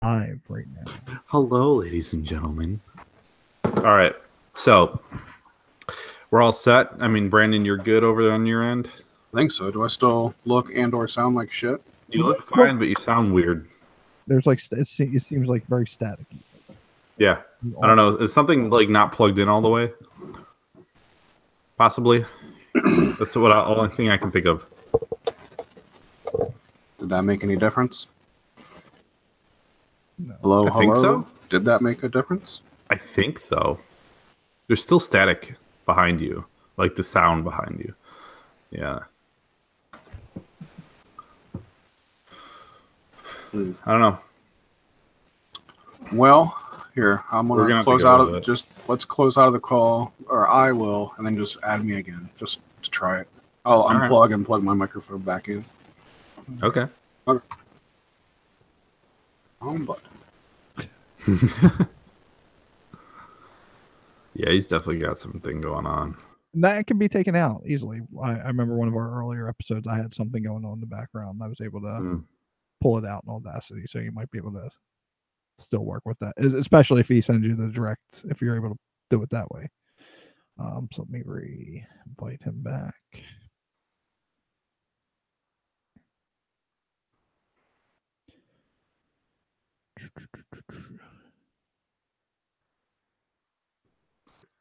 live right now. Hello, ladies and gentlemen. All right, so we're all set. I mean, Brandon, you're good over there on your end? I think so. Do I still look and or sound like shit? You look fine, but you sound weird. There's like it seems like very staticky. Yeah, I don't know. Is something like not plugged in all the way? Possibly. That's what only thing I can think of. Did that make any difference? No. Hello, I think so. Did that make a difference? I think so. There's still static behind you, like the sound behind you. Yeah. I don't know. Well, here I'm gonna close out of it. let's close out of the call, or I will, and then just add me again, just to try it. I'll unplug and plug my microphone back in. Okay. Okay. Home button. Yeah, he's definitely got something going on. That can be taken out easily. I remember one of our earlier episodes. I had something going on in the background. I was able to pull it out in Audacity, so you might be able to still work with that, especially if he sends you the direct. If you're able to do it that way. So let me invite him back.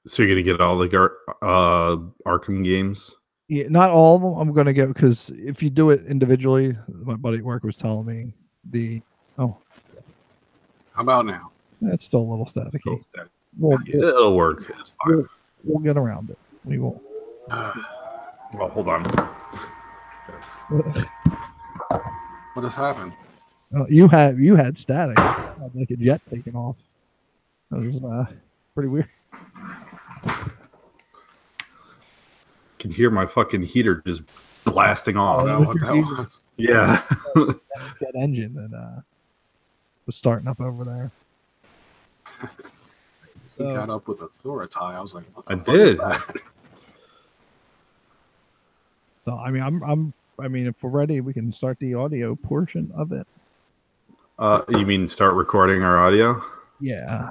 So you're gonna get all the Arkham games? Yeah, not all of them. I'm gonna get, because if you do it individually, my buddy at work was telling me How about now? it's still a little staticky. Still static. We'll It'll work. we'll get around it. We will. Well, hold on. What has happened? You had static. Had like a jet taking off. That was pretty weird. Can hear my fucking heater just blasting off. What that was? Yeah. That engine that was starting up over there. He got up with authority. I was like, what the I fuck did. is that? So I mean, if we're ready, we can start the audio portion of it. You mean start recording our audio? Yeah.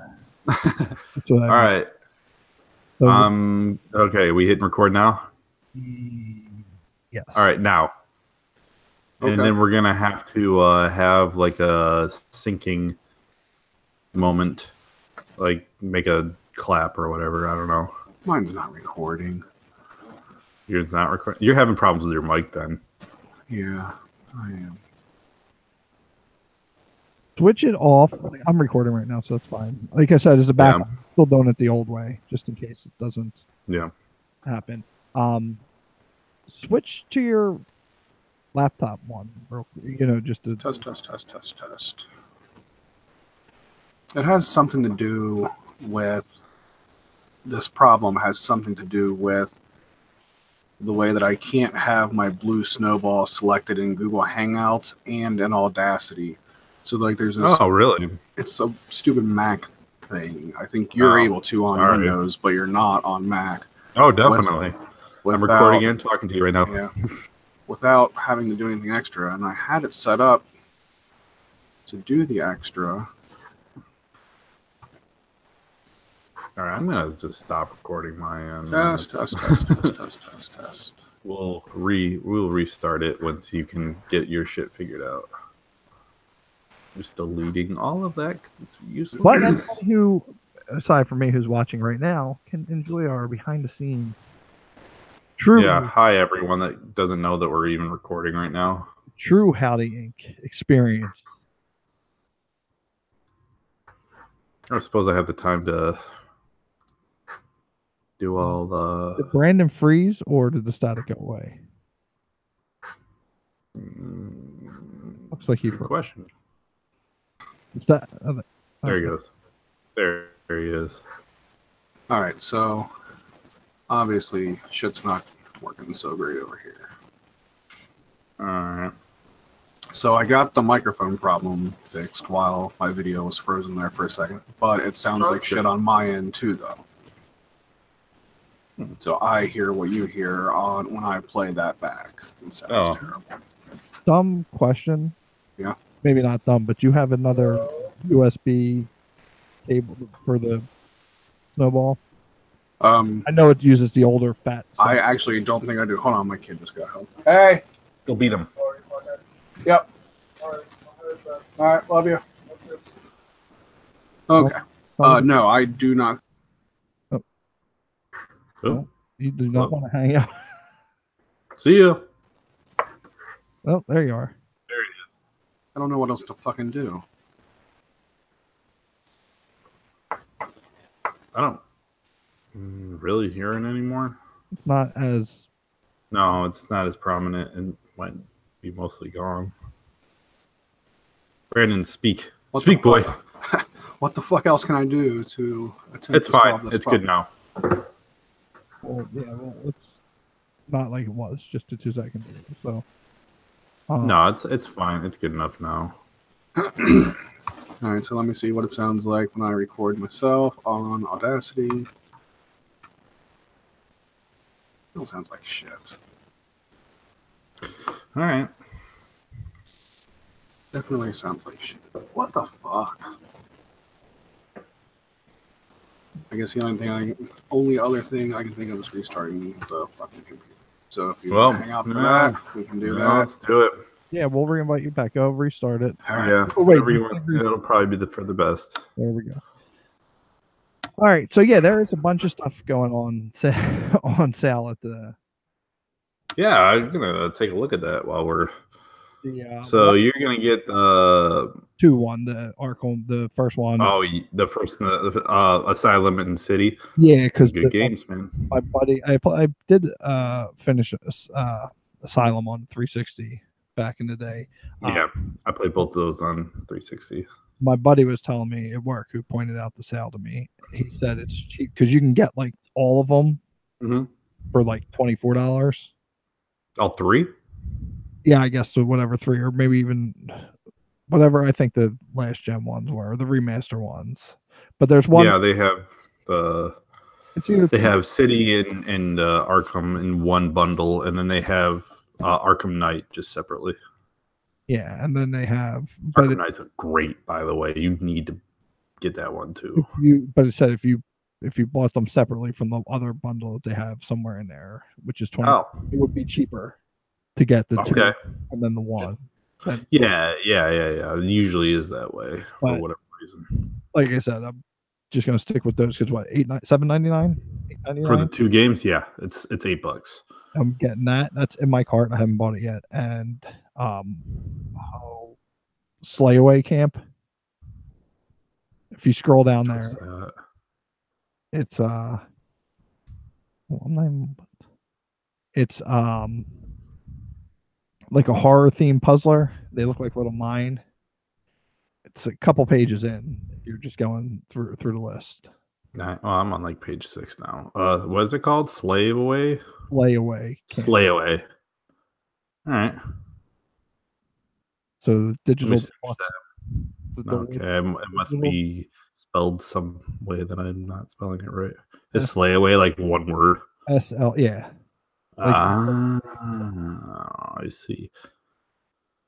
All right. Okay, we hit record now? Yes. All right, now. Okay. And then we're going to have to have like a syncing moment, like make a clap or whatever. I don't know. Mine's not recording. Yours not recording? You're having problems with your mic then. Yeah, I am. Switch it off. I'm recording right now, so it's fine. Like I said, as a backup, I'm still doing it the old way, just in case it doesn't happen. Switch to your laptop one, just to Test. It has something to do with this problem. Has something to do with the way that I can't have my blue snowball selected in Google Hangouts and in Audacity. So like there's this. Oh, really? It's a stupid Mac thing. I think you're able to on Windows, but you're not on Mac. Oh, definitely. I'm recording and talking to you right now. Yeah. Without having to do anything extra, and I had it set up to do the extra. All right, I'm gonna just stop recording my end. Test. We'll restart it once you can get your shit figured out. Just deleting all of that because it's useless. But anybody who, aside from me, who's watching right now, can enjoy our behind the scenes. True. Yeah. Hi, everyone that doesn't know that we're even recording right now. True Howdy Inc. experience. I suppose I have the time to do all the. Did Brandon freeze or did the static go away? Looks like he Good question. It's that. There he goes. There he is. All right, so obviously shit's not working so great over here. All right. So I got the microphone problem fixed while my video was frozen there for a second, but it sounds like shit on my end too, though. So I hear what you hear on when I play that back. It sounds terrible. Dumb question. Yeah. Maybe not dumb, but you have another USB cable for the snowball? I I know it uses the older fat stuff. I actually don't think I do. Hold on, my kid just got home. Hey. Go beat him. Yep. All right, love you. Okay. No, I do not. Oh, you do not want to hang out. See ya. Oh, there you are. There he is. I don't know what else to fucking do. I don't really hear it anymore. It's not as. No, it's not as prominent and might be mostly gone. Brandon, speak. Speak, boy. What the fuck else can I do to attempt It's to fine. solve this It's problem? good now. Well, yeah, well, it's not like it was just a 2 second. So. No, it's fine. It's good enough now. All right, so let me see what it sounds like when I record myself on Audacity. Still sounds like shit. All right. Definitely sounds like shit. What the fuck? I guess the only other thing I can think of is restarting the fucking computer. So if you want to hang out for that, we can do that. Let's do it. Yeah, we'll re-invite you back. Go restart it. All right. Yeah. Oh, wait, It'll probably be for the best. There we go. All right, so yeah, there is a bunch of stuff going on on sale at the. Yeah, I'm gonna take a look at that while we're. Yeah. So you're gonna get the 2-1, the Arkham, the first one. Oh, the first Asylum and City. Yeah, because good games, man. My buddy, I did finish Asylum on 360 back in the day. Yeah, I played both of those on 360. My buddy was telling me at work, who pointed out the sale to me. He said it's cheap because you can get like all of them for like $24. All 3? Yeah, I guess so. Whatever 3, or maybe even whatever. I think the last gen ones were the remaster ones. But there's one. Yeah, they have the. They have City and Arkham in one bundle, and then they have Arkham Knight just separately. Yeah, and then they have Arkham Knight's great, by the way. You need to get that one too. But it said if you bought them separately from the other bundle that they have somewhere in there, which is 20, it would be cheaper to get the 2 and then the 1. Yeah. It usually is that way for whatever reason. Like I said, I'm just gonna stick with those because what, $7.99 for the 2 games? Yeah, it's $8. I'm getting that. That's in my cart. I haven't bought it yet. And Slayaway Camp. If you scroll down there, it's it's like a horror themed puzzler. They look like little mine. It's a couple pages in. You're just going through the list. Well, I'm on like page 6 now. What is it called? Slayaway? Slayaway. All right. So digital. Okay, it must be spelled some way that I'm not spelling it right. Is Slayaway like one word? SL, yeah. I see.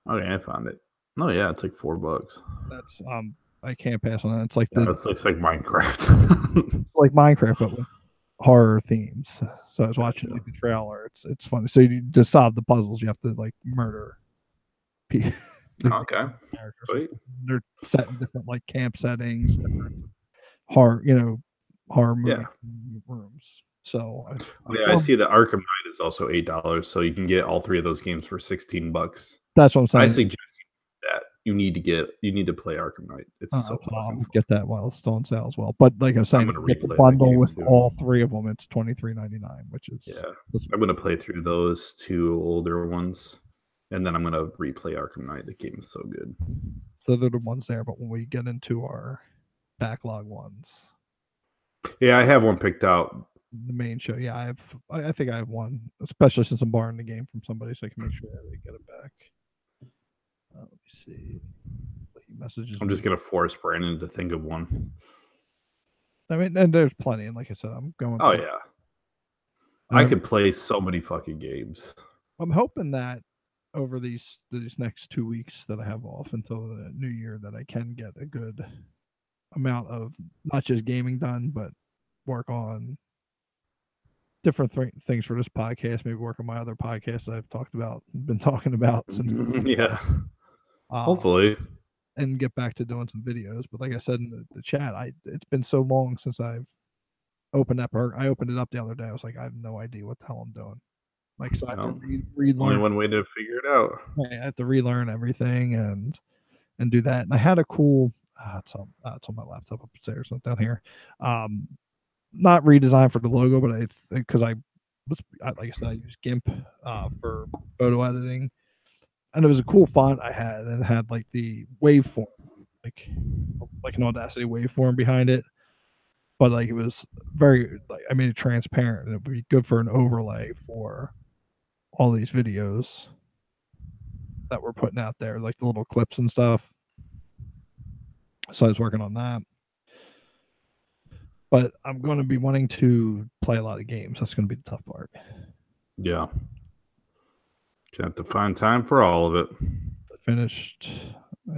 Okay, I found it. Oh yeah, it's like $4. That's I can't pass on that. It's like it looks like Minecraft. like Minecraft, but with horror themes. So I was watching like the trailer. It's funny. So to solve the puzzles, you have to like murder people. Okay. Sweet. They're set in different like camp settings, different horror movie rooms. So I see that Arkham Knight is also $8, so you can get all 3 of those games for $16. That's what I'm saying. I suggest that you need to play Arkham Knight. It's so fun. I'll get that while it's still on sale as well. But like I was saying, get the bundle with all 3 of them. It's $23.99, which is I'm gonna play through those 2 older ones. And then I'm going to replay Arkham Knight. The game is so good. So they're the ones there, but when we get into our backlog ones. Yeah, I have one picked out. The main show. Yeah, I think I have one, especially since I'm borrowing the game from somebody so I can make sure that they get it back. Let me see. Messages. I'm just going to force Brandon to think of one. I mean, and there's plenty. And like I said, I'm going. Oh, yeah. I could play so many fucking games. I'm hoping that over these next 2 weeks that I have off until the new year that I can get a good amount of not just gaming done, but work on different things for this podcast. Maybe work on my other podcasts that I've been talking about since. Yeah. Hopefully. And get back to doing some videos. But like I said in the chat, it's been so long since I've opened up. I opened it up the other day. I was like, I have no idea what the hell I'm doing. Like, so I have to relearn. Only one way to figure it out. I have to relearn everything and do that. And I had a cool. It's on my laptop upstairs, not down here. Not redesigned for the logo, but because I like I said, I use GIMP for photo editing, and it was a cool font I had, and it had like the waveform, like an Audacity waveform behind it. But like it was very like I made it transparent, and it would be good for an overlay for all these videos that we're putting out there, like the little clips and stuff. So I was working on that. But I'm going to be wanting to play a lot of games. That's going to be the tough part. Yeah. You have to find time for all of it. I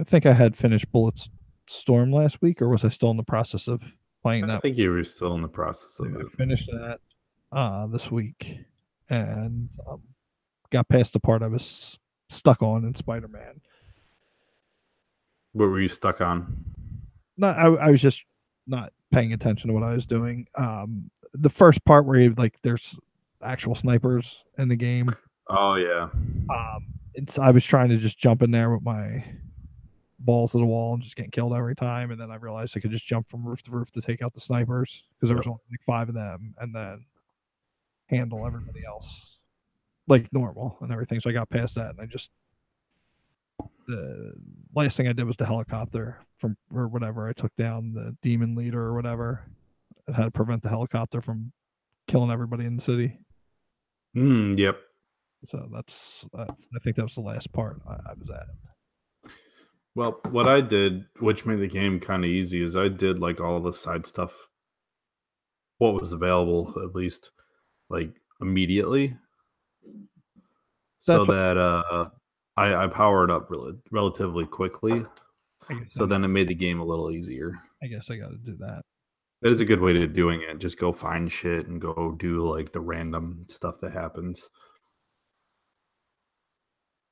think I had finished Bulletstorm last week, or was I still in the process of playing that? I think you were still in the process of it. I finished that this week, and got past the part I was stuck on in Spider-Man. What were you stuck on? No, I was just not paying attention to what I was doing. The first part where there's actual snipers in the game. Oh yeah. I was trying to just jump in there with my balls to the wall and just getting killed every time, and then I realized I could just jump from roof to roof to take out the snipers because there was only like 5 of them, and then handle everybody else like normal and everything. So I got past that, and the last thing I did was the helicopter or whatever. I took down the demon leader or whatever. It had to prevent the helicopter from killing everybody in the city. Yep. So I think that was the last part I was at. Well, what I did, which made the game kind of easy, is I did like all the side stuff, what was available at least, like immediately, so that I powered up relatively quickly. So then it made the game a little easier. I guess I got to do that. That is a good way to doing it. Just go find shit and go do like the random stuff that happens.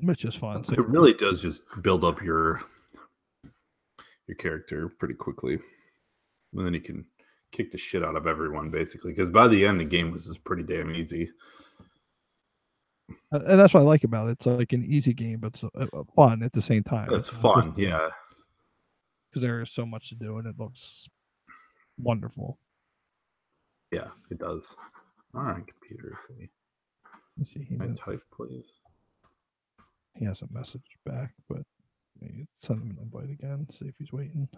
Which is fun. So it really does just build up your character pretty quickly. And then you can kick the shit out of everyone, basically. Because by the end, the game was just pretty damn easy. And that's what I like about it. It's like an easy game, but it's fun at the same time. It's fun, yeah. Because there is so much to do, and it looks wonderful. Yeah, it does. All right, computer. Let's see. Can I type, please? He hasn't messaged back, but send him an invite again. See if he's waiting.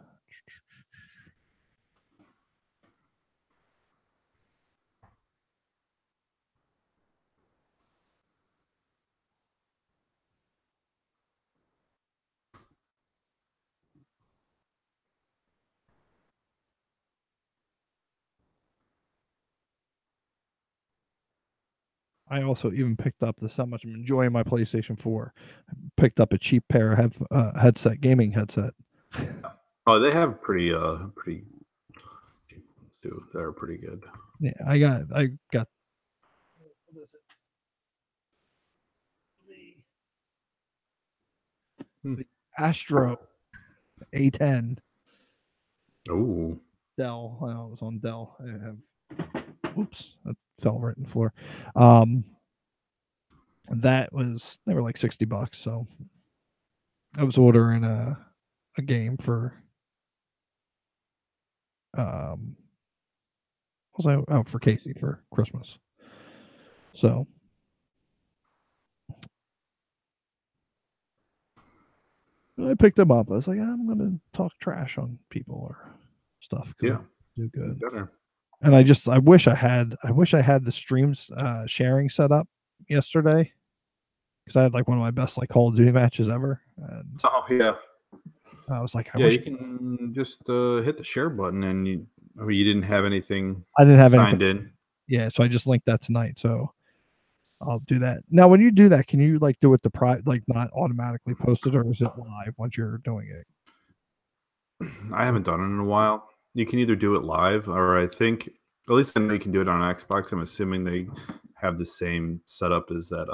I also even picked up how much I'm enjoying my PlayStation 4. I picked up a cheap pair of gaming headset. Oh, they have pretty cheap ones too. They're pretty good. Yeah, I got what is it? The Astro A10. Oh. Dell. I was on Dell. I have. Oops, that fell right in the floor. They were like $60, so I was ordering a game for was I out for Casey for Christmas. So I picked them up. I was like, I'm gonna talk trash on people or stuff. Yeah, do good. Better. And I wish I had the streams sharing set up yesterday, because I had like one of my best like Call of Duty matches ever. And oh yeah, I was like, you can just hit the share button, and you didn't have anything. I didn't have signed in. Yeah, so I just linked that tonight. So I'll do that. Now, when you do that, can you like do it like not automatically post it, or is it live once you're doing it? I haven't done it in a while. You can either do it live, or I think at least I know you can do it on Xbox. I'm assuming they have the same setup as that.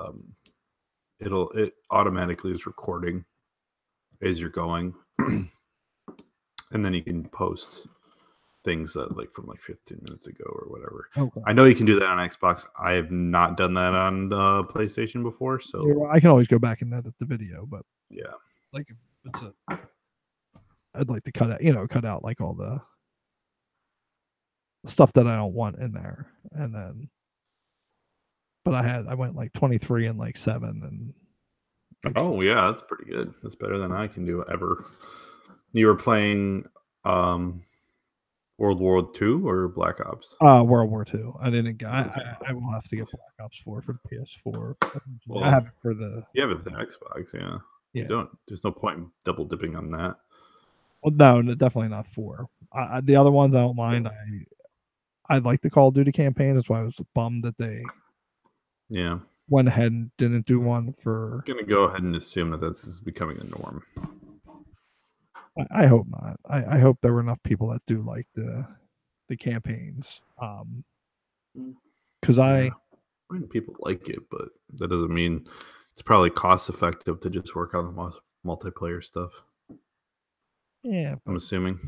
It automatically is recording as you're going, and then you can post things that like from like 15 minutes ago or whatever. Okay. I know you can do that on Xbox. I have not done that on PlayStation before, so yeah, well, I can always go back and edit the video, but yeah, like it's I'd like to cut out like all the stuff that I don't want in there, and then. But I went like 23 and like 7 and. Oh yeah, that's pretty good. That's better than I can do ever. You were playing World War II or Black Ops? World War II. I didn't get. I will have to get Black Ops 4 for the PS4. Well, I have it for the. You have it for the Xbox, yeah. Yeah. You don't. There's no point in double dipping on that. Well, no, definitely not 4. The other ones I don't mind. I like the Call of Duty campaign. That's why I was bummed that they. Yeah. Went ahead and didn't do one for. I'm gonna go ahead and assume that this is becoming a norm. I hope not. I hope there were enough people that do like the campaigns. Because I mean, people like it, but that doesn't mean it's probably cost effective to just work on the multiplayer stuff. Yeah, I'm assuming.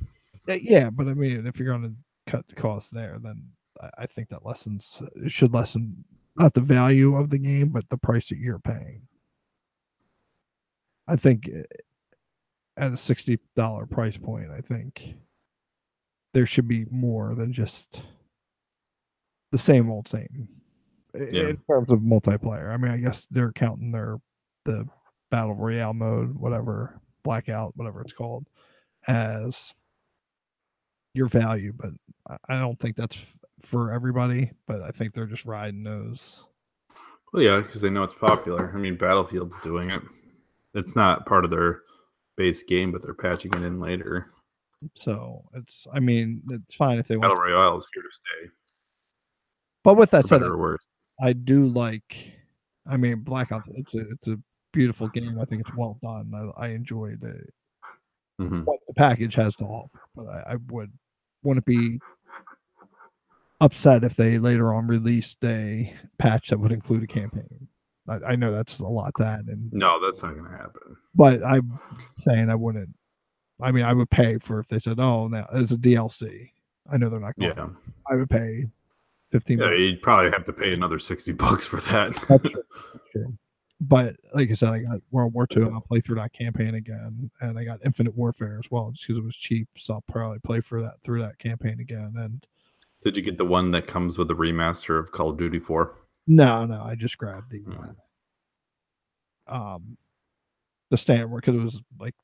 Yeah, but I mean, if you're going to cut the cost there, then I think that should lessen not the value of the game, but the price that you're paying. I think at a $60 price point, I think there should be more than just the same old same in terms of multiplayer. I mean, I guess they're counting the Battle Royale mode, whatever, Blackout, whatever it's called, as your value, but I don't think that's for everybody, but I think they're just riding those. Well, yeah, because they know it's popular. I mean, Battlefield's doing it. It's not part of their base game, but they're patching it in later. So it's fine if they Battle want. Royale is here to stay. But with that said, I do like. I mean, Black Ops. It's a beautiful game. I think it's well done. I enjoy what the package has to offer, but I wouldn't be upset if they later on released a patch that would include a campaign. I know that's a lot and no, that's not going to happen. But I'm saying I wouldn't. I mean, I would pay for if they said, "Oh, now it's a DLC." I know they're not going. Yeah, I would pay $15. Yeah, you'd probably have to pay another $60 for that. That's true. But like I said, I got World War II, and I'll play through that campaign again, and I got Infinite Warfare as well, just because it was cheap. So I'll probably play through that campaign again. And did you get the one that comes with the remaster of Call of Duty 4? No, I just grabbed the standard one because it was like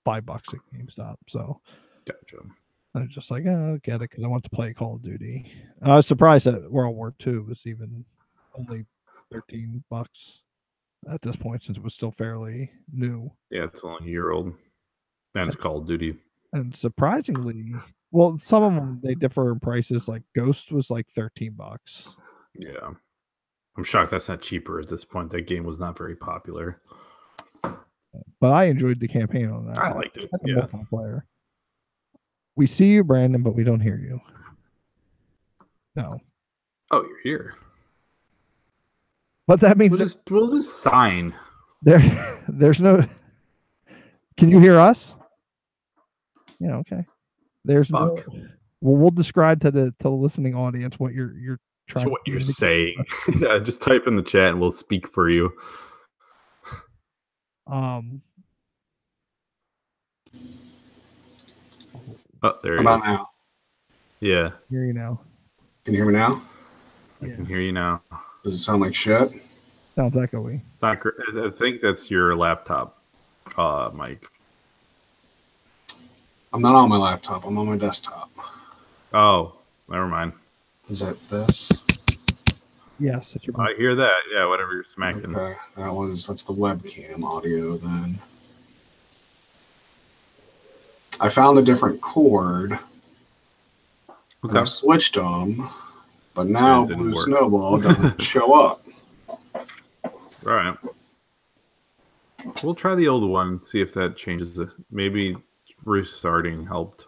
$5 at GameStop. So gotcha. I was just like, I'll get it because I want to play Call of Duty. And I was surprised that World War II was even only $13 at this point, since it was still fairly new. Yeah, it's only a year old. And it's Call of Duty. And surprisingly, well, some of them, they differ in prices. Like Ghost was like $13. Yeah. I'm shocked that's not cheaper at this point. That game was not very popular. But I enjoyed the campaign on that. I liked it. Yeah. Multiplayer. We see you, Brandon, but we don't hear you. No. Oh, you're here. But that means we'll just sign. There's no. Can you hear us? Yeah. Okay. There's no. Well, we'll describe to the listening audience what you're trying. What you're saying. Yeah, just type in the chat and we'll speak for you. Oh, there he is. Now? Yeah. Hear you now. Can you hear me now? I can hear you now. Does it sound like shit? Sounds echoey. It's not. I think that's your laptop, mic. I'm not on my laptop. I'm on my desktop. Oh, never mind. Is that this? Yes, it's your. I hear that. Yeah, whatever you're smacking. Okay, that's the webcam audio then. I found a different cord. Okay. I switched them, but now Blue Snowball doesn't show up. All right. We'll try the old one and see if that changes it. Maybe restarting helped.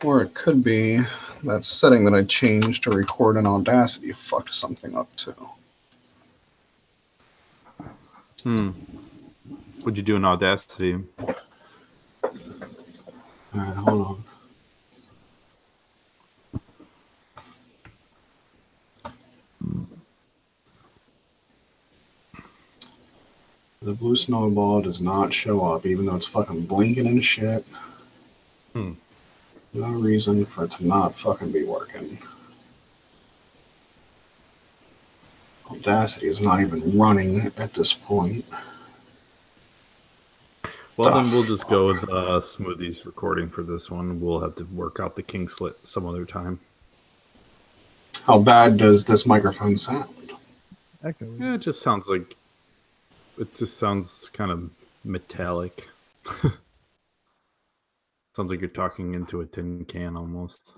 Or it could be that setting that I changed to record in Audacity fucked something up too. What'd you do in Audacity? Alright, hold on. The blue snowball does not show up, even though it's fucking blinking and shit. No reason for it to not fucking be working. Audacity is not even running at this point. Well, then we'll just go with Smoothie's recording for this one. We'll have to work out the king slit some other time. How bad does this microphone sound? Echoey. Yeah, it just sounds like... It just sounds kind of metallic. Sounds like you're talking into a tin can almost.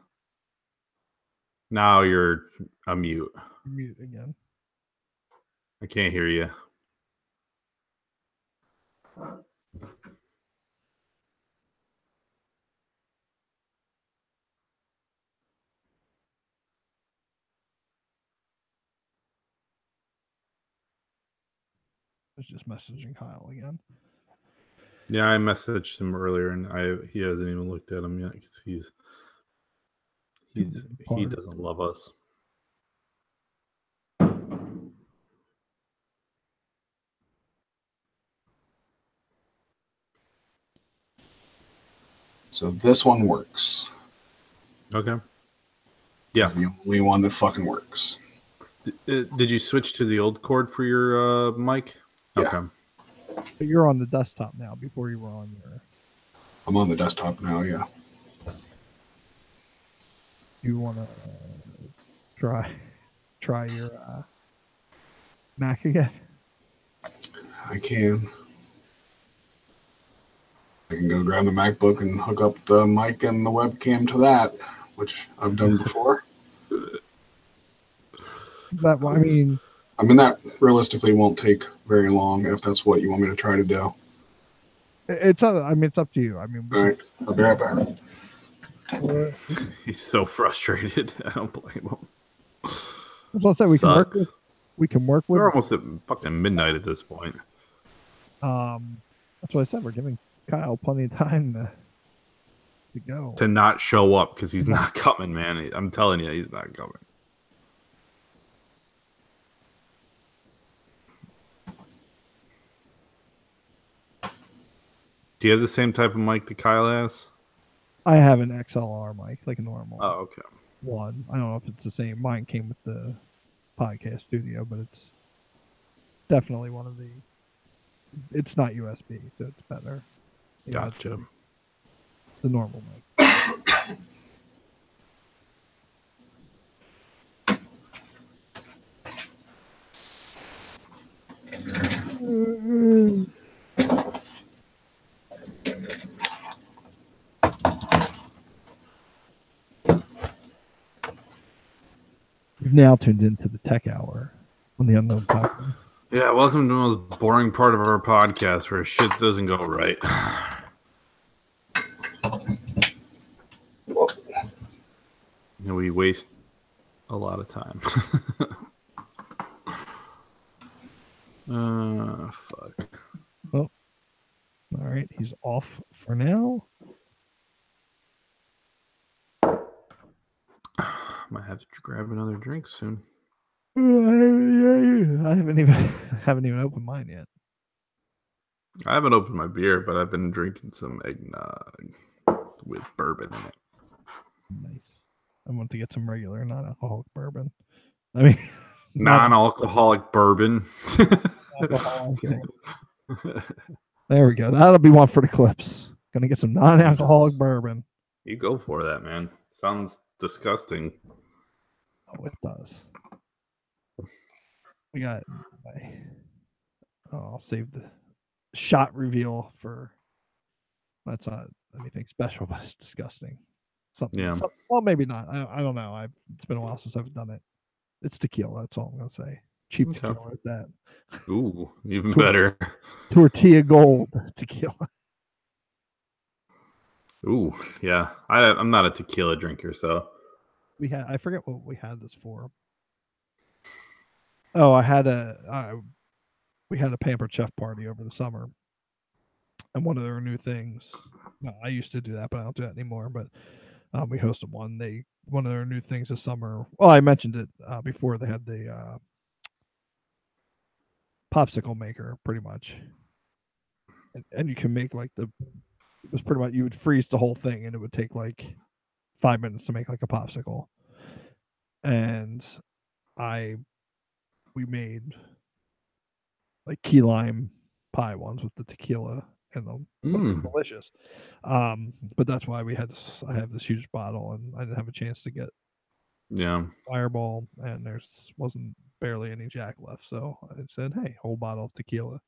Now you're a mute. Mute again. I can't hear you. I was just messaging Kyle again. Yeah, I messaged him earlier, and he hasn't even looked at him yet because he doesn't love us. So this one works. Okay. Yeah. It's the only one that fucking works. Did you switch to the old cord for your mic? Yeah. Okay. But you're on the desktop now. Before you were on your. I'm on the desktop now, yeah. You want to try your Mac again? I can. I can go grab the MacBook and hook up the mic and the webcam to that, which I've done before. I mean, that realistically won't take very long if that's what you want me to try to do. it's up to you. I mean, All right, I'll be right back. He's so frustrated. I don't blame him. As I said, we can work with. We're almost at fucking midnight at this point. That's what I said. We're giving Kyle plenty of time to go. To not show up because he's not coming, man. I'm telling you, he's not coming. Do you have the same type of mic that Kyle has? I have an XLR mic, like a normal okay. one. I don't know if it's the same. Mine came with the podcast studio, but it's definitely one of the. It's not USB, so it's better. Gotcha. The normal mic. We've now tuned into the Tech Hour on the Unknown Podcast. Yeah, welcome to the most boring part of our podcast where shit doesn't go right. And we waste a lot of time. Fuck. Oh, all right. He's off for now. Might have to grab another drink soon. I haven't even opened mine yet. I haven't opened my beer, but I've been drinking some eggnog with bourbon in it. Nice. I want to get some regular non-alcoholic bourbon. I mean, non-alcoholic bourbon. There we go. That'll be one for the clips. Gonna get some non-alcoholic bourbon. You go for that, man. Sounds disgusting. Oh, it does. We got. I'll save the shot reveal for. That's not anything special, but it's disgusting. Something. Well, maybe not. I don't know. It's been a while since I've done it. It's tequila. That's all I'm gonna say. Cheap tequila at that. Ooh, even better. Tortilla Gold tequila. Ooh, yeah. I'm not a tequila drinker, so I forget what we had this for. Oh, we had a Pampered Chef party over the summer, and one of their new things. Well, I used to do that, but I don't do that anymore. But we hosted one. One of their new things this summer. Well, I mentioned it before. They had the popsicle maker, pretty much, and you can make like it was pretty much you would freeze the whole thing, and it would take like 5 minutes to make like a popsicle. And we made like key lime pie ones with the tequila in them. Delicious. But that's why I have this huge bottle, and I didn't have a chance to get Fireball, and wasn't barely any Jack left. So I said, hey, whole bottle of tequila.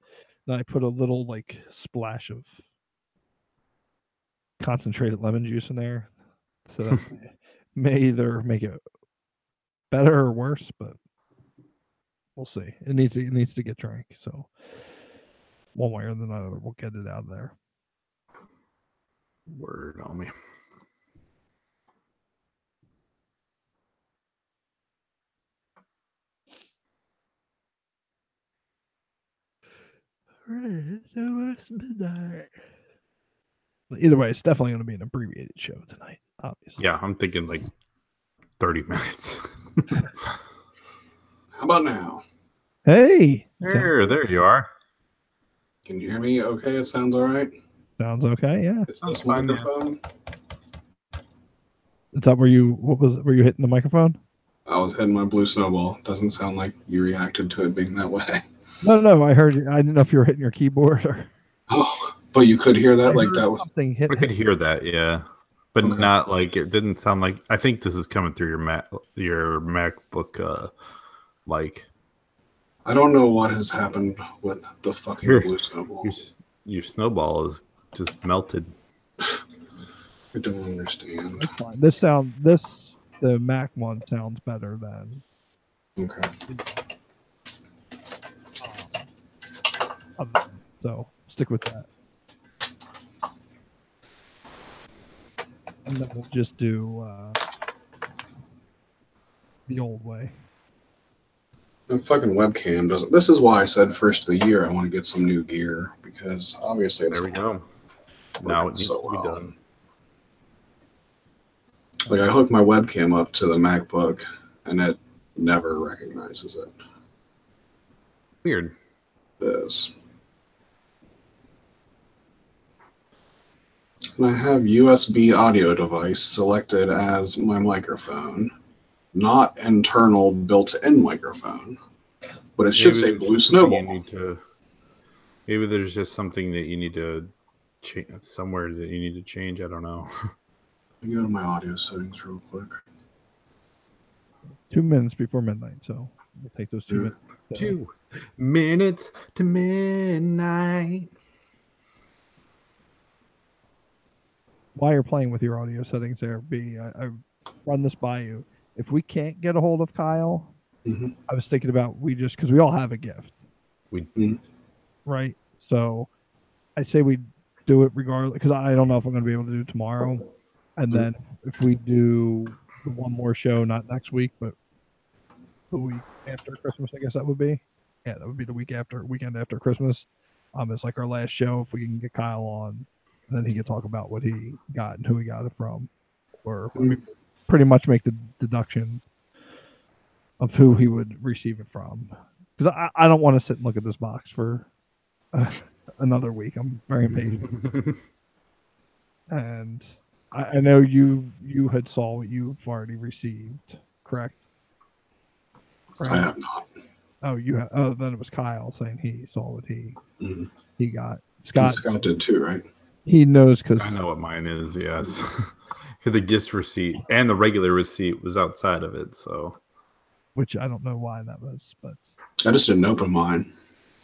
Then I put a little like splash of concentrated lemon juice in there. So that may either make it better or worse, but we'll see. It needs to get drank. So one way or another, we'll get it out there. Word on me. All right, so it's midnight. Either way, it's definitely going to be an abbreviated show tonight, obviously. Yeah, I'm thinking like 30 minutes. How about now? Hey! There you are. Can you hear me okay? It sounds all right? Sounds okay, yeah. It's this microphone. Is that were you hitting the microphone? I was hitting my blue snowball. Doesn't sound like you reacted to it being that way. No, I heard you. I didn't know if you were hitting your keyboard or... Oh, but you could hear that? Like that was... Something hit. I could hear that, yeah. But not like, it didn't sound like... I think this is coming through your MacBook, like... I don't know what has happened with the fucking blue snowball. Your snowball is just melted. I don't understand. That's fine. The Mac one sounds better than... Okay. So stick with that. And then we'll just do the old way. The fucking webcam doesn't. This is why I said first of the year I want to get some new gear, because obviously it's... There we go. Now it needs to be done. Like, I hook my webcam up to the MacBook and it never recognizes it. Weird. It is. And I have USB audio device selected as my microphone, not internal built-in microphone. But it should say Blue Snowball. Maybe there's just something that you need to change somewhere that you need to change. I don't know. Let me go to my audio settings real quick. 2 minutes before midnight, so we'll take those 2 minutes. 2 minutes to midnight. While you're playing with your audio settings there, B, I run this by you. If we can't get a hold of Kyle, I was thinking about because we all have a gift. Right? So I say we do it regardless, because I don't know if I'm going to be able to do it tomorrow. And then if we do one more show, not next week, but the week after Christmas, I guess that would be. Yeah, that would be the weekend after Christmas. It's like our last show. If we can get Kyle on, and then he can talk about what he got and who he got it from, or pretty much make the deduction of who he would receive it from. Because I don't want to sit and look at this box for another week. I'm very impatient. And I know you had saw what you've already received, correct? I have not. Oh, you have. Oh, then it was Kyle saying he saw what he got. Scott did too, right? He knows because I know what mine is. Yes, the gift receipt and the regular receipt was outside of it. So, which I don't know why that was, but I just didn't open mine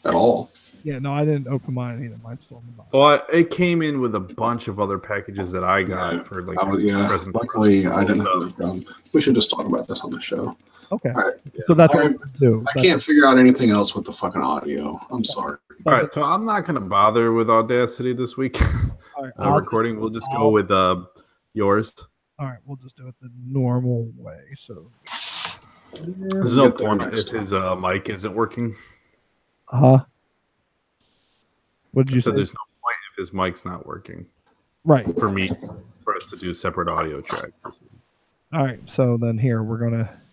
at all. yeah, no, I didn't open mine either. Mine's still in the box. Well, it came in with a bunch of other packages that I got for like. Luckily, I didn't have enough gum. We should just talk about this on the show. Okay. All right. So that's what we're gonna do. I can't figure out anything else with the fucking audio. I'm sorry. All right, so I'm not gonna bother with Audacity this week. All right, Recording. We'll just go with yours. All right, we'll just do it the normal way. So there's no point if his mic isn't working. What did you say? There's no point if his mic's not working. Right. For us to do separate audio track. All right, so then here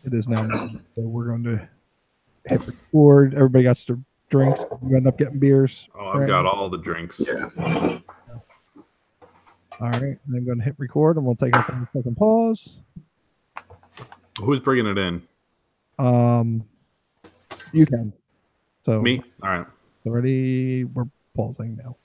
it is now. So we're going to hit record. Everybody got their drinks. You end up getting beers. Oh, I've got all the drinks. Yeah. All right, and I'm going to hit record, and we'll take a 5-second pause. Who's bringing it in? You can. So me. All right. Already, we're pausing now.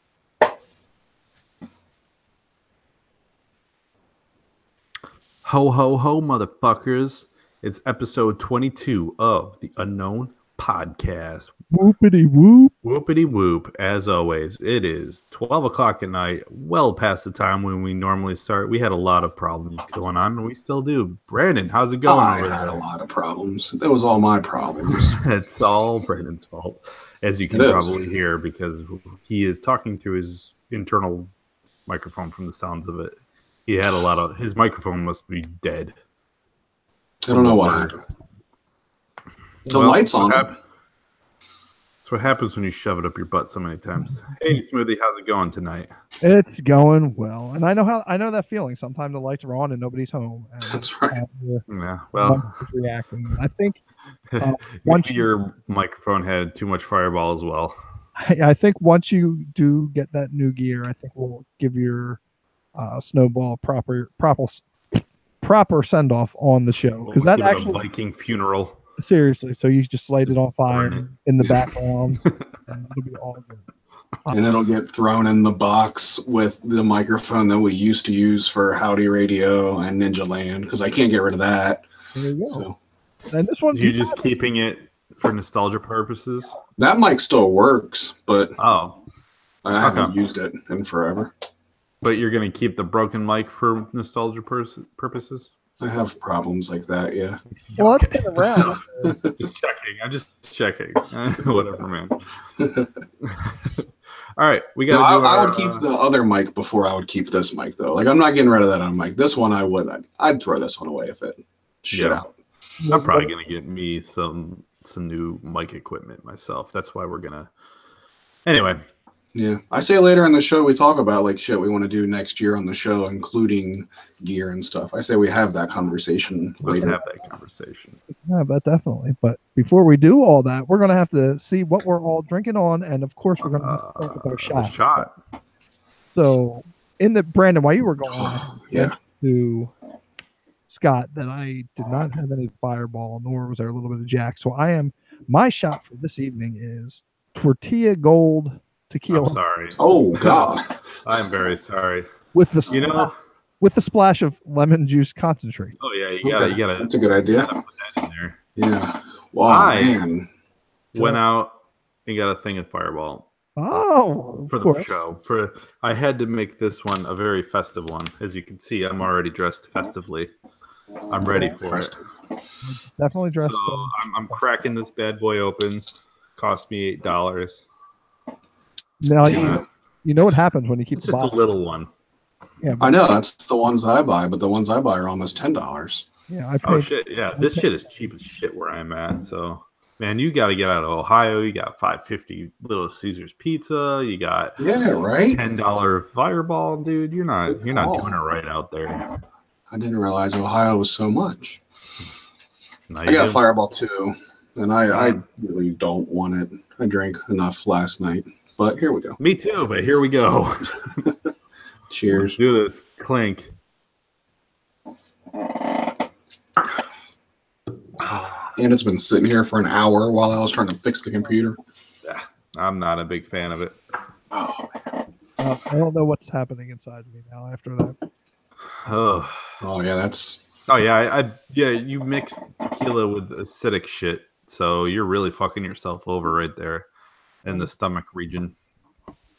Ho, ho, ho, motherfuckers. It's episode 22 of the Unknown Podcast. Whoopity whoop. Whoopity whoop. As always, it is 12 o'clock at night, well past the time when we normally start. We had a lot of problems going on, and we still do. Brandon, how's it going? I had a lot of problems. That was all my problems. It's all Brandon's fault, as you can probably hear, because he is talking through his internal microphone from the sounds of it. He had a lot of... His microphone must be dead. I don't know what happened. The light's on. That's what happens when you shove it up your butt so many times. Hey, Smoothie, how's it going tonight? It's going well, and I know that feeling. Sometimes the lights are on and nobody's home. And that's right. Yeah, well, reacting. I think once your microphone had too much Fireball as well. I think once you do get that new gear, I think we'll give your Snowball proper send off on the show, because that actually a Viking funeral. Seriously, so you just light it on fire in the background, and it'll be all good. And it'll get thrown in the box with the microphone that we used to use for Howdy Radio and Ninja Land, because I can't get rid of that. There you go. So, and this one, you're just keeping it for nostalgia purposes? That mic still works, but I haven't used it in forever. But you're going to keep the broken mic for nostalgia purposes? I have problems like that, yeah. Well, let's get around. Just checking. I'm just checking. Whatever, man. All right, we got. I would keep the other mic before I would keep this mic, though. Like, I'm not getting rid of that on mic. This one, I would. I'd throw this one away if it shit out. I'm probably gonna get me some new mic equipment myself. That's why we're gonna. Anyway. Yeah, I say later in the show we talk about like shit we want to do next year on the show, including gear and stuff. I say we have that conversation later. Let's have that conversation. Yeah, but definitely. But before we do all that, we're gonna have to see what we're all drinking on, and of course we're gonna start with our shot. So, Brandon, while you were going on, to Scott, that I did not have any Fireball, nor was there a little bit of Jack. So my shot for this evening is Tortilla Gold Tequila. I'm sorry. Oh God, I'm very sorry. With the splash of lemon juice concentrate. Oh yeah, you gotta. That's a good idea. Put that in there. Yeah. Wow, man. Went out and got a thing of Fireball. Oh, for the show. I had to make this one a very festive one. As you can see, I'm already dressed festively. I'm ready for it. Definitely dressed. So I'm cracking this bad boy open. Cost me $8. Now you know what happens when you keep it's just a little one. Yeah, I know that's the ones I buy, but the ones I buy are almost $10. Yeah, I paid, oh shit! Yeah, this shit is cheap as shit where I'm at. So man, you got to get out of Ohio. You got $5.50 Little Caesars pizza. You got $10 Fireball, dude. You're not doing it right out there. I didn't realize Ohio was so much. I got Fireball too, and I really don't want it. I drank enough last night. But here we go. Me too, but here we go. Cheers. Let's do this. Clink. And it's been sitting here for an hour while I was trying to fix the computer. I'm not a big fan of it. Oh, man. I don't know what's happening inside me now after that. Oh, yeah, that's. Oh yeah, you mixed tequila with acidic shit, so you're really fucking yourself over right there in the stomach region.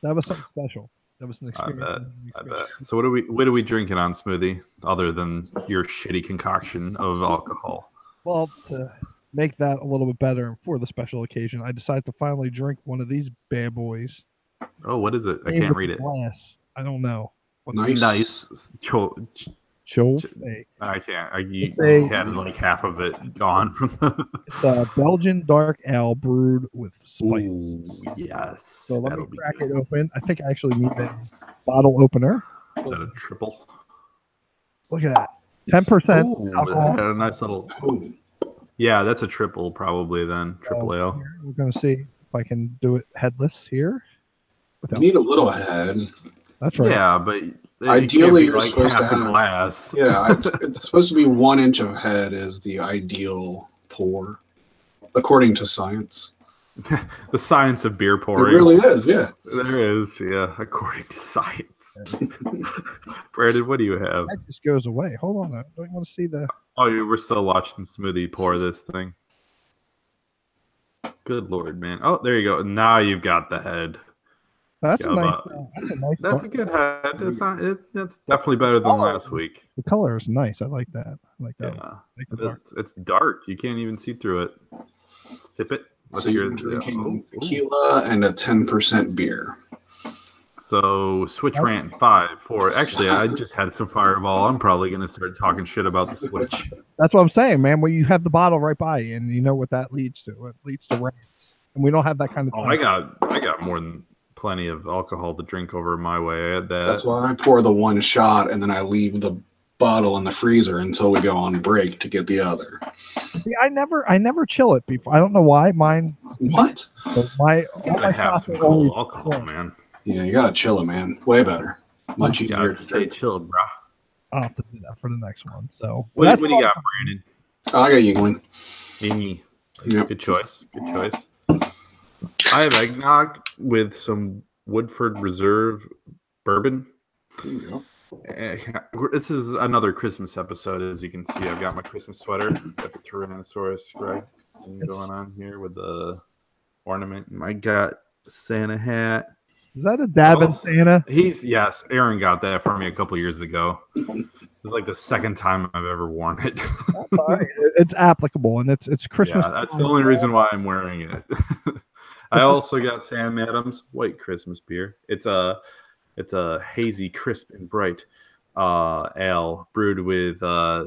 That was something special. That was an I experience. bet. So what are we drinking on Smoothie other than your shitty concoction of alcohol? Well, to make that a little bit better for the special occasion, I decided to finally drink one of these bad boys. Oh, what is it? I Made can't with read it. Glass. I don't know. Nice. I can't. You had like half of it gone from the. It's a Belgian dark ale brewed with spice. Ooh, yes. So let me crack it open. I think I actually need a bottle opener. Is that a triple? Look at that. 10% alcohol. Had a nice little. Ooh. Yeah, that's a triple probably then. Triple ale. We're going to see if I can do it headless here. You need a little head. That's right. Yeah, but ideally you're like supposed to have glass. Yeah, it's supposed to be 1 inch of head is the ideal pour, according to science. The science of beer pouring. It really is, yeah. There is, yeah, according to science. Brandon, what do you have? That just goes away. Hold on, don't you want to see the? Oh, we're still watching Smoothie pour this thing. Good Lord, man! Oh, there you go. Now you've got the head. That's a nice. That's a good head. It's not. That's definitely better than last week. The color is nice. I like that. I like that. Yeah, it's dark. You can't even see through it. Sip it. So you're drinking tequila and a 10% beer. So Switch rant 5, 4. Actually, I just had some Fireball. I'm probably going to start talking shit about the Switch. That's what I'm saying, man. Well, you have the bottle right by you, and you know what that leads to. It leads to rants, and we don't have that kind of. I got more than plenty of alcohol to drink over my way. I had that. That's why I pour the one shot, and then I leave the bottle in the freezer until we go on break to get the other. See, I never chill it before. I don't know why. Mine. What? All my shots are cool alcohol, man. Yeah, you gotta chill it, man. Way better. Much easier to stay chilled, bro. I'll have to do that for the next one. So what do you got, Brandon? I got Yingling. Yep. Good choice. Good choice. I have eggnog with some Woodford Reserve bourbon. There you go. This is another Christmas episode. As you can see, I've got my Christmas sweater. Got the Tyrannosaurus Rex going on here with the ornament. I got the Santa hat. Is that a dab in Santa? Yes. Aaron got that for me a couple years ago. It's like the second time I've ever worn it. It's applicable, and it's Christmas. Yeah, that's the only reason why I'm wearing it. I also got Sam Adams White Christmas beer. It's a hazy, crisp, and bright ale brewed with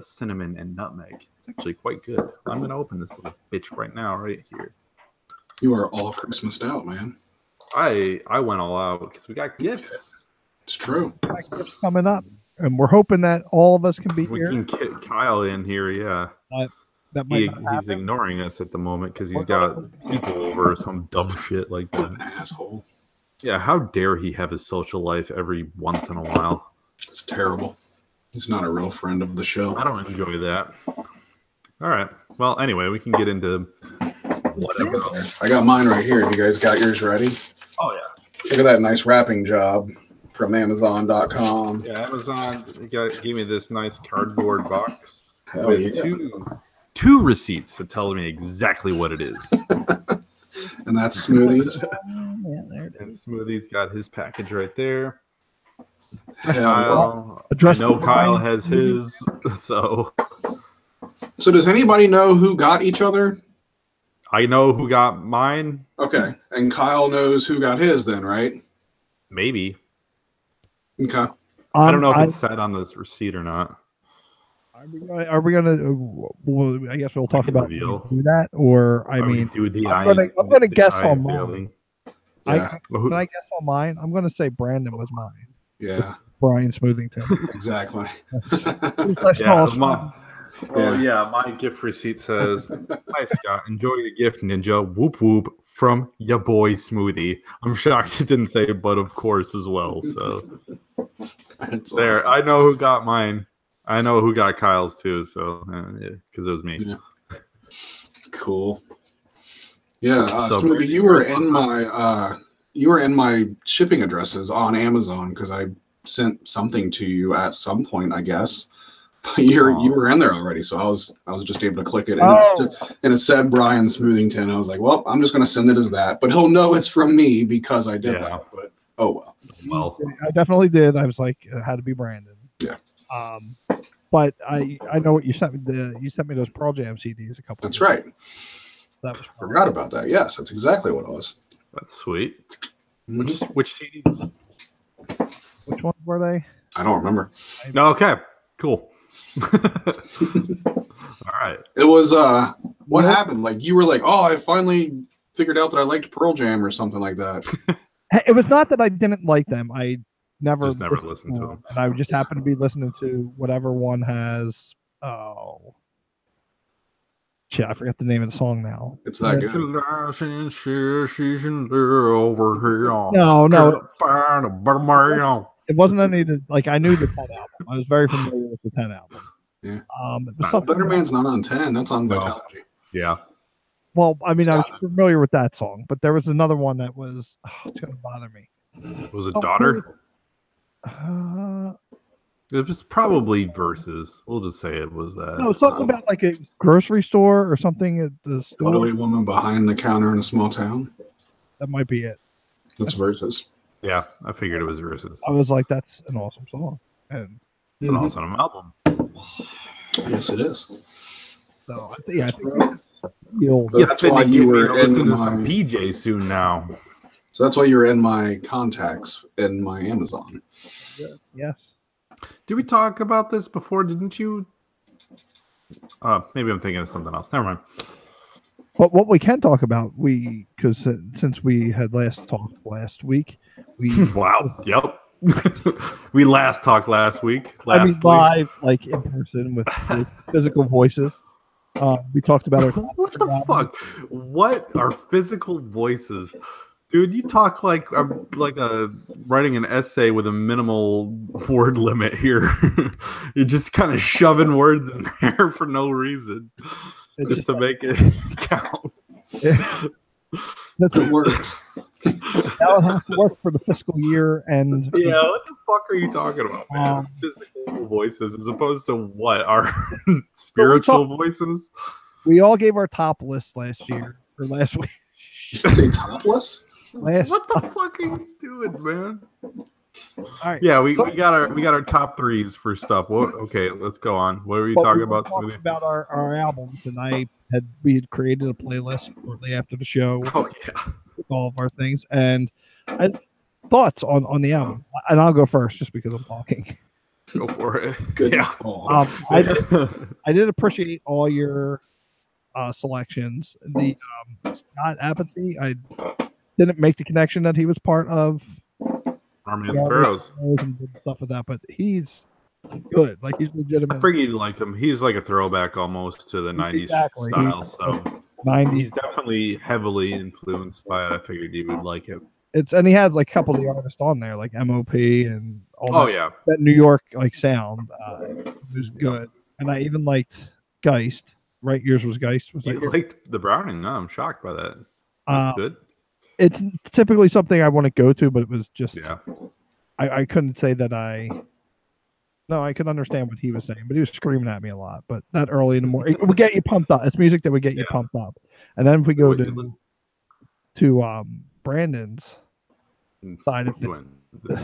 cinnamon and nutmeg. It's actually quite good. I'm going to open this little bitch right now, right here. You are all Christmased out, man. I went all out because we got gifts. It's true. We got gifts coming up, and we're hoping that all of us can be here. We can get Kyle in here, yeah. That might he's ignoring us at the moment because he's got people over some dumb shit like that. What an asshole. Yeah, how dare he have his social life every once in a while? It's terrible. He's not a real friend of the show. I don't enjoy that. All right. Well, anyway, we can get into whatever. I got mine right here. You guys got yours ready? Oh, yeah. Look at that nice wrapping job from Amazon.com. Yeah, Amazon gave me this nice cardboard box with two receipts that tell me exactly what it is. And that's Smoothies. And Smoothies got his package right there. Kyle, I know Kyle has his, so does anybody know who got each other? I know who got mine. Okay, and Kyle knows who got his then, right? Maybe. Okay. I don't know if it's said on this receipt or not. Are we gonna? Well, I guess we'll talk about do that, or I'm gonna guess on mine. Yeah. Can I guess on mine? I'm gonna say Brandon was mine. Yeah. Brian Smoothington. Exactly. My gift receipt says, "Hi Scott, enjoy your gift, Ninja. Whoop whoop from your boy Smoothie." I'm shocked it didn't say, but of course as well. So there, awesome. I know who got mine. I know who got Kyle's too. So because it was me. Yeah. Cool. Yeah, Smoothie, you were in my shipping addresses on Amazon because I sent something to you at some point, I guess. But you were in there already, so I was just able to click it, and it said Brian Smoothington. I was like, well, I'm just going to send it as that, but he'll know it's from me because I did that. But oh well. I definitely did. I was like, it had to be Brandon. Yeah. But I know what you sent me. You sent me those Pearl Jam CDs a couple. That's right. That was forgot about that. Yes, that's exactly what it was. That's sweet. Which CDs? Which ones were they? I don't remember. Okay, cool. All right. It was what happened? Like you were like, oh, I finally figured out that I liked Pearl Jam or something like that. It was not that I didn't like them. I never listened to them. And I just happened to be listening to whatever one has. Oh, shit! I forgot the name of the song now. It's that good. No. It wasn't any of the, like, I knew the 10 album. I was very familiar with the 10 album. Yeah. Better Man's not on 10. That's on Vitalogy. Yeah. Well, I mean, I was familiar with that song, but there was another one that was, it's going to bother me. Was it Daughter? It was probably Versus. We'll just say it was that. No, something about like a grocery store or something at the store. Elderly woman behind the counter in a small town. That might be it. That's Versus. Yeah, I figured it was Versus. I was like, that's an awesome song. And an awesome album. Yes, it is. So, I think that's why you were listening to some PJ soon now. So that's why you're in my contacts in my Amazon. Yes. Did we talk about this before? Didn't you? Maybe I'm thinking of something else. Never mind. But what we can talk about, because since we had last talked last week, wow, yep, we last talked last week. Live, like in person with physical voices. We talked about our. What the fuck? What are physical voices? Dude, you talk like writing an essay with a minimal word limit here. You're just kind of shoving words in there for no reason, just to make it count. That's what works. Now it has to work for the fiscal year, and yeah, what the fuck are you talking about, man? Physical voices as opposed to what? Our spiritual voices? We all gave our top list last year or last week. You say topless? What the fuck are you doing, man? All right. Yeah, we got our top threes for stuff. Okay, let's go on. What were you talking about? Talking about our albums, and we had created a playlist shortly after the show. Oh yeah, with all of our things and thoughts on the album. And I'll go first just because I'm talking. Go for it. Good. Yeah. I did appreciate all your selections. The Scott Apathy, I didn't make the connection that he was part of Army of the Pharaohs and stuff with that, but he's good. Like, he's legitimate. I figured you'd like him. He's like a throwback almost to the 90s style. So 90s. He's definitely heavily influenced by it. I figured you would like him. And he has like a couple of the artists on there, like MOP and all that. That New York like sound was good. And I even liked Geist. Right? Yours was Geist. You liked the Browning? No, I'm shocked by that. That's good. It's typically something I want to go to, but it was just I couldn't say that I could understand what he was saying, but he was screaming at me a lot. But that early in the morning, it would get you pumped up. It's music that would get you pumped up. And then if we go to Brandon's side of things,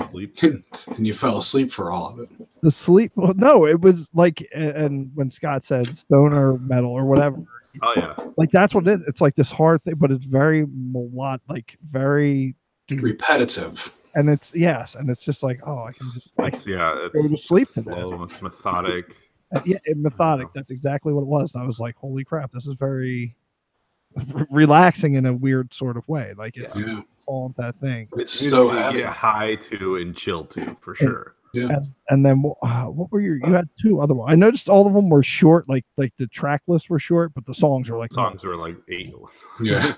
sleep, and you fell asleep for all of it. The sleep? Well, no, it was like, and when Scott said stoner metal or whatever. Oh yeah, like that's what it's like, this hard thing, but it's very melodic, like very repetitive. And it's and it's just like, oh, I can just it's go to sleep to slow, it's methodic. Methodic. That's exactly what it was. And I was like, holy crap, this is very relaxing in a weird sort of way. Like it's all that thing. It's so happy. Get high to and chill to for sure. Yeah. And then what were you had two other ones. I noticed all of them were short, like the track lists were short, but the songs were like 8. Yeah.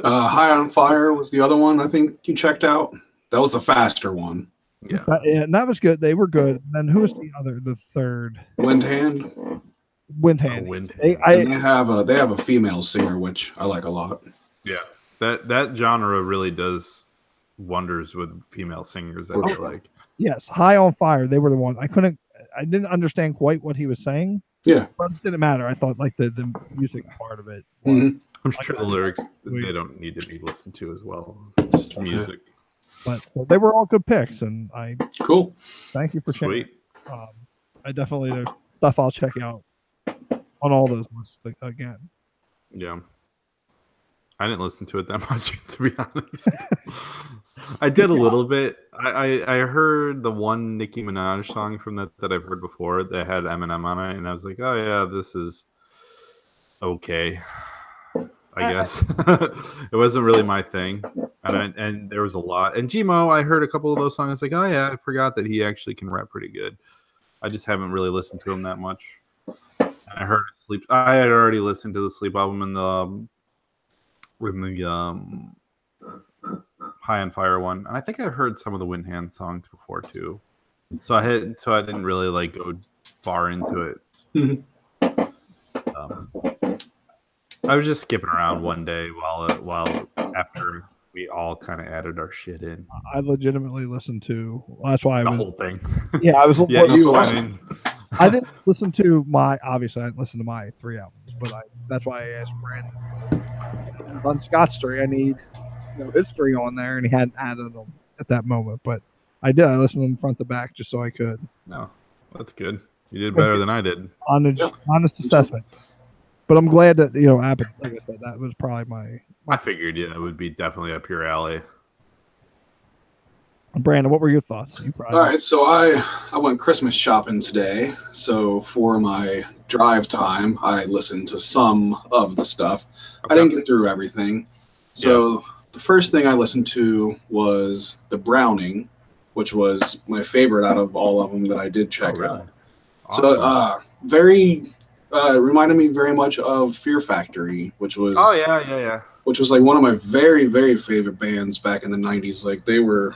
High on Fire was the other one I think you checked out. That was the faster one. Yeah. And that was good. They were good. And then who was the third? Windhand. Windhand. They have a female singer, which I like a lot. Yeah. That genre really does wonders with female singers. I For feel sure. like. Yes, High on Fire. They were the one. I didn't understand quite what he was saying. Yeah. But it didn't matter. I thought like the music part of it. Mhm. I'm sure the lyrics they don't need to be listened to as well. It's just music. But they were all good picks, and I Cool. thank you for sharing. Sweet. I definitely there's stuff I'll check out on all those lists again. Yeah. I didn't listen to it that much, to be honest. I did a little bit. I heard the one Nicki Minaj song from that I've heard before that had Eminem on it, and I was like, oh yeah, this is okay, I guess. It wasn't really my thing, and there was a lot. And Gmo, I heard a couple of those songs. I was like, oh yeah, I forgot that he actually can rap pretty good. I just haven't really listened to him that much. I heard Sleep. I had already listened to the Sleep album in the High on Fire one, and I think I heard some of the Wind Hand songs before too. So I didn't really like go far into it. I was just skipping around one day while after we all kind of added our shit in. I legitimately listened to. Well, that's why The whole thing. Yeah, I was. Yeah, you went in. I didn't listen to obviously I didn't listen to my 3 albums, but that's why I asked Brandon on Scott's story. I need history on there, and he hadn't added them at that moment. But I did. I listened from front to back just so I could. No, that's good. You did better than I did. Honest assessment. But I'm glad that Abbott, like I said, that was probably my. I figured it would be definitely up your alley. Brandon, what were your thoughts? All right, so I went Christmas shopping today. So for my drive time, I listened to some of the stuff. Okay. I didn't get through everything. So the first thing I listened to was The Browning, which was my favorite out of all of them that I did check out. Awesome. So very reminded me very much of Fear Factory, which was which was like one of my very, very favorite bands back in the 90s. Like they were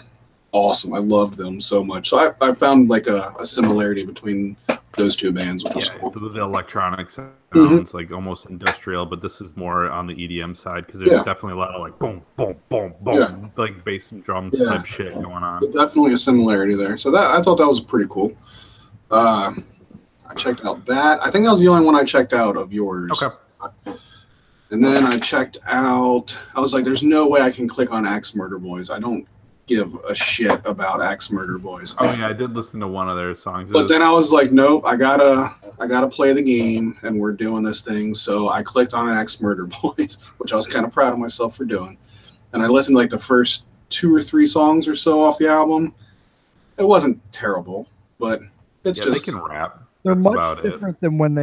awesome. I loved them so much. So I found like a similarity between those two bands, which was cool. The electronic sounds like almost industrial, but this is more on the EDM side because there's definitely a lot of like boom, boom, boom, boom, like bass and drums type shit going on. But definitely a similarity there. So I thought that was pretty cool. I checked out that. I think that was the only one I checked out of yours. Okay. And then I checked out. I was like, "There's no way I can click on Axe Murder Boys. I don't give a shit about Axe Murder Boys." Oh yeah, I did listen to one of their songs. But then I was like, "Nope, I gotta play the game, and we're doing this thing." So I clicked on Axe Murder Boys, which I was kind of proud of myself for doing. And I listened to like the first 2 or 3 songs or so off the album. It wasn't terrible, but it's just they can rap. They're much different than when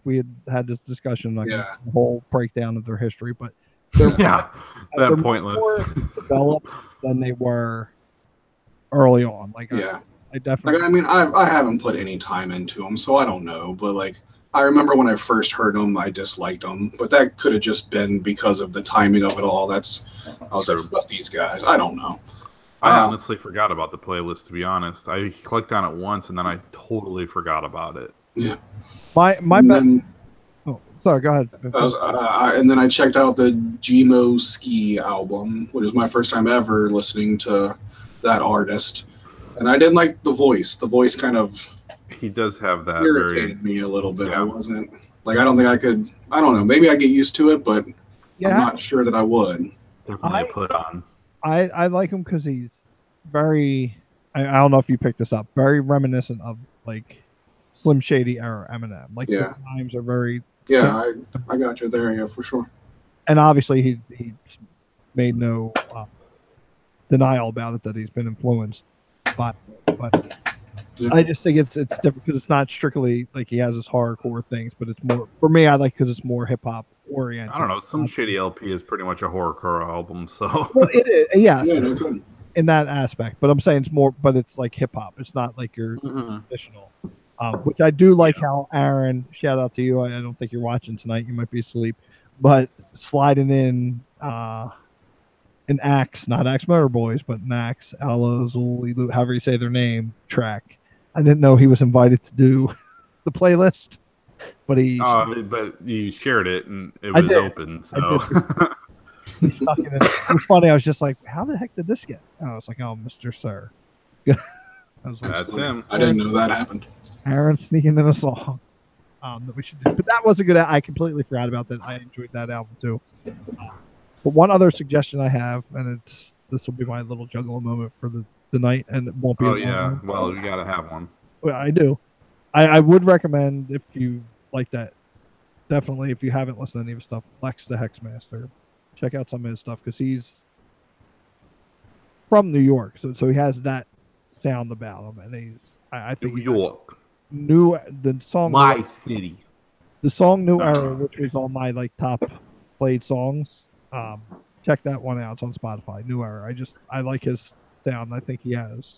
we had this discussion, the whole breakdown of their history. But they're pointless. More developed than they were early on. I definitely. I mean, I haven't put any time into them, so I don't know. But I remember when I first heard them, I disliked them, but that could have just been because of the timing of it all. I was like, fuck these guys. I don't know. I honestly forgot about the playlist, to be honest. I clicked on it once, and then I totally forgot about it. Yeah. Sorry, go ahead. And then I checked out the Gmo Ski album, which was my first time ever listening to that artist. And I didn't like the voice. The voice kind of... He does have that irritated me a little bit. I wasn't... I don't think I could... I don't know. Maybe I'd get used to it, but I'm not sure that I would. Definitely put on. I like him because he's very... I don't know if you picked this up. Very reminiscent of, Slim Shady era Eminem. The times are very... Yeah, I got you there, for sure. And obviously he made no denial about it that he's been influenced by it. But I just think it's different because it's not strictly he has his hardcore things, but it's more, for me, I like because it's more hip-hop oriented. I don't know, Some Shady LP is pretty much a horrorcore album, so... Well, it is, yes, in that aspect. But I'm saying it's more, but it's hip-hop. It's not your traditional. Which I do like how Aaron, shout out to you. I don't think you're watching tonight. You might be asleep. But sliding in an Axe, not Axe Murder Boys, but an Axe, however you say their name, track. I didn't know he was invited to do the playlist. But but you shared it and it was open. So He stuck it in. It was funny. I was just like, how the heck did this get? And I was like, oh, Mr. Sir. I was like, That's him. I didn't know that happened. Aaron sneaking in a song that we should do. But that was a good. I completely forgot about that. I enjoyed that album too. But one other suggestion I have, and this will be my little juggalo moment for the night, and it won't be. Oh yeah, well we gotta have one. Well, I do. I would recommend, if you like that, definitely, if you haven't listened to any of his stuff, Lex the Hexmaster, check out some of his stuff, because he's from New York, so he has that sound about him, and I think New York, the song my city, the song New Era, which was on my like top played songs. Check that one out. It's on Spotify. New Era. I like his sound. I think he has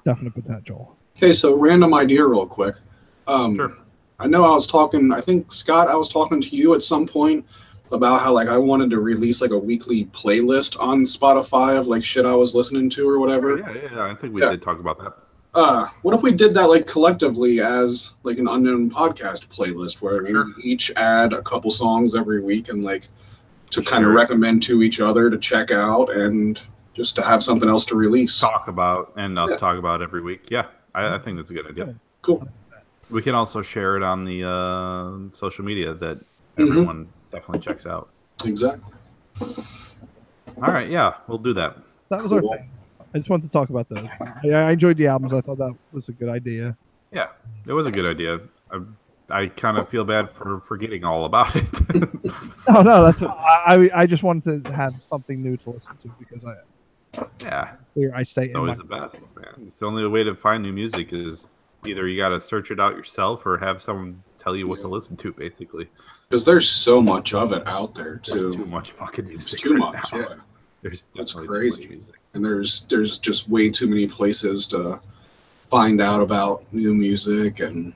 definite potential. Okay, so random idea real quick. Sure. I know I think, Scott, I was talking to you at some point about how like I wanted to release like a weekly playlist on Spotify of like shit I was listening to or whatever. Yeah, I think we did talk about that. What if we did that like collectively as like an Unknown Podcast playlist where we each add a couple songs every week and like to kind of recommend to each other to check out and just to have something else to release. Talk about every week. Yeah, I think that's a good idea. Cool. We can also share it on the social media that everyone definitely checks out. Exactly. All right, yeah, we'll do that. That was our thing. I just wanted to talk about those. I enjoyed the albums. I thought that was a good idea. Yeah, it was a good idea. I kind of feel bad for forgetting all about it. No, that's I just wanted to have something new to listen to, because I stay it's always the best, man. It's the only way to find new music is either you got to search it out yourself or have someone tell you what to listen to, basically. Because there's so much of it out there too. There's too much fucking music. It's too much. Now. Yeah. That's crazy. Too much music. And there's just way too many places to find out about new music. And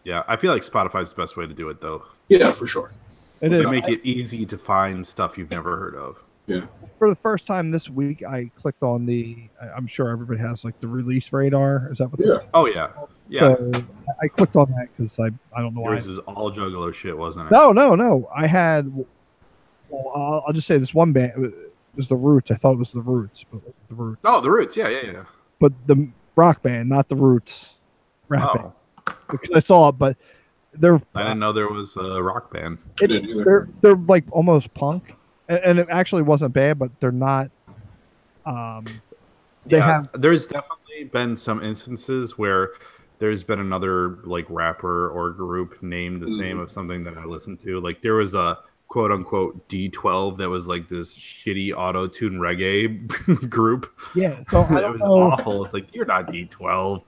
yeah, I feel like Spotify's the best way to do it, though. Yeah, for sure. It is. To make it easy to find stuff you've never heard of. Yeah. For the first time this week, I clicked on I'm sure everybody has like the release radar. Is that what? Yeah. Oh yeah. Yeah. So I clicked on that because I don't know why. Yours is all Juggalo shit, wasn't it? No. I had. Well, I'll just say this one band. It was the Roots. I thought it was the Roots, but it wasn't the Roots. Oh, the Roots. Yeah. But the rock band, not the Roots rap band. Because I saw it, but they're. I didn't know there was a rock band. They're like almost punk, and it actually wasn't bad, but they're not. There's definitely been some instances where there's been another like rapper or group named the same of something that I listened to. Like there was a quote unquote D12 that was like this shitty auto-tune reggae group. Yeah, so it was awful. It's like, you're not D12.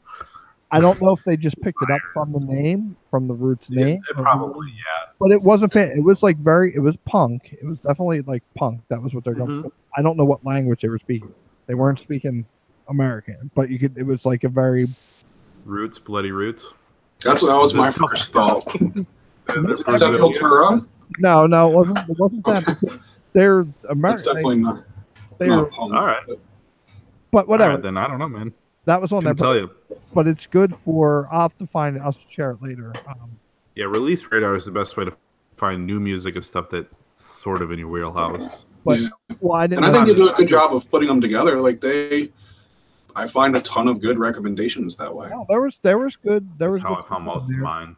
I don't know if they just picked it up from the name, from the Roots name. Probably, yeah. But it wasn't. It was like it was punk. It was definitely like punk. That was what they're going. I don't know what language they were speaking. They weren't speaking American, but it was like a very Roots, bloody Roots. That was my first thought. Sepultura? No, it wasn't that. They're American. That's definitely not. They're all right. But whatever. Right, then I don't know, man. That was on there. Tell you. But it's good for. I'll have to find it. I'll share it later. Yeah, release radar is the best way to find new music of stuff that's sort of in your wheelhouse. But I didn't. And I think they do a good job of putting them together. Like I find a ton of good recommendations that way. No, there was good. There was. That's how I found most of mine.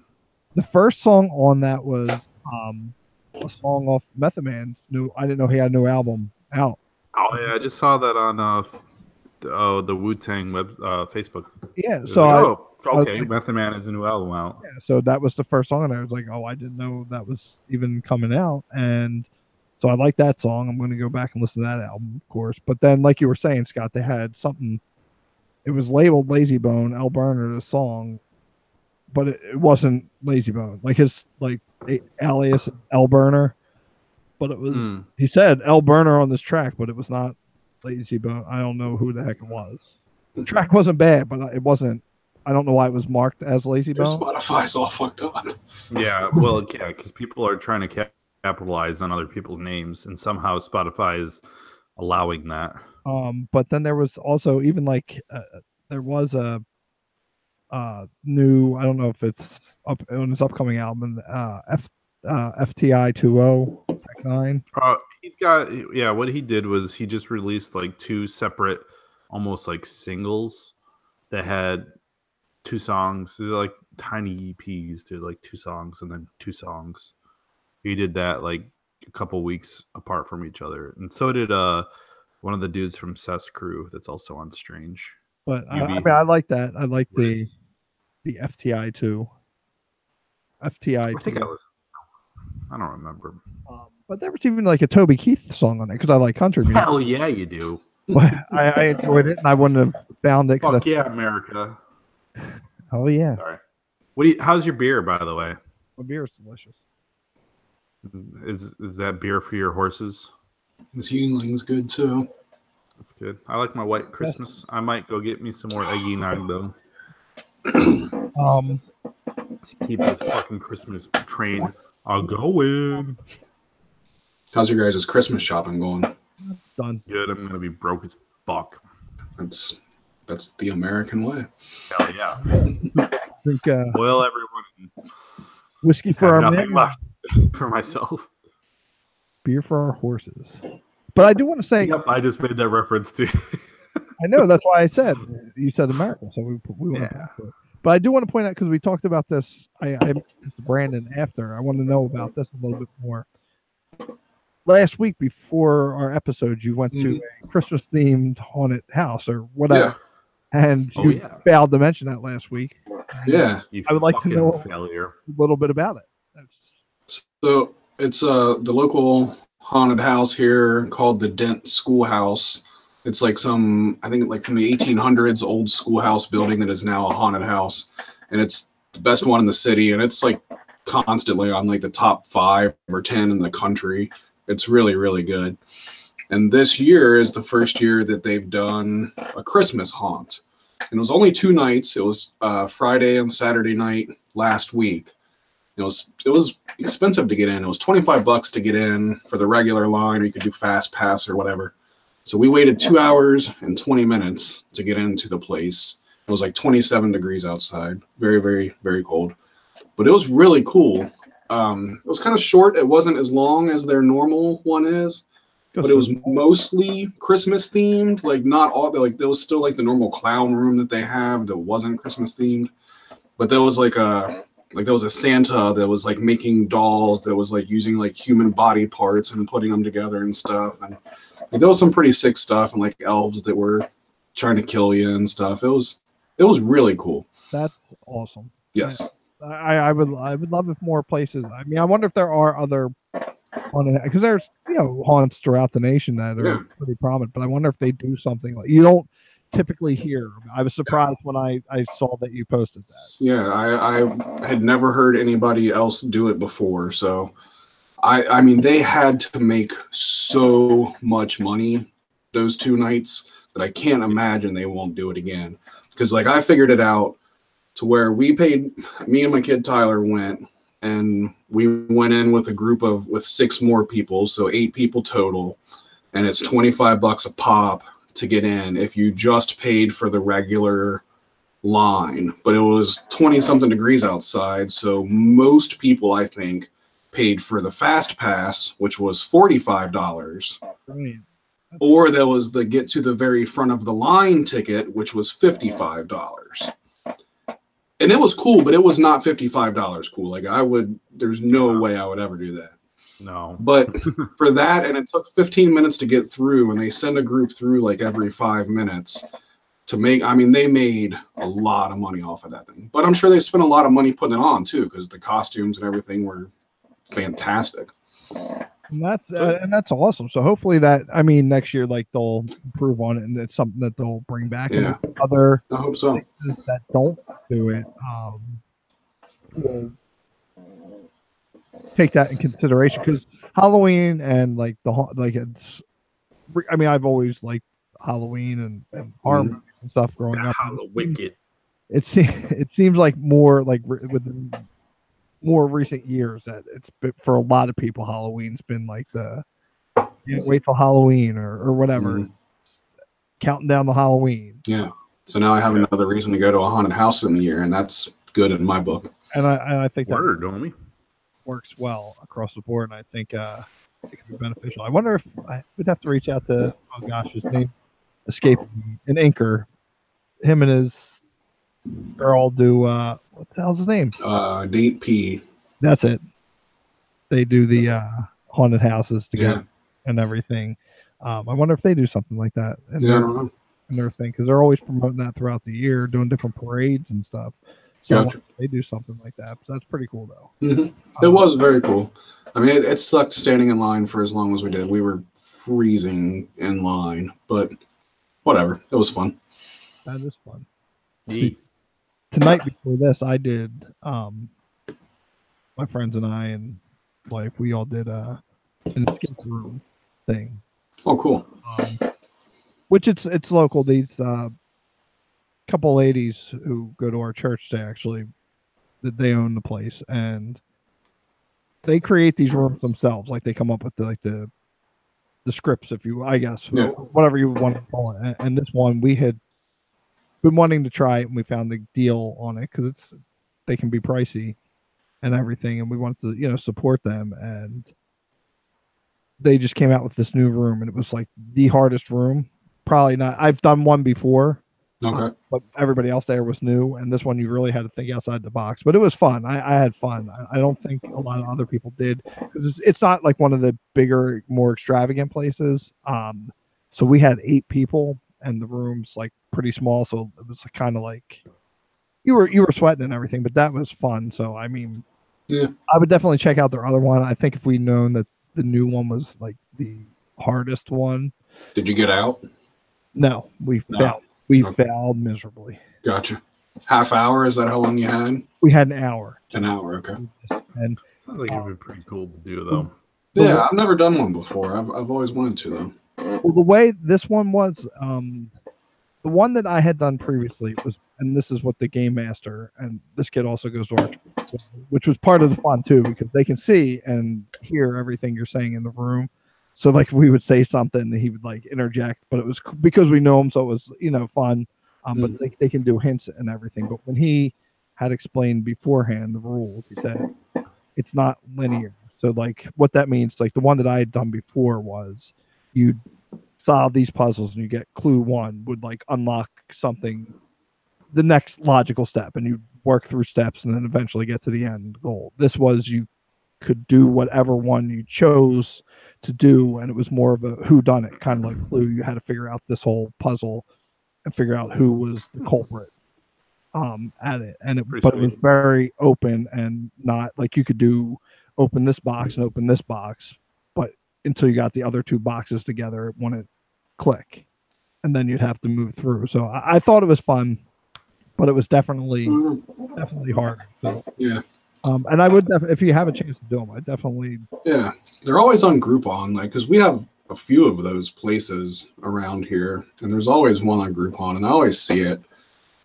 The first song on that was a song off Method Man's new. I didn't know he had a new album out. Oh yeah, I just saw that on the Wu-Tang web Facebook. Yeah, so okay, Method Man has a new album out. Yeah, so that was the first song, and I was like, oh, I didn't know that was even coming out, and so I like that song. I'm going to go back and listen to that album, of course. But then, like you were saying, Scott, they had something. It was labeled Lazy Bone, El Burner, the song, but it wasn't Lazy Bone. Like his alias El Burner, but it was. He said El Burner on this track, but it was not Lazy Bone. I don't know who the heck it was. The track wasn't bad, but it wasn't. I don't know why it was marked as Lazy Bone. Spotify's all fucked up. Yeah, well, yeah, because people are trying to capitalize on other people's names, and somehow Spotify is allowing that. But then there was also even there was a new. I don't know if it's up on his upcoming album. FTI 2.0 9. He's got what he did was he just released like 2 separate, almost like singles that had 2 songs. They're like tiny EPs. They're like 2 songs and then 2 songs. He did that like a couple weeks apart from each other, and so did one of the dudes from Seth's crew that's also on Strange. But I mean, I like that. I like the FTI too. FTI. I think I was. I don't remember. But there was even like a Toby Keith song on it because I like country music. Hell yeah, you do. I enjoyed it, and I wouldn't have found it. Fuck yeah, America. Oh yeah. Sorry. How's your beer, by the way? My beer is delicious. Is that beer for your horses? This Yingling's good too. That's good. I like my White Christmas. I might go get me some more eggy nag though. Keep this fucking Christmas train going. How's your guys' Christmas shopping going? Done. Good. I'm gonna be broke as fuck. That's the American way. Hell yeah. Drink Boil everyone. Whiskey for our nothing men. left for myself. Beer for our horses. But I do want to say. Yep, I just made that reference too. I know, that's why I said you said America, so we went back to it. But I do want to point out because we talked about this. I Brandon after. I want to know about this a little bit more. Last week before our episode, you went to a Christmas themed haunted house or whatever, and you failed to mention that last week. Yeah, I would like to know a little bit about it. So it's the local haunted house here called the Dent Schoolhouse. It's like I think like from the 1800s old schoolhouse building that is now a haunted house, and it's the best one in the city, and it's like constantly on like the top 5 or 10 in the country. It's really, really good. And this year is the first year that they've done a Christmas haunt. And it was only 2 nights. It was Friday and Saturday night last week. It was expensive to get in. It was $25 to get in for the regular line, or you could do fast pass or whatever. So we waited 2 hours and 20 minutes to get into the place. It was like 27 degrees outside. Very, very, very cold. But it was really cool. It was kind of short. It wasn't as long as their normal one is, but it was mostly Christmas themed. Like not all, like there was still like the normal clown room that they have that wasn't Christmas themed, but there was there was a Santa that was like making dolls that was like using like human body parts and putting them together and stuff. And like, there was some pretty sick stuff and like elves that were trying to kill you and stuff. It was really cool. That's awesome. Yes. I would love if more places. I mean, I wonder if there are other haunted, because there's haunts throughout the nation that are pretty prominent. But I wonder if they do something like you don't typically hear. I was surprised when I saw that you posted that. Yeah, I had never heard anybody else do it before. So I mean, they had to make so much money those 2 nights that I can't imagine they won't do it again. Because like I figured it out. To where we paid, me and my kid Tyler went, and we went in with a group with 6 more people, so 8 people total, and it's $25 a pop to get in if you just paid for the regular line. But it was 20-something degrees outside, so most people, I think, paid for the fast pass, which was $45. Or there was the get to the very front of the line ticket, which was $55. And it was cool, but it was not $55 cool. Like there's no way I would ever do that. No. But for that, and it took 15 minutes to get through, and they send a group through like every 5 minutes to make, I mean, they made a lot of money off of that thing. But I'm sure they spent a lot of money putting it on too, because the costumes and everything were fantastic. And that's awesome. So hopefully that, I mean, next year, like they'll improve on it, and it's something that they'll bring back. Yeah. And other I hope so. places that don't do it, will take that in consideration, because Halloween and like it's. I mean, I've always liked Halloween and horror movies and stuff growing up. Wicked. It seems like more like with more recent years that it's been, for a lot of people, Halloween's been like the wait till Halloween or whatever, counting down to Halloween. Yeah. So now I have another reason to go to a haunted house in the year, and that's good in my book. And I think that don't we? works well across the board. And I think it could be beneficial. I wonder if I would have to reach out to, oh gosh, his name escaped me, an inker. Him and his girl do, what the hell's his name? Nate P. That's it. They do the haunted houses together Yeah. and everything. I wonder if they do something like that. And Yeah, I don't know. and everything, because they're always promoting that throughout the year, doing different parades and stuff. So Gotcha. they do something like that. So that's pretty cool, though. Mm-hmm. It was very cool. I mean, it sucked standing in line for as long as we did. We were freezing in line, but whatever. It was fun. That is fun. Yeet. Tonight before this, I did, my friends and I and wife, we all did an escape room thing. Oh, cool. Which it's local. These couple ladies who go to our church, they own the place, and they create these rooms themselves. Like they come up with the scripts, if you, I guess, whatever you want to call it. And this one we had been wanting to try it, and we found a deal on it because they can be pricey and everything, and we wanted to support them. And they just came out with this new room, and it was like the hardest room. Probably not. I've done one before. Okay. But everybody else there was new, and this one you really had to think outside the box. But it was fun. I had fun. I don't think a lot of other people did, because it's not like one of the bigger, more extravagant places. So we had 8 people, and the room's like pretty small, so it was kind of like you were sweating and everything. But that was fun. So I mean, yeah, I would definitely check out their other one. I think if we'd known that the new one was like the hardest one. Did you get out? No, we failed. We failed miserably. Gotcha. Half hour? Is that how long you had? We had an hour. An hour, okay. And sounds like it'd be pretty cool to do, though. Yeah, I've never done one before. I've always wanted to, though. Well, the way this one was, the one that I had done previously was, and this is what the game master, and this kid also goes to our church, which was part of the fun too, because they can see and hear everything you're saying in the room. So like we would say something and he would like interject, but it was because we know him. So it was, fun. But they can do hints and everything. But when he had explained beforehand the rules, he said it's not linear. So like what that means, like the one that I had done before was you'd solve these puzzles and you get clue 1 would like unlock something, the next logical step, and you work through steps and then eventually get to the end goal. This was you could do whatever one you chose to do, and it was more of a whodunit, kind of like Clue. You had to figure out this whole puzzle and figure out who was the culprit at it. And it was very open, and not like you could do open this box and open this box, but until you got the other 2 boxes together, it wouldn't click, and then you'd have to move through. So I thought it was fun, but it was definitely hard. So yeah. And I would, if you have a chance to do them, I definitely. Yeah, they're always on Groupon, like, because we have a few of those places around here, and there's always one on Groupon, and I always see it.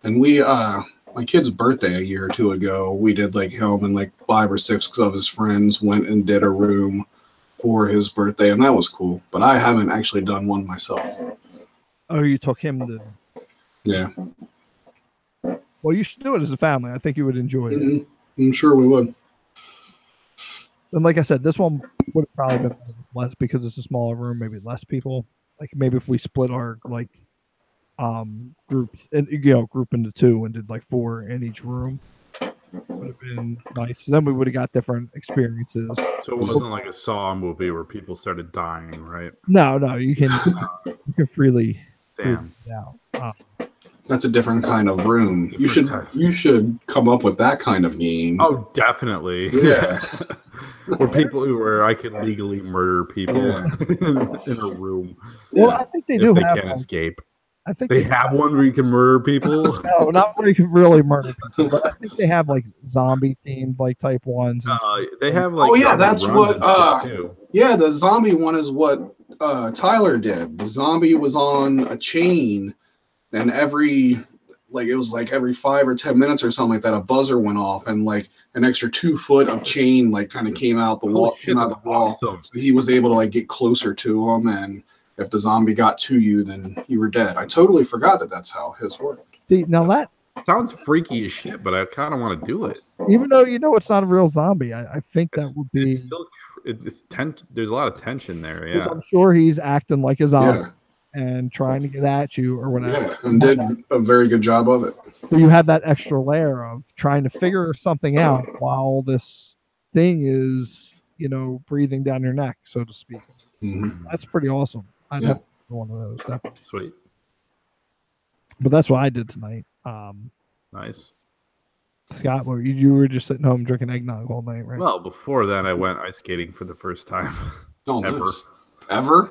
And we, my kid's birthday a year or 2 ago, we did like him and like 5 or 6 of his friends went and did a room for his birthday, and that was cool. But I haven't actually done one myself. Oh, you took him to. Yeah. Well, you should do it as a family. I think you would enjoy it. I'm sure we would. And like I said, this one would have probably been less because it's a smaller room, maybe less people. Like maybe if we split our like groups and group into 2 and did like 4 in each room, would have been nice. And then we would have got different experiences. So it wasn't like a Saw movie where people started dying, right? No, you can freely. Damn. Out. That's a different kind of room. You should come up with that kind of game. Oh, definitely. Yeah. where I can legally murder people in a room. Well, I think they do if have they can't escape. I think they have one where you can murder people. No, not where you can really murder people, but I think they have like zombie themed like type ones. They have like. Oh yeah, that's what. Yeah, the zombie one is what Tyler did. The zombie was on a chain. And it was like every 5 or 10 minutes or something like that, a buzzer went off, and like an extra 2 foot of chain like kind of came out the wall. Awesome. So he was able to like get closer to him, and if the zombie got to you, then you were dead. I totally forgot that's how his worked. Now that sounds freaky as shit, but I kind of want to do it. Even though it's not a real zombie, I think that would be. It's still it's there's a lot of tension there. 'Cause Yeah, I'm sure he's acting like a zombie Yeah, and trying to get at you or whatever. yeah, and did a very good job of it. So you have that extra layer of trying to figure something out while this thing is, breathing down your neck, so to speak. That's pretty awesome. I'd Yeah. have one of those, definitely. sweet, But that's what I did tonight. nice. Scott, you were just sitting home drinking eggnog all night, right? Well, before that, I went ice skating for the first time Oh, ever. nice. Ever?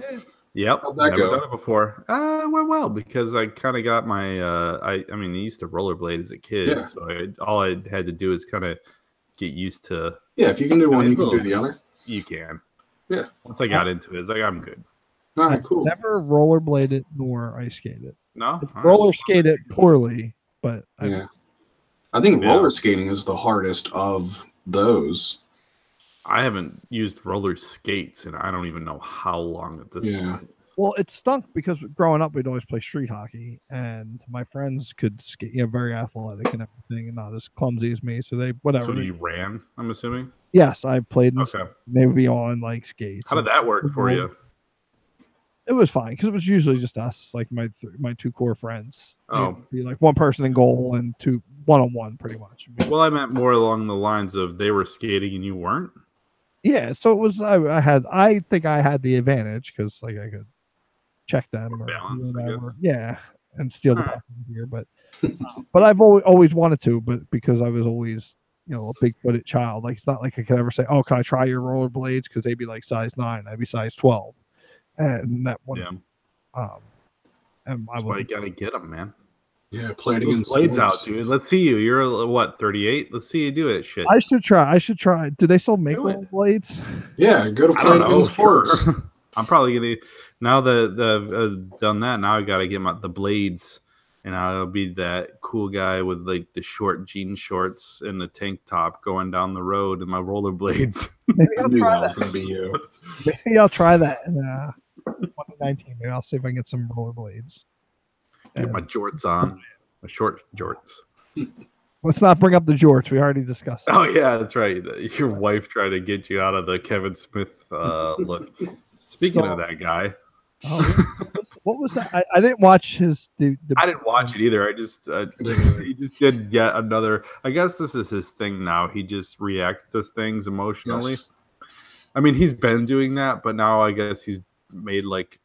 Yep, How'd that never go? done it before. It went well because I kind of got my. I mean, I used to rollerblade as a kid, Yeah. so all I had to do is kind of get used to. Yeah, if you can do one, you it's a can do little- the other. You can. Yeah. Once I got into it, it's like I'm good. All right, cool. Never rollerbladed nor ice skated. No, all right. Roller skated poorly, but Yeah. I think Yeah. roller skating is the hardest of those. I haven't used roller skates and I don't even know how long at this Yeah. point. well, it stunk because growing up we'd always play street hockey, and my friends could skate, very athletic and everything, and not as clumsy as me. So they whatever. So you ran, I'm assuming. Yes, I played. Okay. They would be on like skates. How did that work for you? It was fine because it was usually just us, like my two core friends. Oh. It'd be like one person in goal and two one-on-one, pretty much. Well, I meant more along the lines of they were skating and you weren't. Yeah, so it was. I think I had the advantage because like I could check them or balance, I whatever. guess. Yeah, and steal the Alright. puck from here. But I've always wanted to, but because I was always a big-footed child, like it's not like I could ever say, "Oh, can I try your rollerblades?" Because they'd be like size 9, I'd be size 12, and that one. Yeah. And That's why you gotta get them, man. Yeah, play it Those against blades out, sports. dude. Let's see you. You're what, 38? Let's see you do it. Shit. I should try. Do they still make Do it. rollerblades? Yeah, go to I play don't it know. against sports. Sure. I'm probably gonna now that I've done that. Now I gotta get the blades, and I'll be that cool guy with like the short jean shorts and the tank top going down the road and my rollerblades. Maybe I I'll knew try that was that. going to be you. Maybe I'll try that in 2019. Maybe I'll see if I can get some rollerblades. Get my jorts on, my short jorts. Let's not bring up the jorts. We already discussed it. Oh yeah, that's right. Your wife tried to get you out of the Kevin Smith look. Speaking of that guy, What was that? I didn't watch his. I didn't watch it either. I just he just did yet another. I guess this is his thing now. He just reacts to things emotionally. Yes. I mean, he's been doing that, but now I guess he's made like.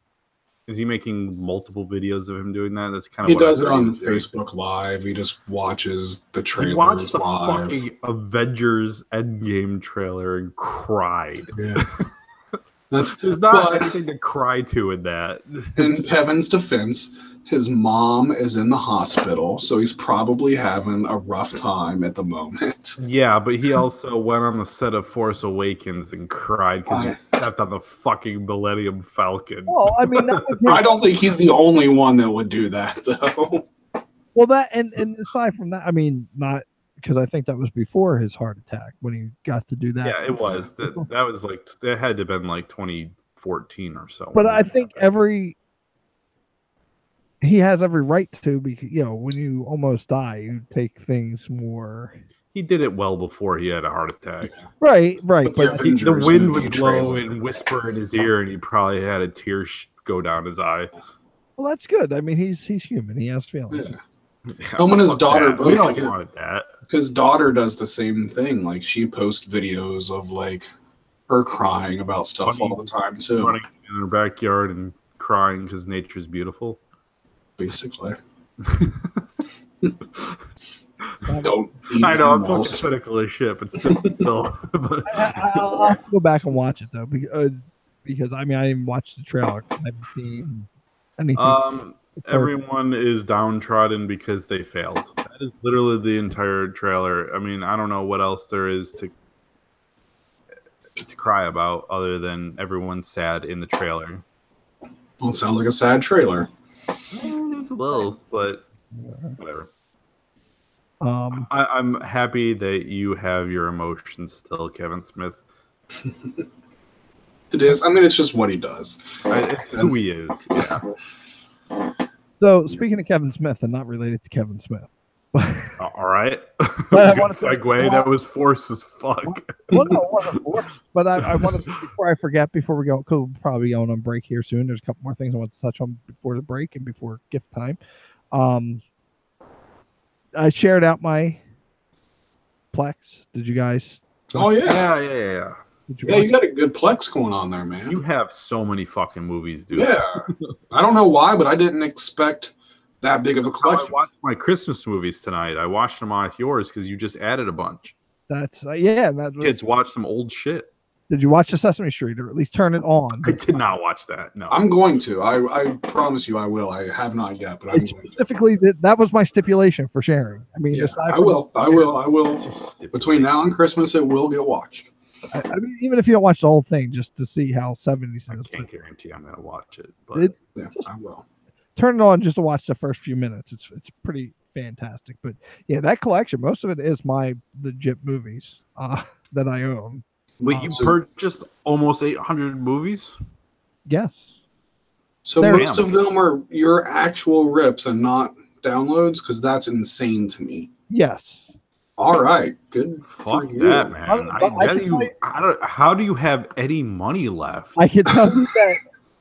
Is he making multiple videos of him doing that? That's kind of He what does I it thought he on was doing. Facebook Live. He just watches the He trailers watched the live. fucking Avengers Endgame trailer and cried. Yeah. That's There's not but anything to cry to in that. in Kevin's defense, his mom is in the hospital, so he's probably having a rough time at the moment. Yeah, but he also went on the set of Force Awakens and cried because he stepped on the fucking Millennium Falcon. Well, I mean, that was I don't think he's the only one that would do that, though. well, that and aside from that, I mean, not because I think that was before his heart attack when he got to do that. Yeah, it was. That was like, it had to have been like 2014 or so. But I think he has every right to, because when you almost die, you take things more. He did it well before he had a heart attack. Right. But But The wind movie would blow trailer. and whisper in his ear, and he probably had a tear go down his eye. well, that's good. I mean, he's human. He has feelings. Yeah. Him and his Fuck daughter that. both We don't like it. want that. His daughter does the same thing. Like, she posts videos of, like, her crying about stuff all the time, too. Running in her backyard and crying because nature's beautiful. Basically. Don't eat I know, I'm fucking animals. cynical as shit, but still. But I'll have to go back and watch it though, because I mean, I didn't watch the trailer. I haven't seen anything. everyone is downtrodden because they failed. That is literally the entire trailer. I mean, I don't know what else there is to cry about other than everyone's sad in the trailer. Well, it sounds like a sad trailer. It's a little, but whatever. I I'm happy that you have your emotions still, Kevin Smith. It is. I mean, it's just what he does. It's who he is. Yeah. So speaking of Kevin Smith, and not related to Kevin Smith, All All right. But I Good wanna say- segue. That was forced as fuck. Well, no, it wasn't forced. But I wanted before I forget, before we go, because we'll probably going on break here soon. There's a couple more things I want to touch on before the break and before gift time. I shared out my Plex. Did you guys? Oh yeah, Yeah. Did yeah. watch You got a good Plex going on there, man. You have so many fucking movies, dude. Yeah, I don't know why, but I didn't expect that big of a That's how I collection. watched my Christmas movies tonight. I watched them off yours because you just added a bunch. That's yeah. That was, Kids watch some old shit. Did you watch the Sesame Street or at least turn it on? I did not watch that. No. I'm going to. I promise you, I will. I have not yet, but I'm going to. Specifically, that was my stipulation for sharing. I mean, Yeah, aside I from- will. I will. Between now and Christmas, it will get watched. I mean, even if you don't watch the whole thing, just to see how 70s I is. can't guarantee I'm going to watch it. But It, Yeah, I will. turn it on just to watch the first few minutes. It's pretty fantastic. But yeah, that collection, most of it is my legit movies that I own. wait, you So- purchased almost 800 movies? Yes. So There- most of them are your actual rips and not downloads, because that's insane to me. Yes. All right, good. Fuck for you. that, man. I How do you have any money left? I can tell you that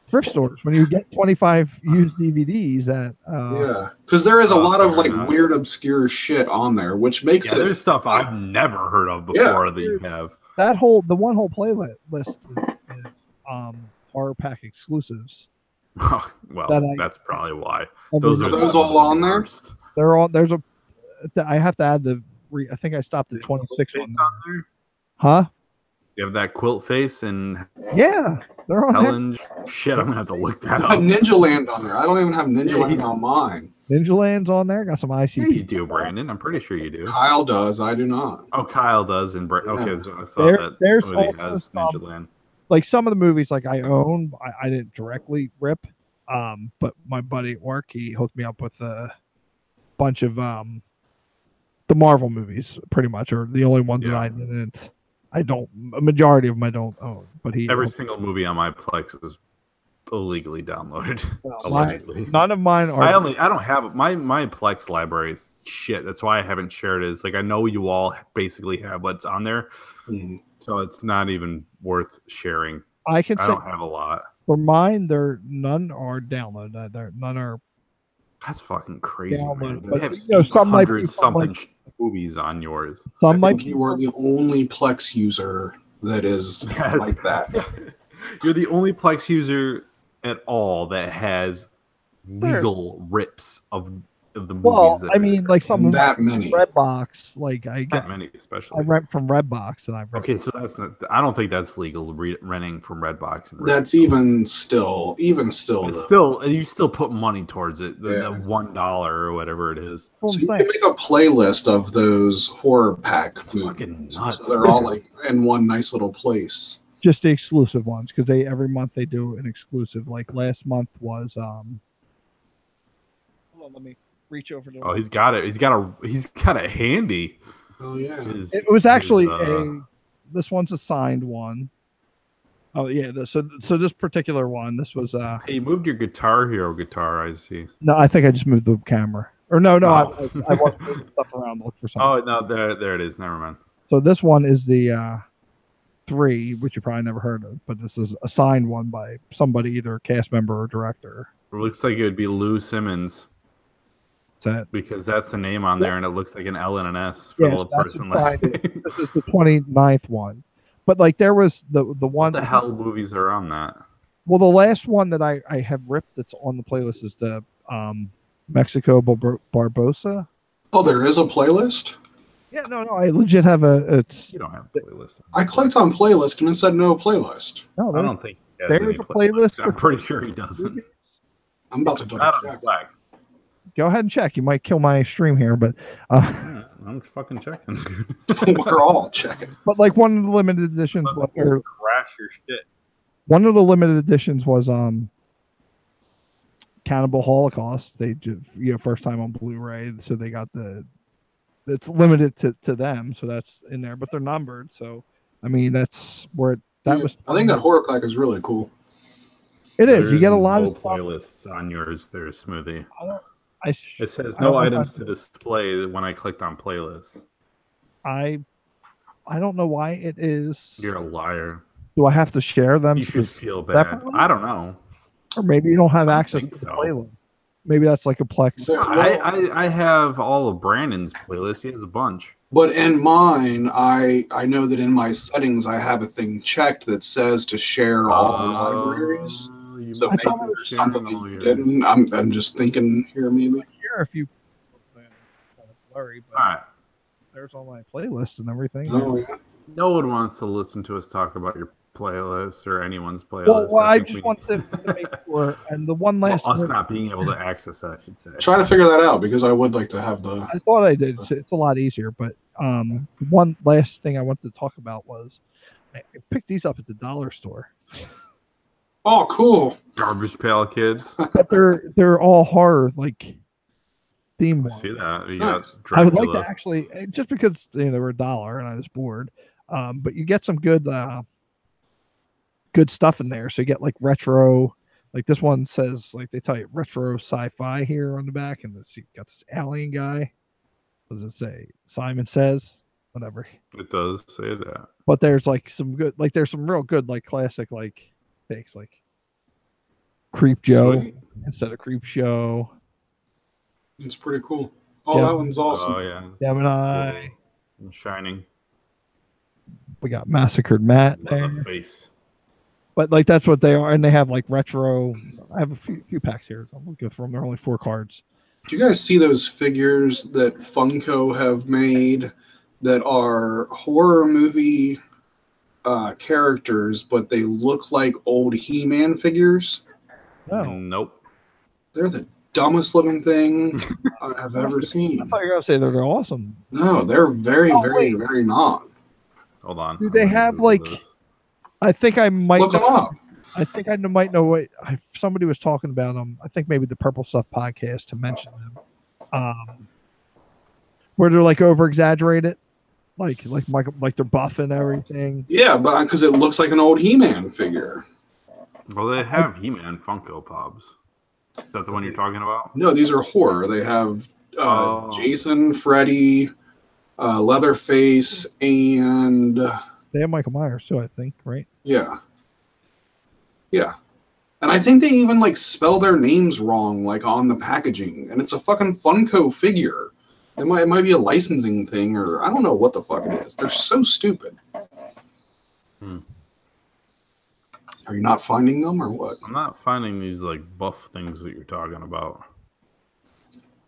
thrift stores, when you get 25 used DVDs at Yeah, because there is a lot of fair like enough. weird, obscure shit on there, which makes Yeah, it. there's stuff I've never heard of before Yeah. that you have. the one whole playlist is horror pack exclusives. Well, That I- that's probably why. Every- Those are those some of all the on there? worst. They're all I have to add I think I stopped at 26 on there. there? Huh? You have that quilt face and Yeah, they're on there. Helen. Shit, I'm gonna have to look that I had up. Ninja Land on there. I don't even have Ninja Yeah, Land on mine. Ninja Land's on there. Got some Yeah, you ICP. do, Brandon. I'm pretty sure you do. Kyle does. I do not. Oh, Kyle does, and okay, Yeah. so I saw that There's somebody also has some- Ninja Land. Like some of the movies, like I own, I didn't directly rip, but my buddy at work, he hooked me up with a bunch of the Marvel movies, pretty much, or the only ones that Yeah. I didn't. I don't. A majority of them I don't own, but he Every single movie on my Plex is illegally downloaded. my- Allegedly. none of mine are. I don't have my Plex library is shit. That's why I haven't shared it. It's like I know you all basically have what's on there, so it's not even worth sharing. I can I say don't have a lot. for mine, none are downloaded. None are. That's fucking crazy, Yeah, man. but, I have you know, some might be 100 from, something like- movies on yours. Some I might think be. you are the only Plex user that is Yes. like that. You're the only Plex user at all that has legal rips of the movies. Well, that I mean, like some of That many. Redbox, like I not get, many, I especially. rent from Redbox, and I rent. Okay, so that's not. I don't think that's legal. Renting from Redbox. And That's even still It's though. still, you still put money towards it. The Yeah. $1 or whatever it is. That's So what you I'm can saying. make a playlist of those horror pack It's movies. fucking nuts. So they're all like in one nice little place. Just the exclusive ones, because every month they do an exclusive. Like last month was hold on, let me reach over to. Oh, he's got it. He's got it handy. Oh yeah. It was actually his, this one's a signed one. Oh yeah, so this particular one, this was Hey, you moved your Guitar Hero guitar. I see. no, I think I just moved the camera. Or no, Oh. I wasn't moving stuff around to look for something. Oh no, there it is. Never mind. So this one is the 3, which you probably never heard of, but this is a signed one by somebody, either a cast member or director. It looks like it would be Lou Simmons Is that because that's the name on there, and it looks like an L and an S for Yes, the that's first and what last signed it. name. This is the 29th one. But like there was the What one the hell movies are on that? well, the last one that I have ripped that's on the playlist is the Mexico Barbosa. Oh, there is a playlist? Yeah, no, I legit have it's You don't have a playlist. I clicked on playlist and it said no playlist. no, I don't think he has there's any a playlist I'm for- pretty sure he doesn't. I'm about to double Not on check. Slack. go ahead and check. You might kill my stream here, but Yeah, I'm fucking checking. We're all checking. but like one of the limited editions was, or Crash your shit. one of the limited editions was Cannibal Holocaust. They just first time on Blu-ray, so they got it's limited to them, so that's in there, but they're numbered. So I mean that's where that was. I think that horror pack is really cool. It is. You There get a is lot no of stuff. playlists on yours there, Smoothie. It says I don't no know if items to display when I clicked on playlist. I don't know why it is. You're a liar. Do I have to share them? You should feel bad. separately? I don't know. Or maybe you don't have I don't access think to the so. playlist. Maybe that's like a Plex. I have all of Brandon's playlists. He has a bunch. But in mine, I know that in my settings I have a thing checked that says to share all libraries. So I maybe thought it there's was something that you didn't. I'm just thinking here maybe. Here, if you kind of blurry, but All right. there's all my playlists and everything. Oh yeah. No one wants to listen to us talk about your playlist or anyone's playlist. Well, I think just we wanted to make sure. And the one last us one, not being able to access that, I should say. Trying to figure that out because I would like to have the. I thought I did. It's a lot easier. But one last thing I wanted to talk about was I picked these up at the dollar store. Oh, cool! Garbage Pail Kids. But they're all horror like theme. I see that. You Nice. got I would like to Dracula. actually, just because they were $1 and I was bored. But you get some good stuff in there. So you get like retro, like this one says, like they tell you retro sci-fi here on the back, and you got this alien guy. What does it say? Simon Says, whatever. It does say that. But there's like some good, like there's some real good, like classic, like takes, like Creep Joe Sweet. instead of Creep Show. It's pretty cool. Oh, Yeah. that one's awesome. Oh yeah. Gemini. Cool. And Shining. We got Massacred Matt Love there. the face. But like that's what they are, and they have like retro. I have a few packs here. So I'm looking for them. They're only 4 cards. Do you guys see those figures that Funko have made that are horror movie characters, but they look like old He-Man figures? No, Nope. They're the dumbest looking thing I have ever seen. I thought you were gonna say they're awesome. No, they're very, Oh, very, wait. very not. Hold on. Do they I'm gonna have Google like? this. I think I might. Look them up. I think I might know what somebody was talking about them. I think maybe the Purple Stuff podcast to mention them, where they're like over exaggerated, like they're buff and everything. Yeah, but because it looks like an old He-Man figure. Well, they have He-Man Funko Pops. Is that the one you're talking about? No, these are horror. They have Jason, Freddy, Leatherface, and They have Michael Myers too, I think, right? yeah. And I think they even like spell their names wrong, like on the packaging. And it's a fucking Funko figure. It might be a licensing thing, or I don't know what the fuck it is. They're so stupid. Are you not finding them, or what? I'm not finding these like buff things that you're talking about.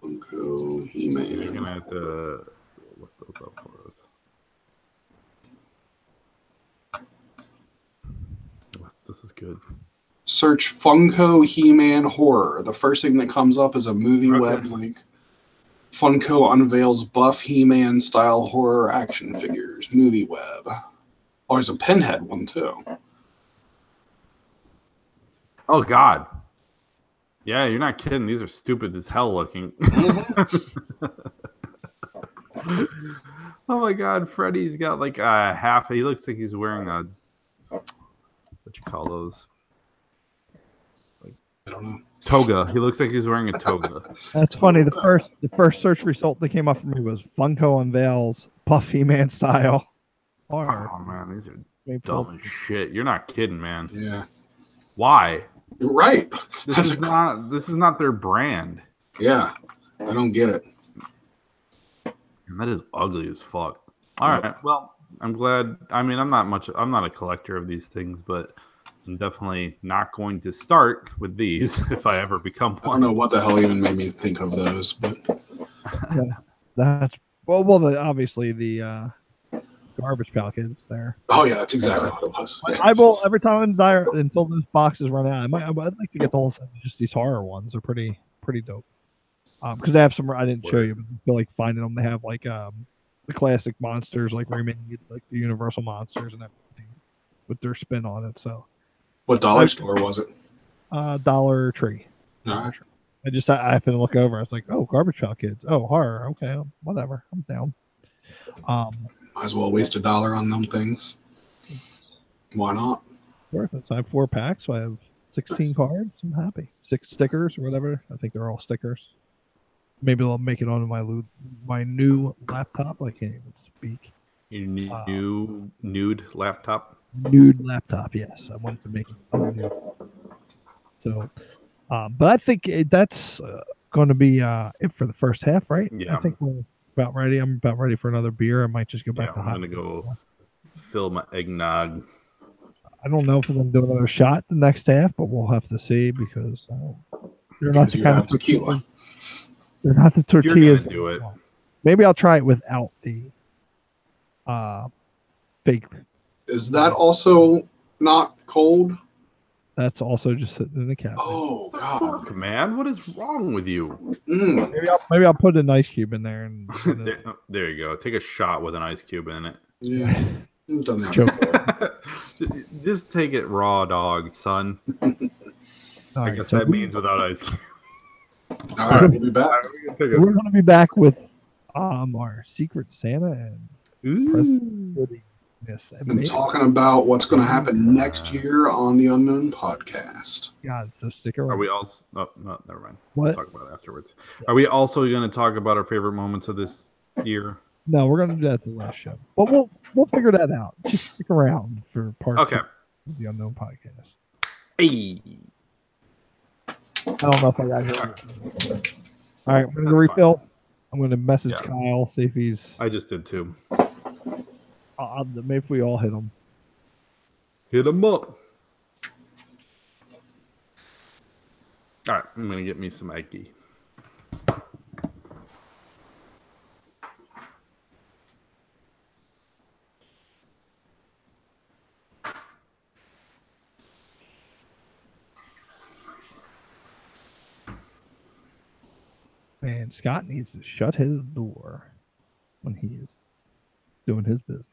Funko You're He-Man. gonna have to look those up for us. This is good. Search Funko He-Man horror. The first thing that comes up is a movie web link. Funko unveils buff He-Man style horror action figures. Movie web. Oh, there's a Pinhead one too. Oh God. Yeah, you're not kidding. These are stupid as hell looking. Oh my God, Freddy's got like a half. He looks like he's wearing a what you call those? I don't know. Toga. He looks like he's wearing a toga. That's funny. The first search result that came up for me was Funko unveils buff He-Man style horror. Oh man, these are Maybe dumb as shit. You're not kidding, man. Yeah. Why? You're right. This is not their brand. Yeah. I don't get it. And that is ugly as fuck. All right. Well, I'm glad. I mean, I'm not a collector of these things, but I'm definitely not going to start with these if I ever become I one. don't know what the hell even made me think of those, but That's obviously the Garbage Pail Kids there. oh yeah, that's exactly what it was. Yeah. I will every time I'm dire until those boxes run out. I'd like to get the whole set of just these horror ones. They're pretty dope. Because they have some I didn't show you, but I feel like finding them. They have like the classic monsters, like remade, like the Universal monsters and everything, with their spin on it. So, What dollar store was it? Dollar Tree. All right. I happened to look over. I was like, oh, Garbage Pail Kids. Oh, horror. Okay, whatever. I'm down. Might as well waste $1 on them things. Why not? Worth it. So I have 4 packs. So I have 16 cards. I'm happy. 6 stickers or whatever. I think they're all stickers. maybe I'll make it onto my new laptop. I can't even speak. Your new nude laptop. Nude laptop. Yes, I wanted to make it nude. So, but I think that's going to be it for the first half, right? Yeah. I think we're about ready. I'm about ready for another beer. I might just go back to I'm gonna go fill my eggnog. I don't know if we're going to do another shot the next half, but we'll have to see because they're not the kind of tequila. They're not the You're tortillas. gonna do it. Maybe I'll try it without the fake. Is that also not cold? That's also just sitting in the cabinet. Oh God, Fuck, man, what is wrong with you? Maybe I'll put an ice cube in there and there you go. Take a shot with an ice cube in it. Yeah, I've done that. just take it raw, dog, son. I guess that means without ice cube. All right, we'll be back. We're going to be back with our Secret Santa and President Goodiness. And talking about what's going to happen next year on the Unknown Podcast. God, so stick around. Are we also? Oh, no, never mind. What? We'll talk about it afterwards. Are we also going to talk about our favorite moments of this year? No, we're going to do that at the last show, but we'll figure that out. Just stick around for part 2 of the Unknown Podcast. Hey. I don't know if I got here. All right, I'm going to refill. I'm going to message Kyle, see if he's. I just did too. Maybe if we all hit him. Hit him up. All right, I'm going to get me some eggy. Man, Scott needs to shut his door when he is doing his business.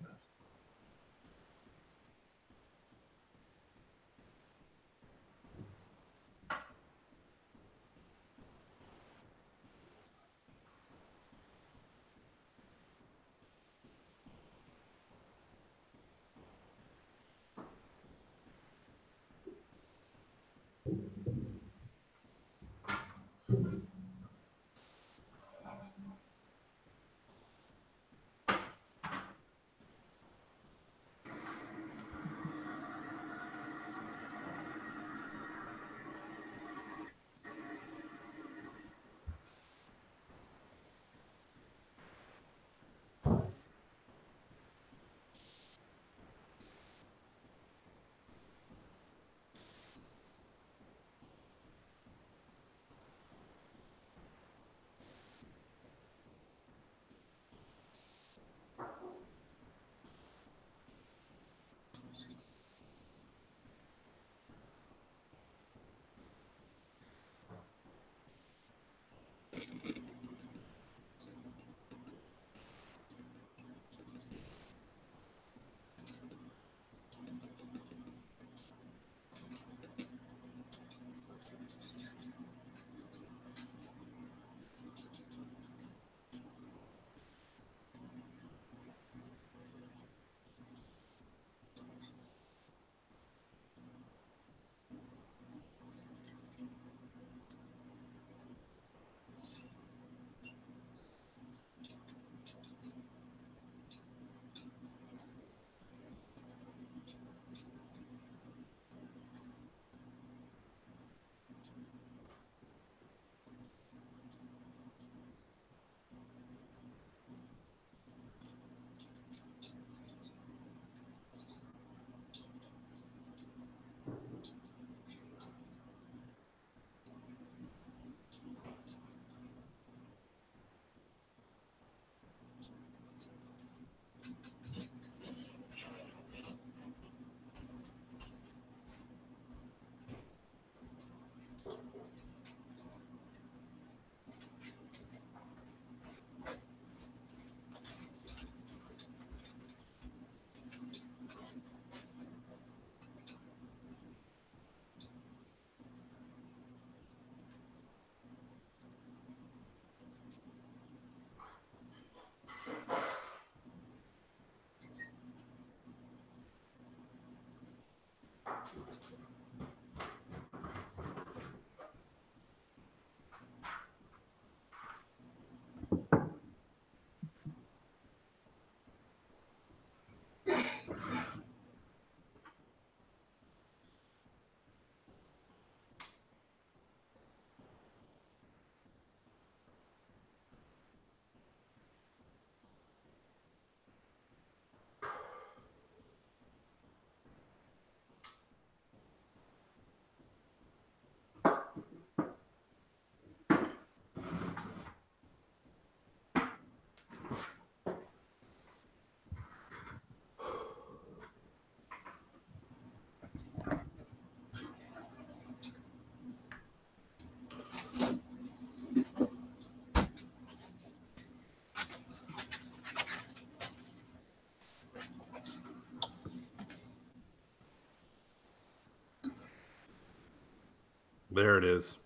There it is.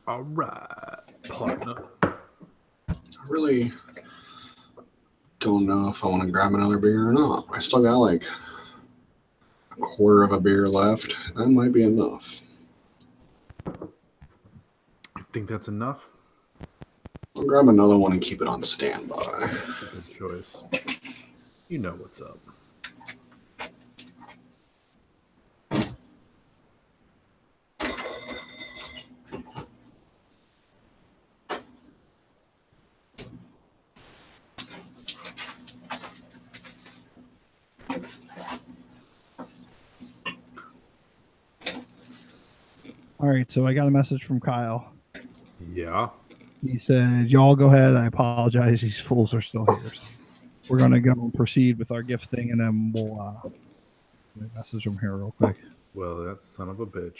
All right, partner. I really don't know if I want to grab another beer or not. I still got like a quarter of a beer left. That might be enough. I think that's enough. I'll grab another one and keep it on standby. Good choice. You know what's up. All right, so I got a message from Kyle. Yeah. He said, y'all go ahead. I apologize. These fools are still here. So we're going to go and proceed with our gift thing, and then we'll message from here real quick. Well, that son of a bitch.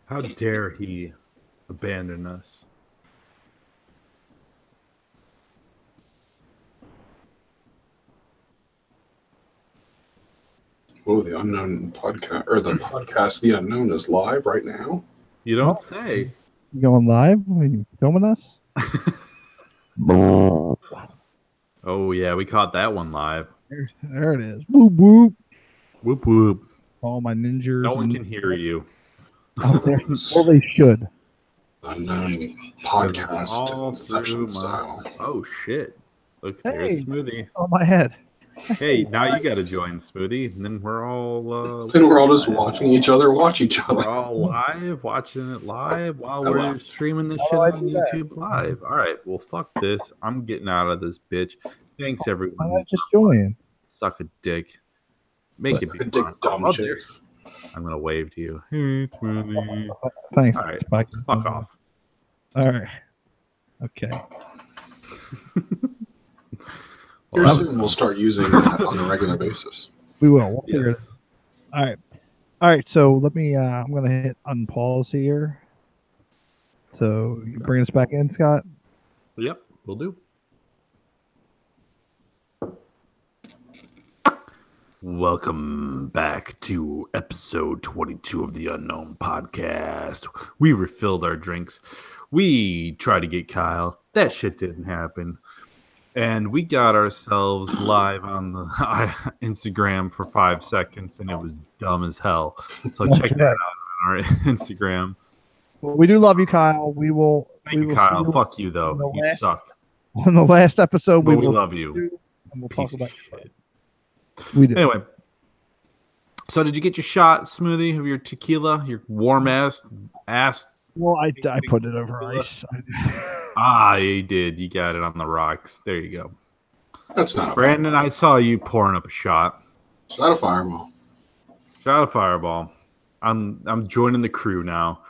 How dare he abandon us? Oh, the unknown podcast, or the podcast, The Unknown, is live right now. You don't say. You going live? Are you filming us? Oh, yeah, we caught that one live. There it is. Whoop, whoop. Whoop, whoop. All my ninjas. No one can hear you. Out there. Well, they should. Unknown podcast, all Inception style. Oh, shit. Look, Hey. there's Smoothie. On my head. Hey, now you got to join Smoothie, and then we're all... Then we're all just watching each other watch each other. We're all live, watching it live while I we're left. streaming this How shit do I on do that? YouTube live. All right, well, fuck this. I'm getting out of this bitch. Thanks, Why everyone. not just join? Suck a dick. Make it be Dick fun. dumb Oh, there- shits. I'm going to wave to you. Hey, Smoothie. Thanks. All right, Spike. fuck off. All right. Okay. Here Well, soon we'll start using that on a regular basis. We will. We'll figure it yes. out. All right. All right. So let me, I'm going to hit unpause here. So you bring us back in, Scott? Yep, we'll do. Welcome back to episode 22 of the Unknown Podcast. We refilled our drinks. We tried to get Kyle. That shit didn't happen. And we got ourselves live on the Instagram for 5 seconds, and it was dumb as hell. So check that out on our Instagram. Well, we do love you, Kyle. We will. Thank you, see Kyle. you Fuck you, though. the You last- suck. on the last episode. But we will love see you. and we'll Piece talk about of shit. We do. Anyway, so did you get your shot, Smoothie, of your tequila, your warm ass? Well, I put it over ice. You did. You got it on the rocks. There you go. That's not a Brandon, I saw you pouring up a shot. It's not a fireball. Shot a fireball. I'm joining the crew now.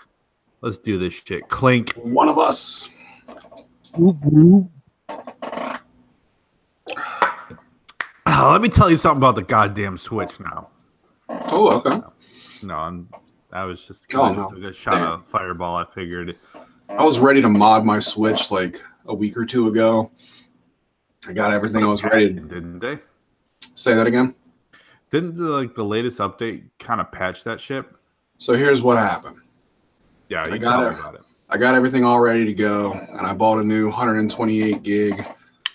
Let's do this shit. Clink. One of us. Whoop, whoop. Let me tell you something about the goddamn Switch now. Oh, okay. No, I was just Oh, no. took a shot of fireball. I figured. I was ready to mod my Switch like a week or two ago. I got everything I was ready to Didn't they? say that again. Didn't the latest update kind of patch that shit? So here's what happened. Yeah, you got tell it. me about it. I got everything all ready to go, and I bought a new 128 gig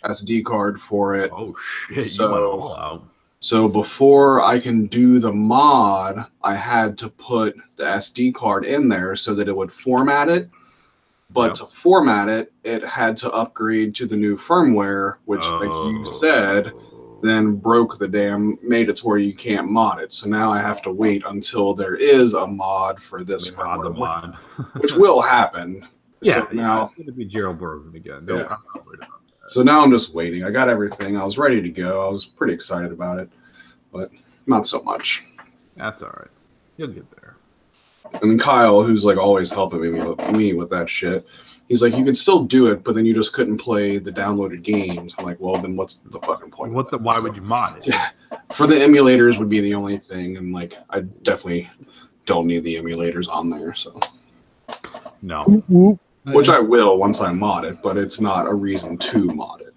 SD card for it. Oh shit! So- You went all out. So before I can do the mod, I had to put the SD card in there so that it would format it. But Yep. to format it, it had to upgrade to the new firmware, which, like you said, then broke made it to where you can't mod it. So now I have to wait until there is a mod for this They mod the firmware, mod. which will happen. Yeah, So now, it's going to be jailbroken again. Don't, Yeah. I'm not worried about that. so now I'm just waiting. I got everything. I was ready to go. I was pretty excited about it. but not so much. That's all right. You'll get there. And Kyle, who's like always helping me with that shit, he's like, you could still do it, but then you just couldn't play the downloaded games. I'm like, well, then what's the fucking point? Why would you mod it? Yeah, for the emulators would be the only thing, and like I definitely don't need the emulators on there. So no, which I will once I mod it, but it's not a reason to mod it.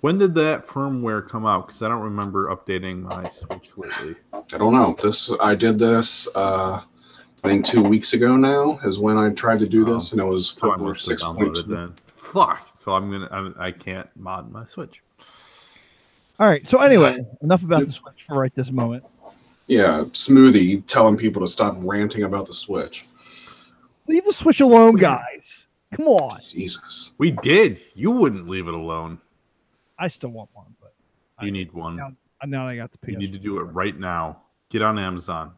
When did that firmware come out? Because I don't remember updating my Switch lately. I don't know. I did this. I think 2 weeks ago now is when I tried to do this, and it was for 6.2. Fuck. So I can't mod my Switch. All right. So anyway, enough about the Switch for right this moment. Yeah, Smoothie telling people to stop ranting about the Switch. Leave the Switch alone, guys. Come on. Jesus. We did. You wouldn't leave it alone. I still want one, but you need one. Now I got the PS. You need to do it right now. Get on Amazon.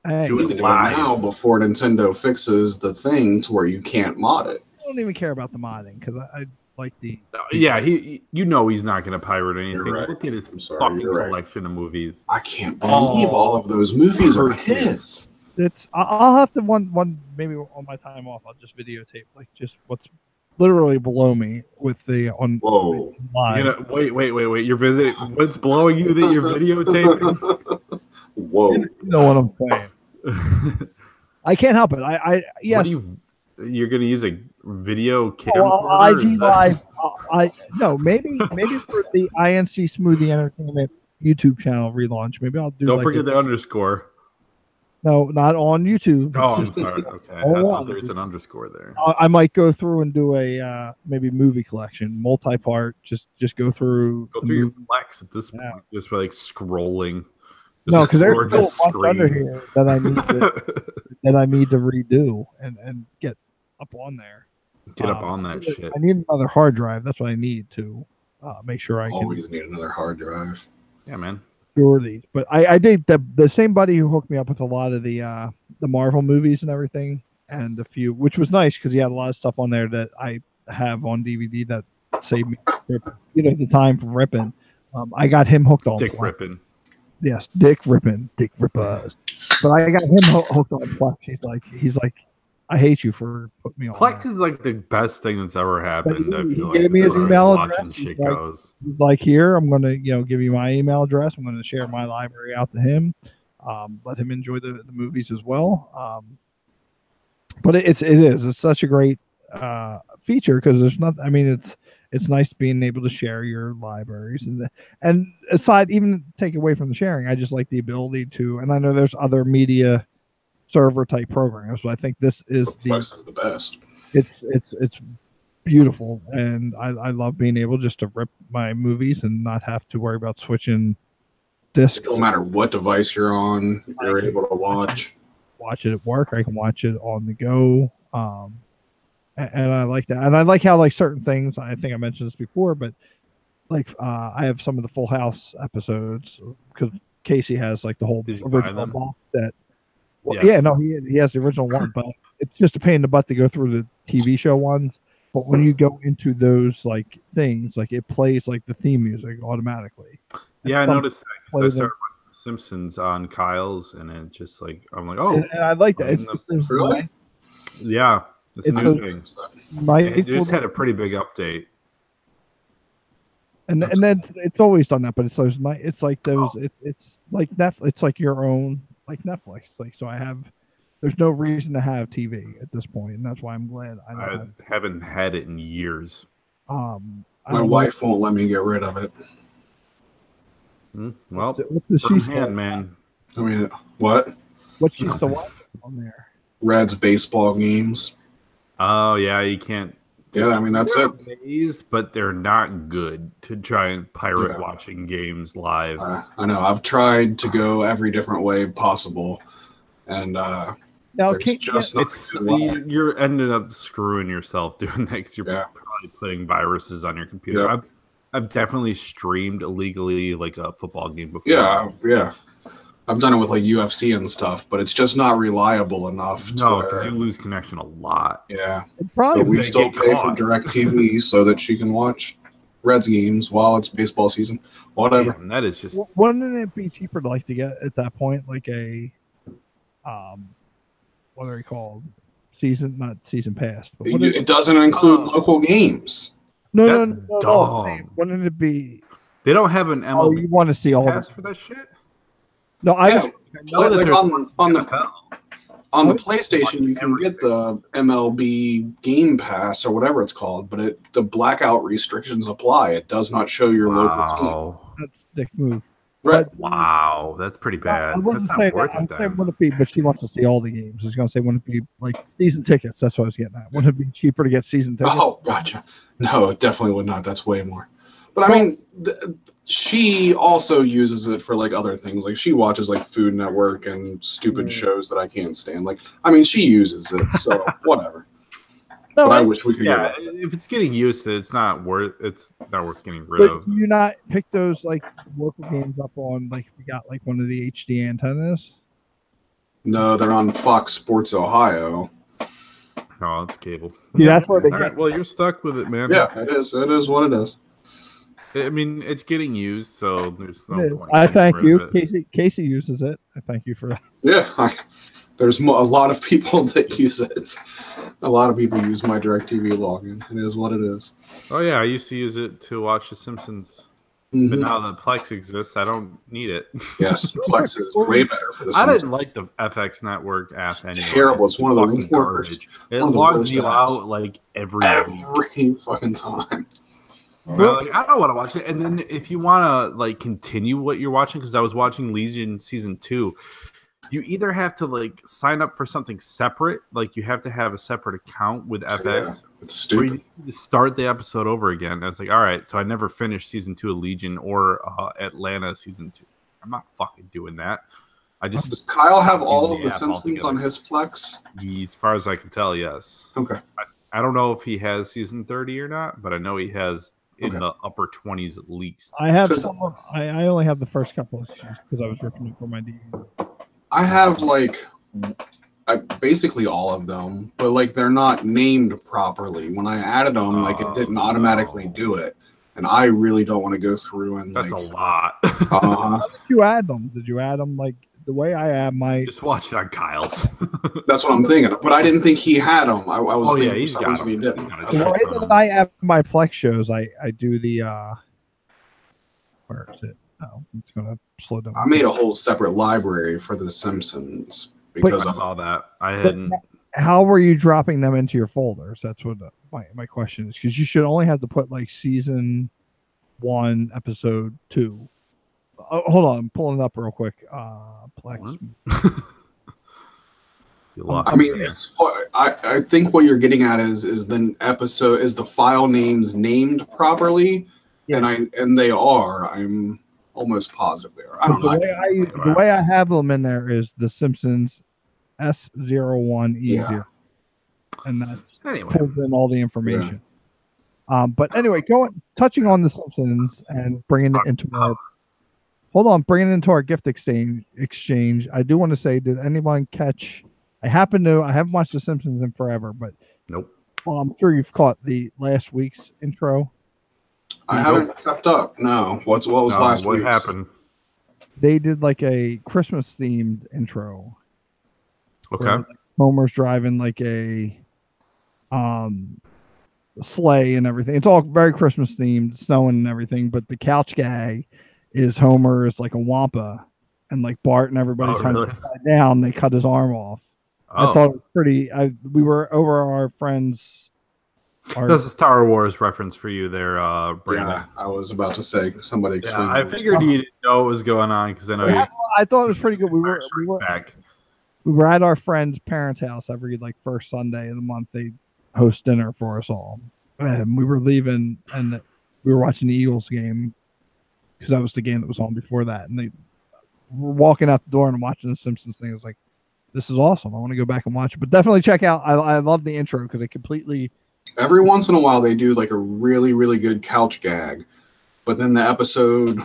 Hey, do it live now before Nintendo fixes the thing to where you can't mod it. I don't even care about the modding because I like the. Yeah, he's not going to pirate anything. Right. Look at his fucking collection of movies. I can't believe all of those movies are his. I'll have to one maybe on my time off. I'll just videotape like just what's literally below me with the on. Whoa! Wait! You're visiting. What's blowing you that you're videotaping? Whoa! You know what I'm saying? I can't help it. I yes. You're going to use a video camcorder? IG Live. Maybe for the INC Smoothie Entertainment YouTube channel relaunch. Maybe I'll do. Don't forget the underscore. No, not on YouTube. Oh, I'm sorry. Okay, I thought there's an underscore there. I might go through and do a maybe movie collection, multi-part. Just go through. Go through your Plex at this point, just like scrolling. No, because there's still a bunch under here that I need to redo and get up on there. Get up on that shit. I need another hard drive. That's what I need to make sure I always need another hard drive. Yeah, man. These, but I did the same buddy who hooked me up with a lot of the Marvel movies and everything, and a few, which was nice because he had a lot of stuff on there that I have on DVD that saved me, the time from ripping. I got him hooked on Dick ripping. Yes, Dick ripping, Dick rippers. But I got him hooked on Plex. He's like, I hate you for putting me on. Plex is like the best thing that's ever happened. I feel gave me his email address. He's like, here, I'm going to give you my email address. I'm going to share my library out to him. Let him enjoy the movies as well. But it's such a great feature because there's nothing. I mean, it's nice being able to share your libraries and aside, even take away from the sharing, I just like the ability to. And I know there's other media server type programs, but I think this is the best. It's beautiful, and I love being able just to rip my movies and not have to worry about switching discs. No matter what device you're on, you're able to watch it at work. I can watch it on the go, and I like that. And I like how like certain things. I think I mentioned this before, but like I have some of the Full House episodes because Casey has like the whole original box set. Well, yes. Yeah, no, he has the original one, but it's just a pain in the butt to go through the TV show ones. But when you go into those like things, like it plays like the theme music automatically. Yeah, I noticed that because I started watching The Simpsons on Kyle's, and it just like I'm like, oh, and I like that. It's really, yeah, it's a new thing. It just had a pretty big update. And then it's always done that, but it's those nice. It's like those. It's like Netflix. It's like your own. Like Netflix, like so there's no reason to have TV at this point, and that's why I'm glad I haven't had it in years. My wife won't let me get rid of it. Well, what's she hand, man. I mean, what? What's she still watching on there? Red's baseball games. Oh yeah, you can't. Yeah, I mean that's it. But they're not good to try and pirate watching games live. I know. I've tried to go every different way possible, and now you're ending up screwing yourself doing that because you're probably putting viruses on your computer. Yeah. I've definitely streamed illegally like a football game before. Yeah. I've done it with like UFC and stuff, but it's just not reliable enough. No, because you lose connection a lot. Yeah. Probably so we still pay for DirecTV so that she can watch Reds games while it's baseball season. Whatever. Damn, that is just Wouldn't it be cheaper to like to get at that point like a what are they called? Not season pass. But It doesn't include local games. No. dumb. Wouldn't it be? They don't have an Oh, MLB you want to see all pass the for that shit? No, I Yeah. was know that Like there's on the NFL. on the PlayStation, you can get the MLB Game Pass or whatever it's called, but the blackout restrictions apply. It does not show your local team. Wow. that's dick move. Right. But Wow, that's pretty bad. I wasn't That's saying not worth that. I'm it saying then. wouldn't it be, but she wants to see all the games. I was going to say, wouldn't it be like season tickets? That's what I was getting at. Wouldn't it be cheaper to get season tickets? Oh, gotcha. No, it definitely would not. That's way more. But I mean, she also uses it for like other things. Like she watches like Food Network and stupid shows that I can't stand. Like, I mean, she uses it, so whatever. No, But I wish we could get Yeah, it. if it's getting used to, it's not worth getting rid But of. do you not pick those like local games up on like if you got like one of the HD antennas? No, they're on Fox Sports Ohio. Oh, it's cable. Yeah, that's where they All get. right, well, you're stuck with it, man. Yeah, it is. It is what it is. I mean, it's getting used, so there's no It is. point. I getting thank rid you. of it. Casey uses it. I thank you for that. Yeah, there's a lot of people that use it. A lot of people use my DirecTV login. It is what it is. Oh yeah, I used to use it to watch The Simpsons, but Mhm. now that Plex exists, I don't need it. Yes, Plex is way better for the I Simpsons. didn't like the FX Network app It's anyway. terrible. It's one of the fucking worst. garbage. It one of the logs worst you apps. out like every week. Every fucking time. And I'm like, I don't want to watch it. And then if you want to like continue what you're watching, because I was watching Legion season 2, you either have to like sign up for something separate, like you have to have a separate account with FX, Yeah, it's or stupid. you start the episode over again. And it's like, all right, so I never finished season 2 of Legion or Atlanta season 2. I'm not fucking doing that. I just, Does Kyle have stopped all using of the app Simpsons on altogether. his Plex? As far as I can tell, yes. Okay. I don't know if he has season 30 or not, but I know he has in Okay. the upper 20s at least. I have 'Cause- some. I only have the first couple of issues because I was ripping it for my DVD. I have like basically all of them, but like they're not named properly. When I added them, like it didn't automatically do it, and I really don't want to go through and That's like. a lot. Uh-huh. How did you add them? Did you add them like the way I add my? Just watch it on Kyle's. That's what I'm thinking. But I didn't think he had them. I was Oh, thinking yeah, for he's some got reason he them. didn't. He's got The it. way that I add my Plex shows, I do the. Where is it? Oh, it's gonna slow down. I made a whole separate library for The Simpsons I because saw that. I But hadn't. how were you dropping them into your folders? That's what my question is, because you should only have to put like season 1, episode 2. Hold on, I'm pulling it up real quick. Plex. You lost I mean, me. as far, I think what you're getting at is the file names named properly, and they are. I'm almost positive they are. I don't know. The way I have them in there is the Simpsons S01E0, Yeah. and that Anyway, pulls in all the information. But anyway, touching on the Simpsons and bringing it into our bringing it into our gift exchange. I do want to say, did anyone catch? I haven't watched The Simpsons in forever, but nope. well, I'm sure you've caught the last week's intro. I haven't kept up. No. What was last What week's? happened? They did like a Christmas themed intro. Okay. where, like, Homer's driving like a sleigh and everything. It's all very Christmas themed, snowing and everything. But the couch gag is Homer is like a wampa, and like Bart and everybody's trying to really? upside down. They cut his arm off. Oh, I thought it was pretty. We were over our friends. that's a Star Wars reference for you there, Brandon. Yeah, I was about to say somebody Yeah, explain. I figured you didn't know what was going on because I know you. I thought it was pretty good. We were at our friend's parents' house every like first Sunday of the month. They host dinner for us all, and we were leaving, and we were watching the Eagles game because that was the game that was on before that. And they were walking out the door and watching the Simpsons thing. I was like, "This is awesome! I want to go back and watch it." But definitely check out. I love the intro because it completely. Every once in a while, they do like a really, really good couch gag, but then the episode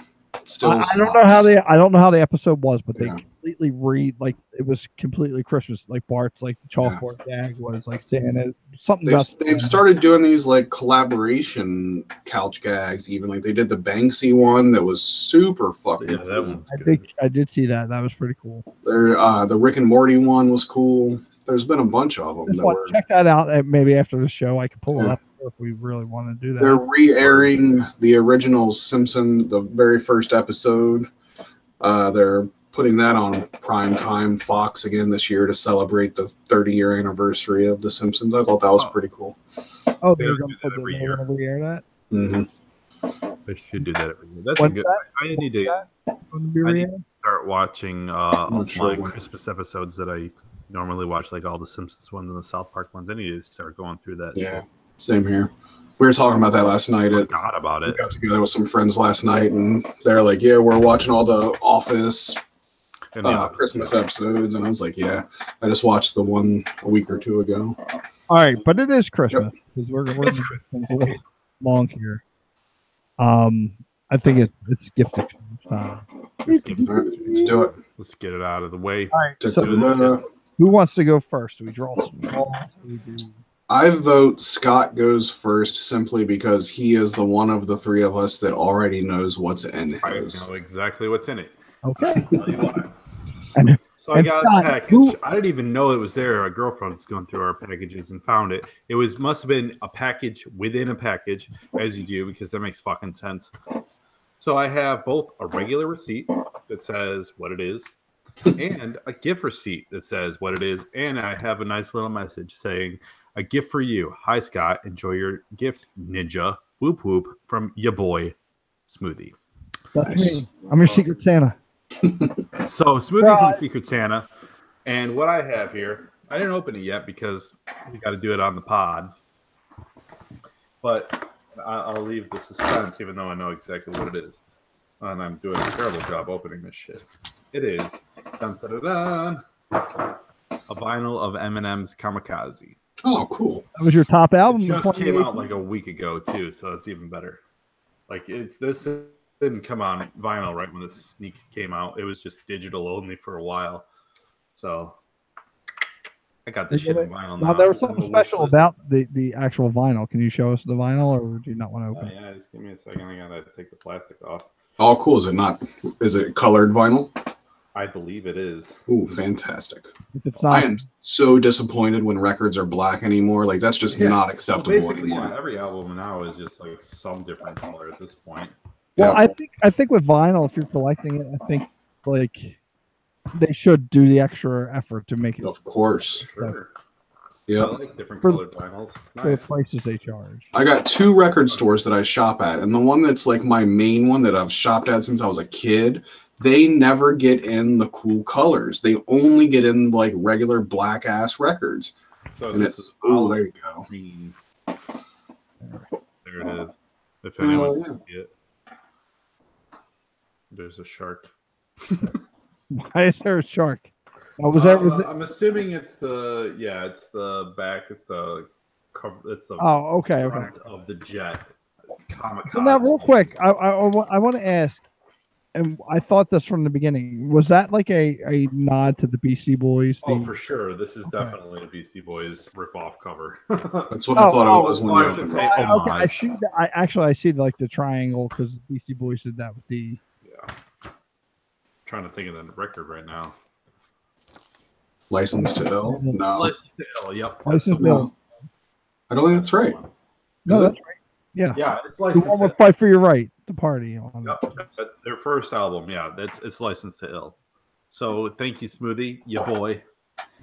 Still, I don't know how sucks. I don't know how the episode was, but they Yeah. completely like it was completely Christmas. Like Bart's like the chalkboard gag was like Santa, something about They've started doing these like collaboration couch gags. Even like they did the Banksy one that was super fucking Yeah, cool. that one's good. I did see that. That was pretty cool. The Rick and Morty one was cool. There's been a bunch of them that were. Check that out. Maybe after the show, I can pull it Yeah. up if we really want to do that. They're re-airing the original Simpson, the very first episode. They're putting that on prime time Fox again this year to celebrate the 30-year anniversary of The Simpsons. I thought that was pretty cool. Oh, They they're don't going do that every year. to re-air that. Mm-hmm. They should do that every year. That's a When's good. that? I need to Going to be I need re-aired? start watching not sure my when. Christmas episodes that I normally watch, like all the Simpsons ones and the South Park ones. I need to start going through that. Yeah, shit. same here. We were talking about that last night. I forgot about We it. got together with some friends last night, and they're like, "Yeah, we're watching all the Office And the Office, Christmas yeah. episodes," and I was like, "Yeah, I just watched the one a week or two ago." All right, but it is Christmas because we're It's Christmas a little long here. I think it's gift exchange time. Let's give it- All right, let's do it. Let's get it out of the way. All right, so Da-da-da-da. who wants to go first? Do we draw some balls? Do we do? I vote Scott goes first simply because he is the one of the three of us that already knows what's in I his. know exactly what's in it. Okay. I'll tell you why. And- So I and got Scott, a package. who- I didn't even know it was there. Our girlfriend was going through our packages and found it. It must have been a package within a package, as you do, because that makes fucking sense. So I have both a regular receipt that says what it is, and a gift receipt that says what it is, and I have a nice little message saying, "A gift for you. Hi Scott, enjoy your gift, Ninja. Whoop whoop from your boy, Smoothie." That's Nice. me. I'm your secret Santa. So Smoothie's my secret Santa, and what I have here, I didn't open it yet because we got to do it on the pod. But I'll leave the suspense, even though I know exactly what it is, and I'm doing a terrible job opening this shit. It is dun, dun, dun, dun, a vinyl of Eminem's Kamikaze. Oh, cool. That was your top album. It of just came 2018? out like a week ago too, so it's even better. Like this didn't come on vinyl right when this sneak came out. It was just digital only for a while. So I got this shit in vinyl now. Now there was It's on something the wish special list. about the actual vinyl. Can you show us the vinyl, or do you not want to open it? Yeah, just give me a second. I gotta take the plastic off. Oh, cool. Is it not? Is it colored vinyl? I believe it is. Ooh, fantastic. If it's I not, am so disappointed when records are black anymore. Like that's just Yeah. not Well, acceptable basically, anymore. yeah, every album now is just like some different color at this point. well, Yeah. I think with vinyl, if you're collecting it, I think like they should do the extra effort to make it Of course. Sure. Yep. I like different For- colored vinyls. It's for the nice. prices they charge. I got two record stores that I shop at, and the one that's like my main one that I've shopped at since I was a kid, they never get in the cool colors. They only get in like regular black ass records. So And this it's is oh, there you go. green. There it is. If anyone Oh, yeah. can see it. There's a shark. Why is there a shark? Oh, was that? Was it, I'm assuming it's it's the back, it's the cover, it's the oh, okay, okay. front of the jet. Kamikaze. So now, real quick, I want to ask, and I thought this from the beginning. Was that like a nod to the Beastie Boys? Oh, theme? for sure. This is Okay. definitely a Beastie Boys rip-off cover. That's what I thought it was when oh, you I should opened say- it. Okay, I homage. see that. I see like the triangle because Beastie Boys did that with the. Yeah. Trying to think of the record right now. License to Ill? No. License to Ill, yep. License to No. Ill. I don't think that's right. No, Is it? that's right. Yeah, Yeah, it's the License one to with Ill. "Fight for Your Right" to party on. Yep. Their first album, yeah, it's License to Ill. So thank you, Smoothie, your boy.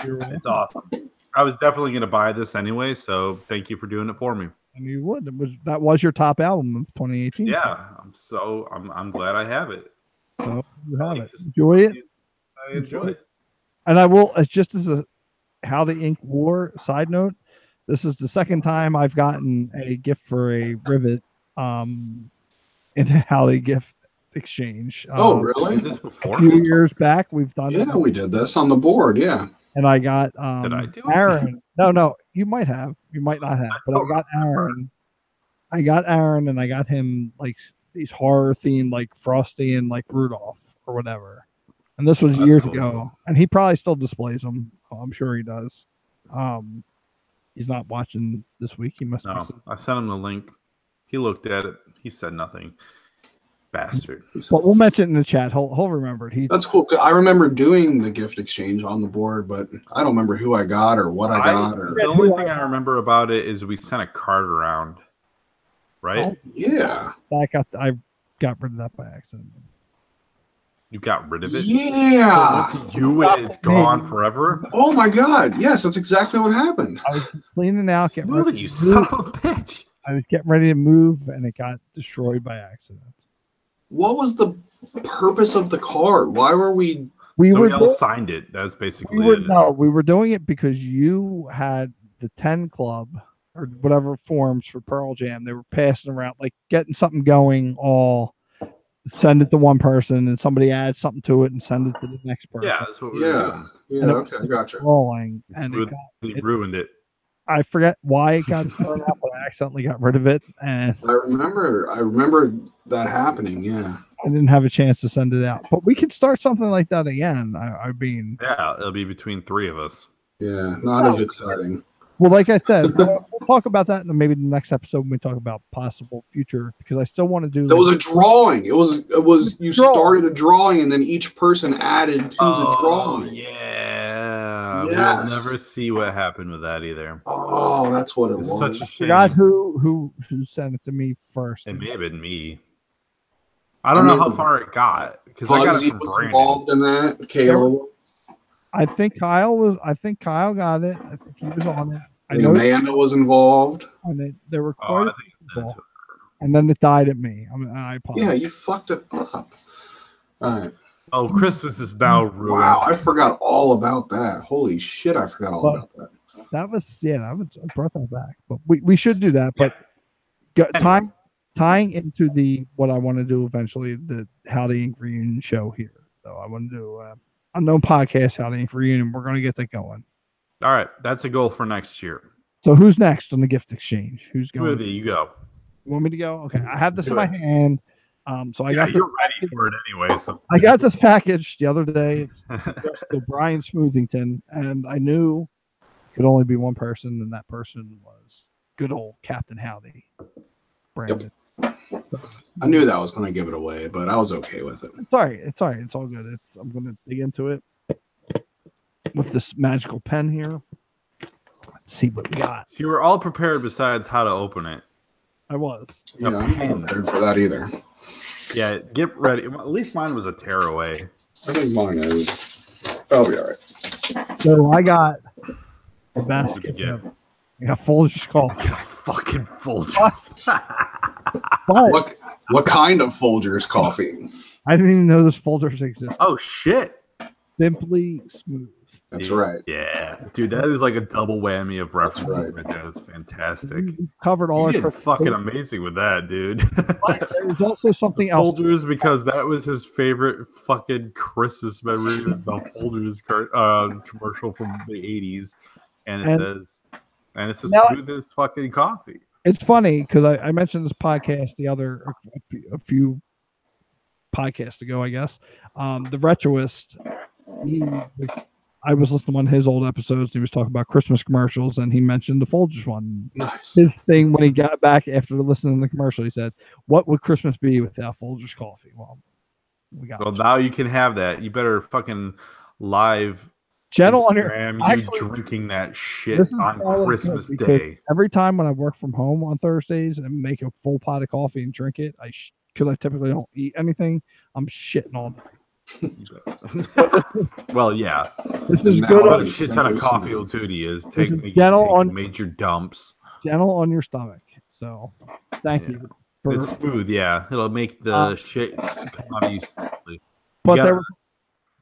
It's awesome. I was definitely going to buy this anyway, so thank you for doing it for me. And you would. That was your top album of 2018. Yeah, I'm glad I have it. So you have it. Thanks. Enjoy it. I enjoy it. And I will, just as a Howdy Inc. War side note, this is the second time I've gotten a gift for a rivet in a Howdy gift exchange. Oh, Did really? this A before? few years back, we've done Yeah, it. we did this on the board. Yeah. And I got Did I do it? Aaron. No, you might have. You might not have. But I got Aaron. And I got him like these horror themed like Frosty and like Rudolph or whatever. And this was That's years cool. ago, and he probably still displays them. I'm sure he does. He's not watching this week. He must. No, I sent him the link. He looked at it. He said nothing. Bastard. But we'll mention it in the chat. He'll remember it. That's cool. I remember doing the gift exchange on the board, but I don't remember who I got or what I got. The only thing I remember about it is we sent a card around. Right? Oh, yeah. I got rid of that by accident. You got rid of it? Yeah. It's gone forever? Oh my God. Yes, that's exactly what happened. I was cleaning out, getting ready. You son of a bitch. I was getting ready to move, and it got destroyed by accident. What was the purpose of the card? Why were we? Somebody else signed it. That's basically it. No, we were doing it because you had the 10 Club or whatever forms for Pearl Jam. They were passing around, like getting something going. Send it to one person, and somebody adds something to it and send it to the next person. Yeah, that's what we were doing. Yeah. Okay, gotcha. Rolling, and it ruined it. I forget why it got thrown out, but I accidentally got rid of it. And I remember that happening. Yeah, I didn't have a chance to send it out, but we could start something like that again. I mean, yeah, it'll be between three of us. Yeah, not as exciting. Well, like I said, we'll talk about that in maybe the next episode when we talk about possible future, because I still want to do. That was a drawing. It was you started a drawing, and then each person added to the drawing. Yeah, yes. We'll never see what happened with that either. Oh, that's what it was. Such a I shame. forgot who sent it to me first. It may have been me. I don't know how far it got because I got it from was Brandon. involved in that. Caleb. I think Kyle got it. I think he was on it. I know Amanda was involved. And there were quite a few people. And then it died at me. I apologize. Yeah, you fucked it up. All right. Oh, Christmas is now ruined. Wow, I forgot all about that. Holy shit, I forgot all about that. That was I brought that back. But we should do that. But tying into what I want to do eventually, the Howdy Inc. reunion show here. So I want to do unknown podcast Howdy Inc. reunion. We're going to get that going. All right, that's a goal for next year. So who's next on the gift exchange? Who's going? You go. You want me to go? Okay, I have this in my hand. So I got. You're ready for it anyway. So I got this package the other day. It's the Brian Smoothington, and I knew it could only be one person, and that person was good old Captain Howdy, Brandon. Yep. I knew that was going to give it away, but I was okay with it. It's all right. It's all right. It's all good. I'm going to dig into it with this magical pen here. Let's see what we got. So you were all prepared besides how to open it. I was. Yeah, I'm not prepared for that either. Yeah, get ready. Well, at least mine was a tearaway. I think mine is. I'll be all right. So I got a basket. I got Folgers coffee. Fucking Folgers. What kind of Folgers coffee? I didn't even know this Folgers existed. Oh shit! Simply Smooth. That's right. Yeah, dude, that is like a double whammy of references right there. That's fantastic. We covered all you did fucking amazing with that, dude. There's also something else. Folgers, because that was his favorite fucking Christmas memory, the Folgers commercial from the 80s, and it's the smoothest fucking coffee. It's funny because I mentioned this podcast a few podcasts ago, I guess. The Retroist. I was listening to one of his old episodes. He was talking about Christmas commercials, and he mentioned the Folgers one. Nice. His thing when he got back after listening to the commercial, he said, "What would Christmas be without Folgers coffee?" Well, now you can have that. You better fucking live channel on your drinking that shit on Christmas Day. Every time when I work from home on Thursdays and make a full pot of coffee and drink it, because I typically don't eat anything, I'm shitting all night. Well, yeah. This is good. What a shit ton of coffee will do to you is take major dumps. Gentle on your stomach. So, thank you. It's smooth, yeah. It'll make the shit come out of you smoothly. But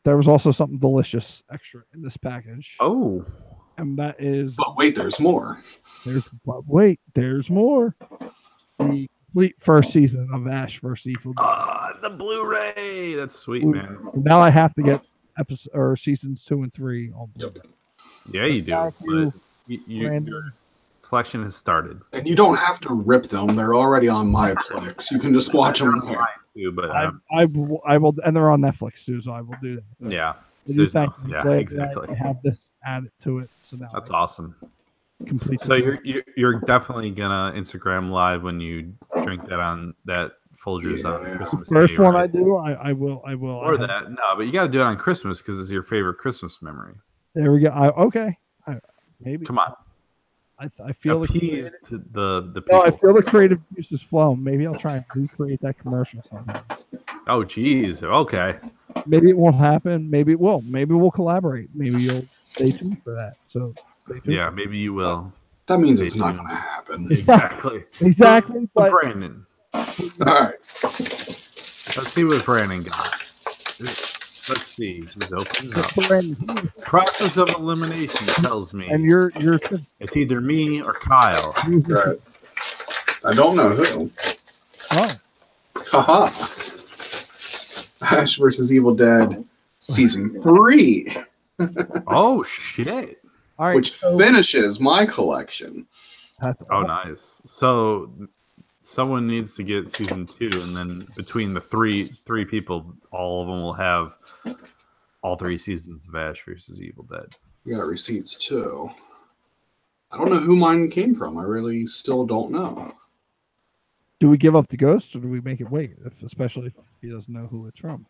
there was also something delicious extra in this package. Oh. And that is. But wait, there's more. There's more. The complete first season of Ash vs. Evil Dead. The Blu-ray. That's sweet, man. Now I have to get seasons 2 and 3 on Blu-ray. Yeah, you do. collection has started. And you don't have to rip them; they're already on my Plex. You can just watch them there. Too, but I will, and they're on Netflix too, so I will do that. But yeah, exactly. I have this added to it, so now that's awesome. Completely. So you're definitely gonna Instagram live when you drink that on that Folgers on Christmas Day. First one, right? I do. I will. Or that but you got to do it on Christmas because it's your favorite Christmas memory. There we go. Okay. Maybe. Come on. I feel appease the people. No, I feel the creative juices flow. Maybe I'll try and recreate that commercial sometime. Oh, geez. Okay. Maybe it won't happen. Maybe it will. Maybe we'll collaborate. Maybe you'll stay tuned for that. So stay tuned. Yeah, maybe you will. That means it's not going to happen. Exactly. Exactly. But Brandon. All right. Let's see what Brandon got. Let's see. He's opening up. Process of elimination tells me. And you're it's either me or Kyle. Right. I don't know who. Oh. Haha. Ash versus Evil Dead season 3. Oh shit. All right, which finishes my collection. That's nice. So someone needs to get season 2, and then between the three people, all of them will have all 3 seasons of Ash versus Evil Dead. You got receipts too. I don't know who mine came from. I really still don't know. Do we give up the ghost, or do we make it wait? Especially if he doesn't know who it's from.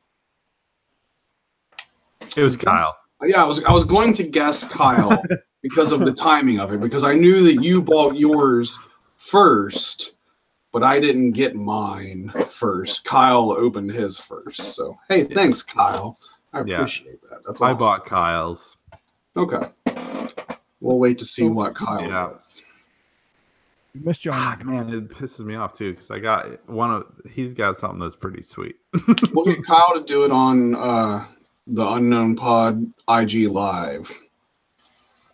It was Kyle. Yeah, I was going to guess Kyle because of the timing of it, because I knew that you bought yours first, but I didn't get mine first. Kyle opened his first. So, hey, thanks, Kyle. I appreciate that. That's awesome. I bought Kyle's. Okay. We'll wait to see what Kyle is. You missed you on that. Man, it pisses me off too because I got he's got something that's pretty sweet. We'll get Kyle to do it on the Unknown Pod IG Live.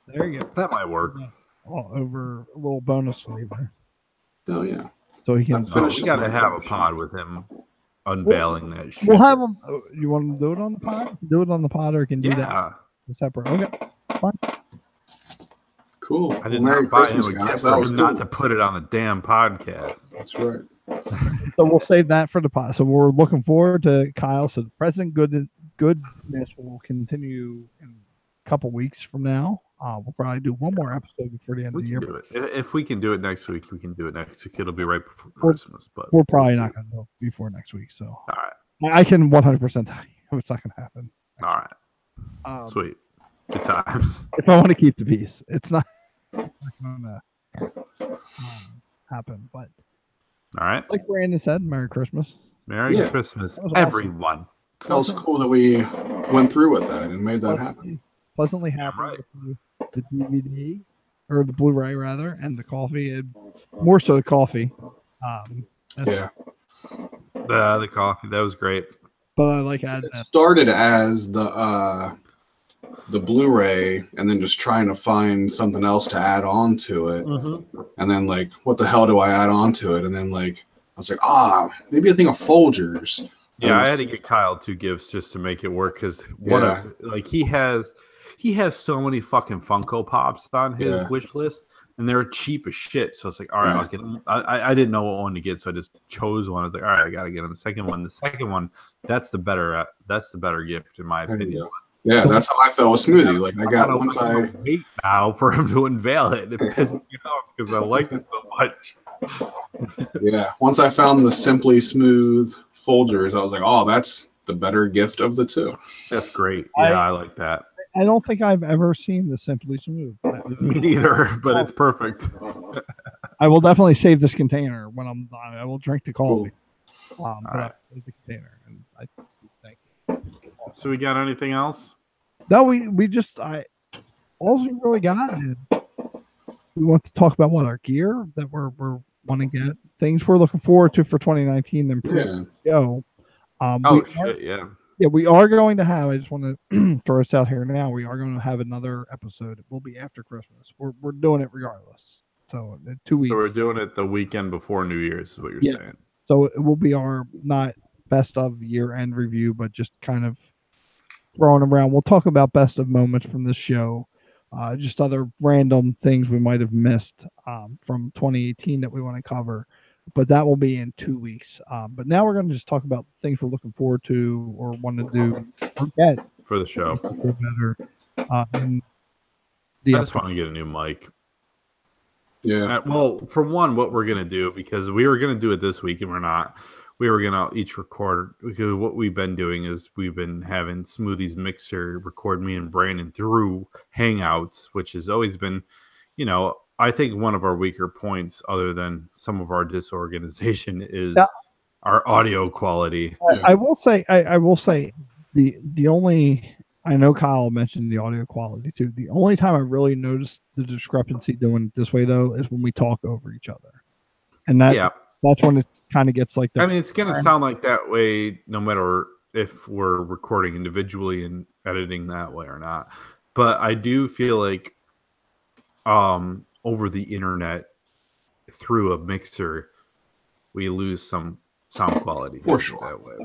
There you go. That might work. Over a little bonus flavor. Oh yeah. So he can finish. We got to have a pod with him unveiling that shit. We'll have him. You want to do it on the pod? Do it on the pod, or can do that separate. Okay, fine. Cool. I did not buy him a gift for him not to put it on the damn podcast. That's right. So we'll save that for the pod. So we're looking forward to Kyle. So the present goodness will continue in a couple weeks from now. We'll probably do one more episode before the end of the year. If we can do it next week, we can do it next week. It'll be right before Christmas, but we're probably not going to do it before next week. So all right, I can 100% tell you it's not going to happen. All right, sweet, good times. If I want to keep the peace, it's not going to happen. But all right, like Brandon said, Merry Christmas. Merry Christmas, everyone. Awesome. That was cool that we went through with that and made that happen. Pleasantly happy with the DVD or the Blu-ray rather, and the coffee. More so the coffee. The coffee, that was great. But I like adding it started as the Blu-ray, and then just trying to find something else to add on to it, and then like, what the hell do I add on to it? And then like, I was like, maybe a thing of Folgers. Yeah, I had to get Kyle 2 gifts just to make it work because he has so many fucking Funko Pops on his wish list, and they're cheap as shit. So it's like, all right, I'll get him. I didn't know what one to get, so I just chose one. I was like, all right, I gotta get him the second one. The second one, that's the better gift in my opinion. Yeah, that's how I felt with Smoothie. Like I got once I wait now for him to unveil it. It pisses me off because I liked it so much. Yeah, once I found the Simply Smooth Folgers, I was like, oh, that's the better gift of the two. That's great. Yeah, I like that. I don't think I've ever seen the Simply Smooth. Me neither, but it's perfect. I will definitely save this container when I'm done. I will drink the coffee. Cool. But I save the container, and I thank you. So we got anything else? No, we just all we really got is we want to talk about our gear that we're want to get, things we're looking forward to for 2019 and Yeah, we are going to have, I just want to throw this out here now, we are going to have another episode. It will be after Christmas. We're doing it regardless. So 2 weeks. So we're doing it the weekend before New Year's is what you're saying. So it will be our not best of year-end review, but just kind of throwing around. We'll talk about best of moments from this show. just other random things we might have missed from 2018 that we want to cover. But that will be in 2 weeks. But now we're going to just talk about things we're looking forward to or want to do or get for the show. Better. I just want to get a new mic. Yeah. Well, for one, what we're going to do, because we were going to do it this week and we're not. We were going to each record, because what we've been doing is we've been having Smoothie's Mixer record me and Brandon through Hangouts, which has always been, I think one of our weaker points, other than some of our disorganization, is our audio quality. I will say the only, I know Kyle mentioned the audio quality too. The only time I really noticed the discrepancy doing it this way though is when we talk over each other, and that's when it kind of gets like that. It's going to sound like that way no matter if we're recording individually and editing that way or not. But I do feel like over the internet through a mixer, we lose some sound quality for sure that way.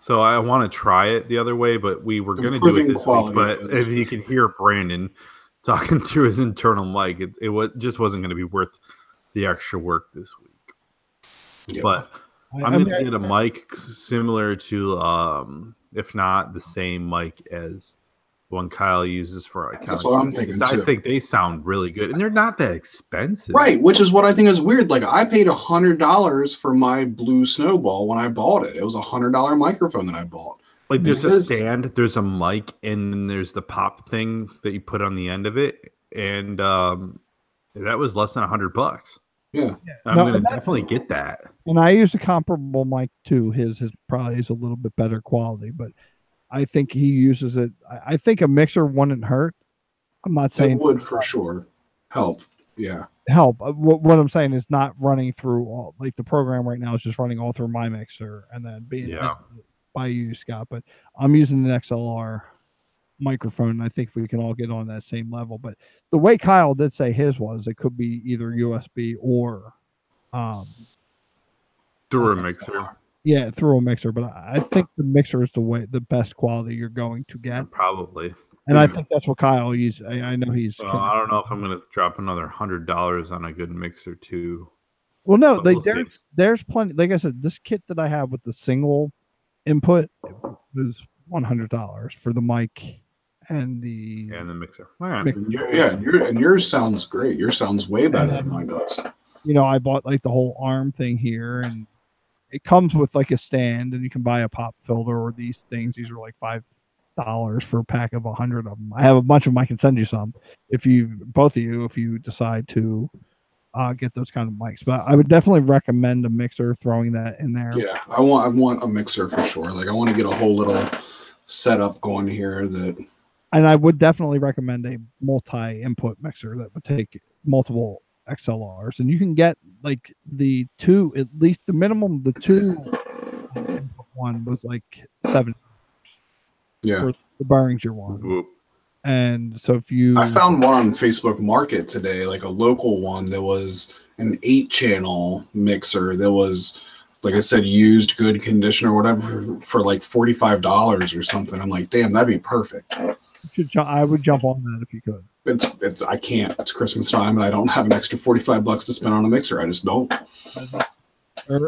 So I want to try it the other way, but we were going to do it this week. But if you can hear Brandon talking through his internal mic, it just wasn't going to be worth the extra work this week. Yeah. But I'm going to get a mic similar to, if not the same mic as one Kyle uses for our account. That's what I'm thinking too. I think they sound really good, and they're not that expensive. Right, which is what I think is weird. Like, I paid $100 for my Blue Snowball when I bought it. It was a $100 microphone that I bought. Like, there's a stand, there's a mic, and then there's the pop thing that you put on the end of it, and that was less than $100. Yeah, I'm going to definitely get that. And I used a comparable mic too. His probably is a little bit better quality, but I think he uses it. I think a mixer wouldn't hurt. I'm not saying it would for sure help. Yeah, help. What I'm saying is not running through all, like the program right now is just running all through my mixer and then being by you, Scott. But I'm using an XLR microphone, and I think we can all get on that same level. But the way Kyle did say his was, it could be either USB or through a mixer. Yeah, through a mixer, but I think the mixer is the best quality you're going to get. Probably. And I think that's what Kyle uses. I know he's. Well, I don't know if I'm going to drop another $100 on a good mixer too. Well, no, there's plenty. Like I said, this kit that I have with the single input was $100 for the mic and the mixer. All right. And yours sounds great. Yours sounds way better than mine does. I bought like the whole arm thing here, and it comes with like a stand, and you can buy a pop filter or these things. These are like $5 for a pack of 100 of them. I have a bunch of them. I can send you some if you decide to get those kind of mics. But I would definitely recommend a mixer, throwing that in there. Yeah, I want a mixer for sure. Like, I want to get a whole little setup going here and I would definitely recommend a multi-input mixer that would take multiple XLRs, and you can get like the two, at least the minimum, the two one was like $7. Yeah, for the Behringer one. Whoop. And so I found one on Facebook Market today, like a local one that was an 8-channel mixer that was, like I said, used, good condition or whatever, for like $45 or something. I'm like, damn, that'd be perfect. I would jump on that if you could. I can't. It's Christmas time, and I don't have an extra $45 to spend on a mixer. I just don't.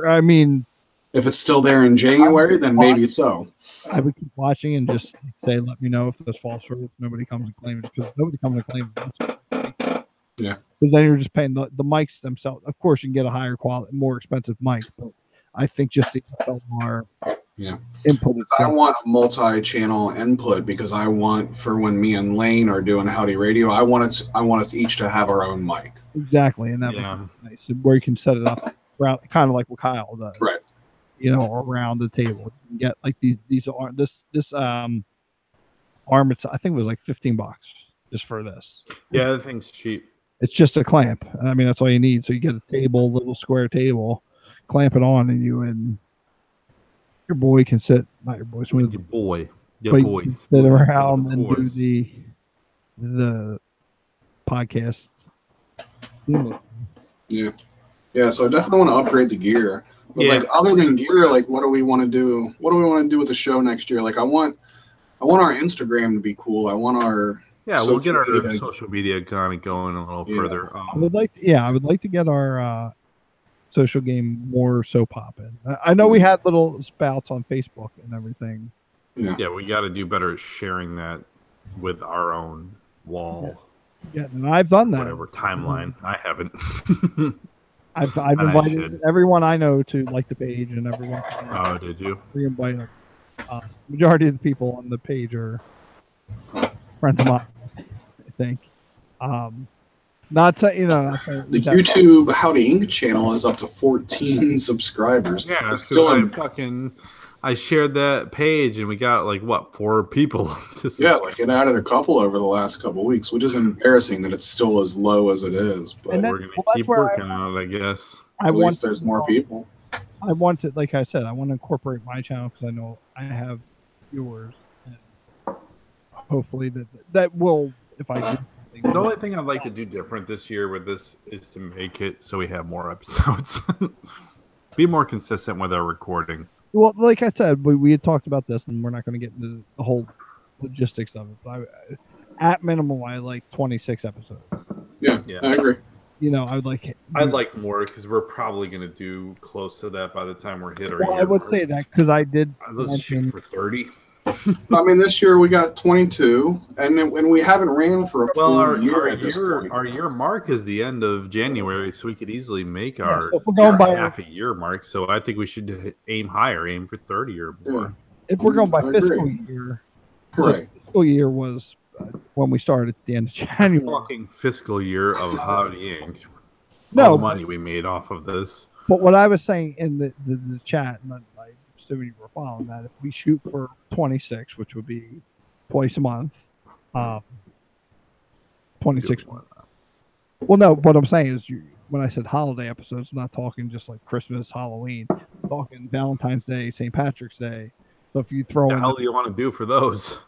I mean, if it's still there in January, then maybe so. I would keep watching and just say, let me know if this falls through, if nobody comes and claims it, because nobody comes and claims it. Yeah. Because then you're just paying the mics themselves. Of course, you can get a higher quality, more expensive mic, but I think just the XLR input itself. I want a multi-channel input because I want, for when me and Lane are doing Howdy Radio, I want us each to have our own mic. Exactly, and that would be nice, where you can set it up around, kind of like what Kyle does. Right. Around the table. You can get like these are this arm. It's, I think it was like $15 just for this. Yeah, the thing's cheap. It's just a clamp. I mean, that's all you need. So you get a table, little square table, clamp it on, and your boy can sit. Not your boy. Your boy. Sit around and do the podcast. Yeah. So I definitely want to upgrade the gear. But like, other than gear, like, what do we want to do? What do we want to do with the show next year? Like, I want our Instagram to be cool. I want our Yeah, we'll get our social media. social media kind of going a little further. I would like to get our social game more so popping. I know we had little spouts on Facebook and everything. Yeah, we got to do better at sharing that with our own wall. Yeah, and I've done that. Whatever timeline. I haven't. I've invited everyone I know to like the page, and everyone. Oh, did you? Re-invite them. Majority of the people on the page are friends of mine, I think. Not to, the YouTube Howdy Inc. channel is up to 14 subscribers. Yeah, still I shared that page and we got 4 people. It added a couple over the last couple of weeks, which is embarrassing that it's still as low as it is. But we're gonna keep working on it, I guess. At least there's more people. I want to, like I said, I want to incorporate my channel because I know I have viewers, and hopefully that will, if I do something. The only thing I'd like to do different this year with this is to make it so we have more episodes. Be more consistent with our recording. Well, like I said, we had talked about this, and we're not going to get into the whole logistics of it. But at minimum, I like 26 episodes. Yeah, I agree. I'd like more because we're probably going to do close to that by the time we're hit our year. I would say that because I did. Let's shoot for 30. I mean, this year we got 22, and we haven't ran for a full year at this point. Our year mark is the end of January, so we could easily make our half a year mark. So I think we should aim higher, aim for 30 or more. Yeah. If we're going by fiscal year, right? So fiscal year was when we started at the end of January. Fucking fiscal year of Howdy Inc. No all the money we made off of this. But what I was saying in the chat, and I assuming you were following that, if we shoot for 26, which would be twice a month, 26. Well, no, what I'm saying is, when I said holiday episodes, I'm not talking just like Christmas, Halloween. I'm talking Valentine's Day, St. Patrick's Day. So if you throw what the hell do you want to do for those?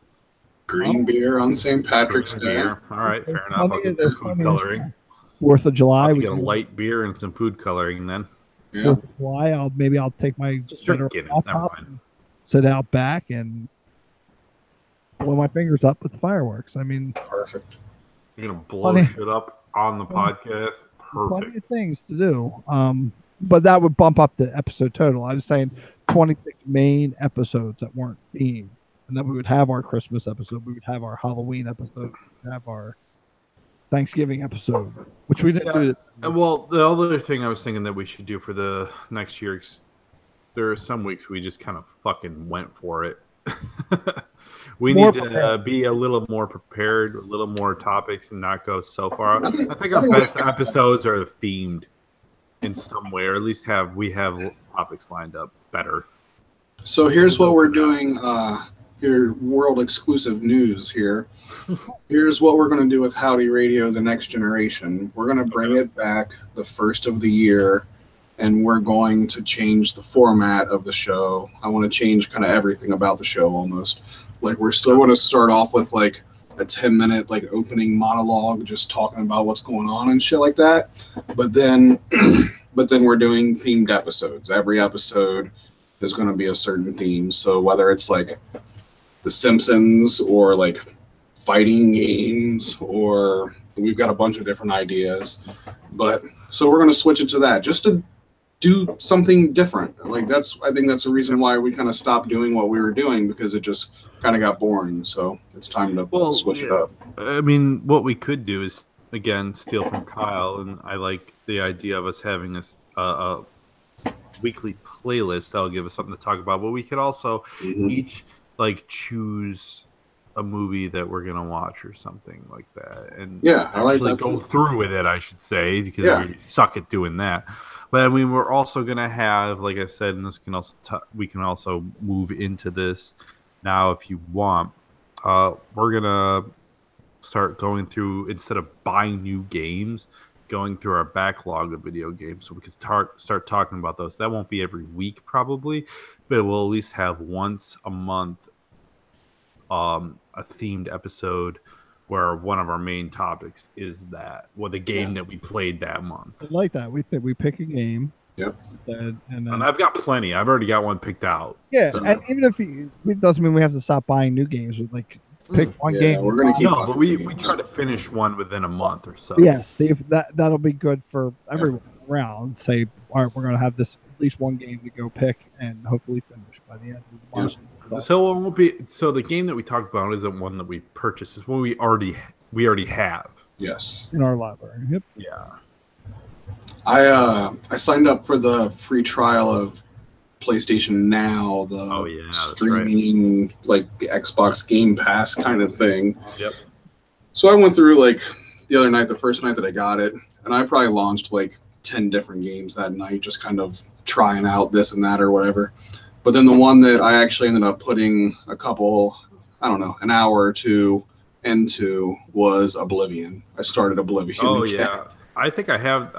Green beer on St. Patrick's Day. All right, fair enough. I'll get some food coloring. 4th of July. We get a light beer and some food coloring then. Yeah. 4th of July, I'll take my laptop and sit out back and blow my fingers up with fireworks. I mean, perfect. You're gonna blow shit up on the podcast. Perfect. Plenty of things to do. But that would bump up the episode total. I was saying 26 main episodes that weren't themed, and then we would have our Christmas episode, we would have our Halloween episode, we would have our Thanksgiving episode, which we didn't do. Well, the other thing I was thinking that we should do for the next year, there are some weeks we just kind of fucking went for it. We need to be a little more prepared, a little more topics, and not go so far. I think our best episodes are themed in some way, or at least we have topics lined up better. So here's what we're doing. Here, world exclusive news here. Here's what we're going to do with Howdy Radio, the next generation. We're going to bring it back the first of the year, and we're going to change the format of the show. I want to change kind of everything about the show almost. Like, we're still going to start off with like a 10-minute like opening monologue, just talking about what's going on and shit like that. But then we're doing themed episodes. Every episode is going to be a certain theme. So whether it's like The Simpsons or like fighting games, or we've got a bunch of different ideas. But so we're going to switch it to that just to do something different. Like I think that's the reason why we kind of stopped doing what we were doing, because it just kind of got boring. So it's time to switch it up. I mean, what we could do is, again, steal from Kyle, and I like the idea of us having a weekly playlist that'll give us something to talk about. But we could also each like choose a movie that we're gonna watch or something like that, and I like that. Go through with it, I should say, because we suck at doing that. But I mean, we're also gonna have, like I said, and this can also we can also move into this now if you want. We're gonna start going through, instead of buying new games, going through our backlog of video games, so we can start talking about those. That won't be every week probably, but we'll at least have once a month a themed episode where one of our main topics is the game that we played that month. I like that. We pick a game. Yep. And I've got plenty. I've already got one picked out. Yeah, so. And even if it doesn't mean we have to stop buying new games. Like pick one Yeah, game. we're gonna keep. No, but we try to finish one within a month or so. Yeah, see if that'll be good for everyone around. Say, all right, we're going to have this at least one game to go pick and hopefully finish by the end of the month. Yeah. So it won't be. So the game that we talked about isn't one that we purchased. It's one we already have. Yes. In our library. Yep. Yeah. I signed up for the free trial of PlayStation Now, the streaming like Xbox Game Pass kind of thing. Yep. So I went through like the other night, the first night that I got it, and I probably launched like 10 different games that night, just kind of trying out this and that or whatever. But then the one that I actually ended up putting a couple, I don't know, an hour or two into was Oblivion. I started Oblivion. Oh again. yeah. I think I have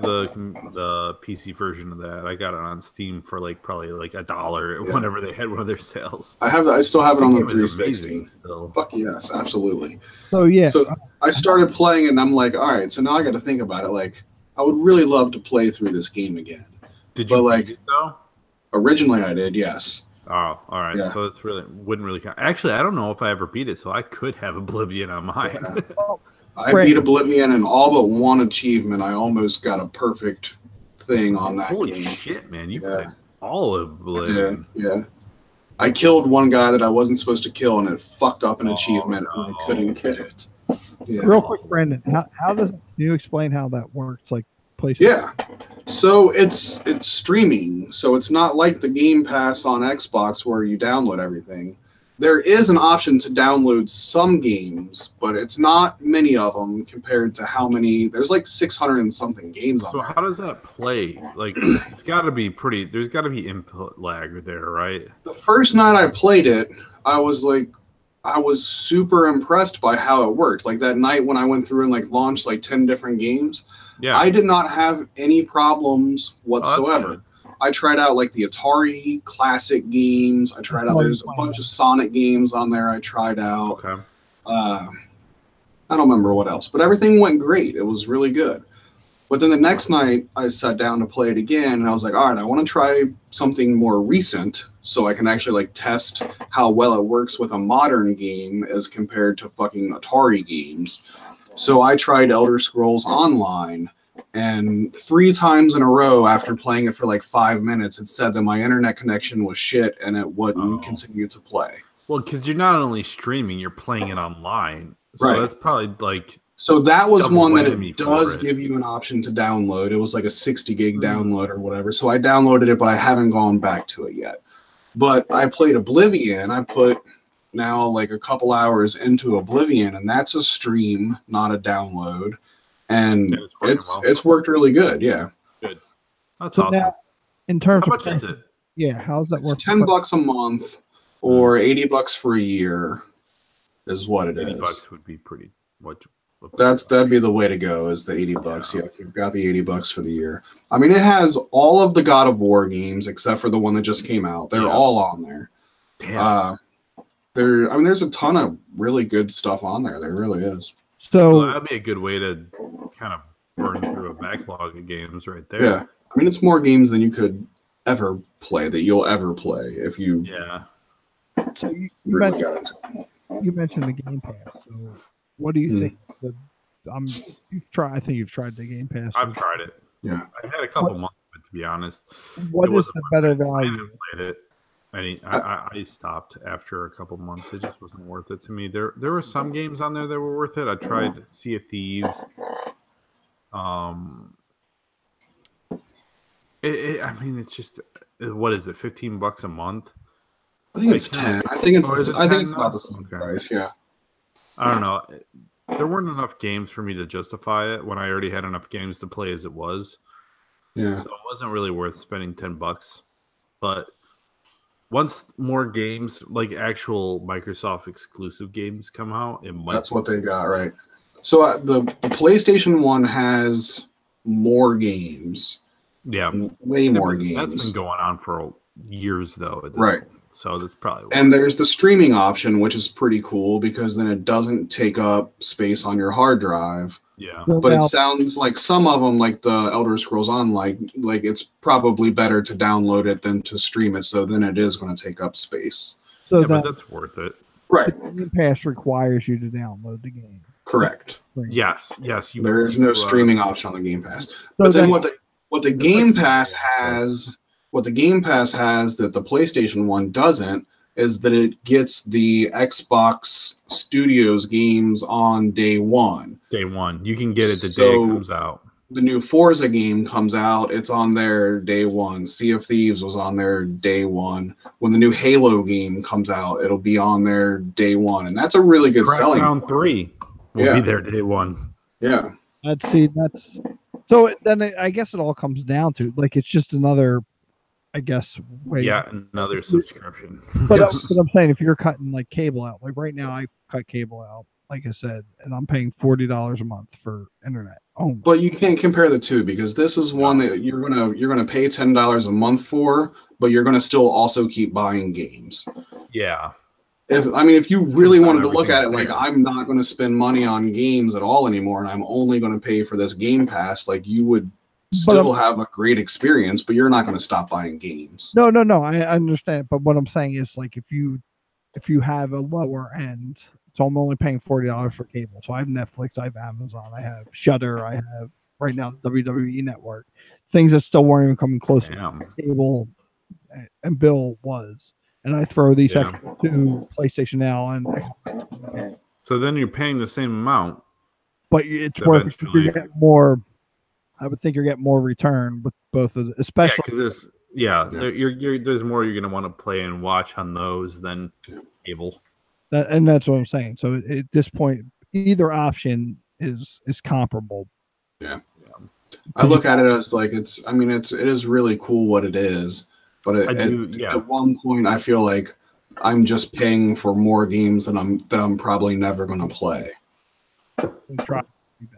the PC version of that. I got it on Steam for like probably like $1 whenever they had one of their sales. I still have it on the It was 360. amazing still. Fuck yes, absolutely. So yeah. So I started playing and I'm like, all right, so now I got to think about it. Like, I would really love to play through this game again. Did you like beat it though? Originally I did, yes. Oh, all right. Yeah. So it's wouldn't really count. Actually, I don't know if I ever beat it, so I could have Oblivion on mine. Yeah. I beat Oblivion and all but one achievement. I almost got a perfect thing on that Holy game. shit, man! You played all of Oblivion. Yeah. I killed one guy that I wasn't supposed to kill, and it fucked up an achievement, and I couldn't get it. Yeah. Real quick, Brandon, can you explain how that works? Like PlayStation? Yeah. So it's streaming. So it's not like the Game Pass on Xbox where you download everything. There is an option to download some games, but it's not many of them compared to how many. There's like 600 and something games on So there. how does that play? Like, it's got to be pretty. There's got to be input lag there, right? The first night I played it, I was super impressed by how it worked. Like that night when I went through and like launched like 10 different games, Yeah. I did not have any problems whatsoever. I tried out like the Atari classic games. I tried out, there's a bunch of Sonic games on there I tried out. Okay. I don't remember what else, but everything went great. It was really good. But then the next night I sat down to play it again and I was like, all right, I want to try something more recent so I can actually like test how well it works with a modern game as compared to fucking Atari games. So I tried Elder Scrolls Online, and 3 times in a row after playing it for like 5 minutes, it said that my internet connection was shit and it wouldn't continue to play. Well, because you're not only streaming, you're playing it online. So Right. that's probably like... So that was double one that whammy it does for it. give you an option to download. It was like a 60 gig download or whatever. So I downloaded it, but I haven't gone back to it yet. But I played Oblivion. I put now like a couple hours into Oblivion, and that's a stream, not a download. And Yeah, it's working well. it's worked really good. Yeah. Good. That's So awesome. now, in terms How of much is it? Yeah, how's that work? It's $10 a month or $80 for a year is what it is. $80 would be pretty... That'd be the way to go, is the $80. Yeah, if you've got the $80 for the year. I mean, it has all of the God of War games except for the one that just came out. They're all on there. Damn. There's a ton of really good stuff on there. There really is. So Well, that'd be a good way to kind of burn through a backlog of games right there. Yeah. I mean, it's more games than you could ever play, that you'll ever play if you Yeah. so you really mentioned, got into it. you mentioned the Game Pass. So what do you think? I think you've tried the Game Pass. I've tried it. Yeah. I had a couple months of it, to be honest. What It is wasn't the worth better it. I value? haven't played it. I stopped after a couple months. It just wasn't worth it to me. There were some games on there that were worth it. I tried Sea of Thieves. I mean, it's just, what is it? $15 a month? I think it's 10. I think it's Oh, is it I think 10 it's now? about the same Okay. price, yeah. I don't know. There weren't enough games for me to justify it when I already had enough games to play as it was. Yeah. So it wasn't really worth spending $10. But once more games, like actual Microsoft exclusive games, come out, it might. That's what they got, right? So the PlayStation 1 has more games. Yeah, Way more That's been games. going on for years, though. At this Right. point. So that's probably. And there's the streaming option, which is pretty cool because then it doesn't take up space on your hard drive. Yeah. So But it now- sounds like some of them, like the Elder Scrolls Online, like it's probably better to download it than to stream it. So then it is going to take up space. so Yeah, but that that's worth it. Right. The Game Pass requires you to download the game. Correct. Yes. There is no streaming option on the Game Pass. So But then then- what the Game Pass has, that the PlayStation 1 doesn't, is that it gets the Xbox Studios games on day one. Day one. You can get it the day it comes out. The new Forza game comes out, it's on there day one. Sea of Thieves was on there day one. When the new Halo game comes out, it'll be on there day one. And that's a really good selling Crackdown point. 3 will be there day one. Yeah. That's so then I guess it all comes down to like it's just another, I guess, way. Yeah, another subscription. But, Yes. but I'm saying if you're cutting like cable out, like right now I cut cable out, like I said, and I'm paying $40 a month for internet. Oh, But you can't compare the two because this is one that you're gonna pay $10 a month for, but you're gonna still also keep buying games. Yeah. If you really wanted to look at it Everything's like there. I'm not going to spend money on games at all anymore, and I'm only going to pay for this Game Pass, like you would still have a great experience, but you're not going to stop buying games. no, I understand. But what I'm saying is like if you have a lower end, so I'm only paying $40 for cable. So I have Netflix, I have Amazon, I have Shudder, I have right now the WWE Network, things that still weren't even coming close to Damn. cable and bill was. And I throw these Yeah. extra to PlayStation Now and So then you're paying the same amount. but it's worth it. You get more. I would think you're getting more return with both of the, especially There's more you're gonna want to play and watch on those than cable. that, and that's what I'm saying. So at this point, either option is comparable. Yeah. I look at it as like it is really cool what it is, but at one point I feel like I'm just paying for more games that I'm probably never going to play.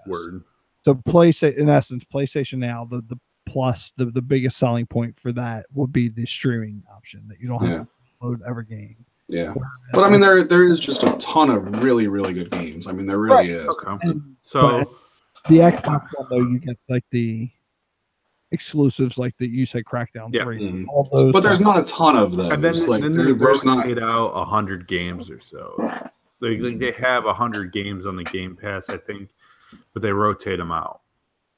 Word. So PlayStation Now, the plus, the biggest selling point for that would be the streaming option that you don't have to load every game. Yeah, but I mean there is just a ton of really really good games. I mean there really is. Okay. So the Xbox One though, you get like the exclusives, like that you said, Crackdown 3. Mm-hmm. All those, but there's not a ton of those. And then, like then there's not out 100 games or so. They have 100 games on the Game Pass, I think, but they rotate them out.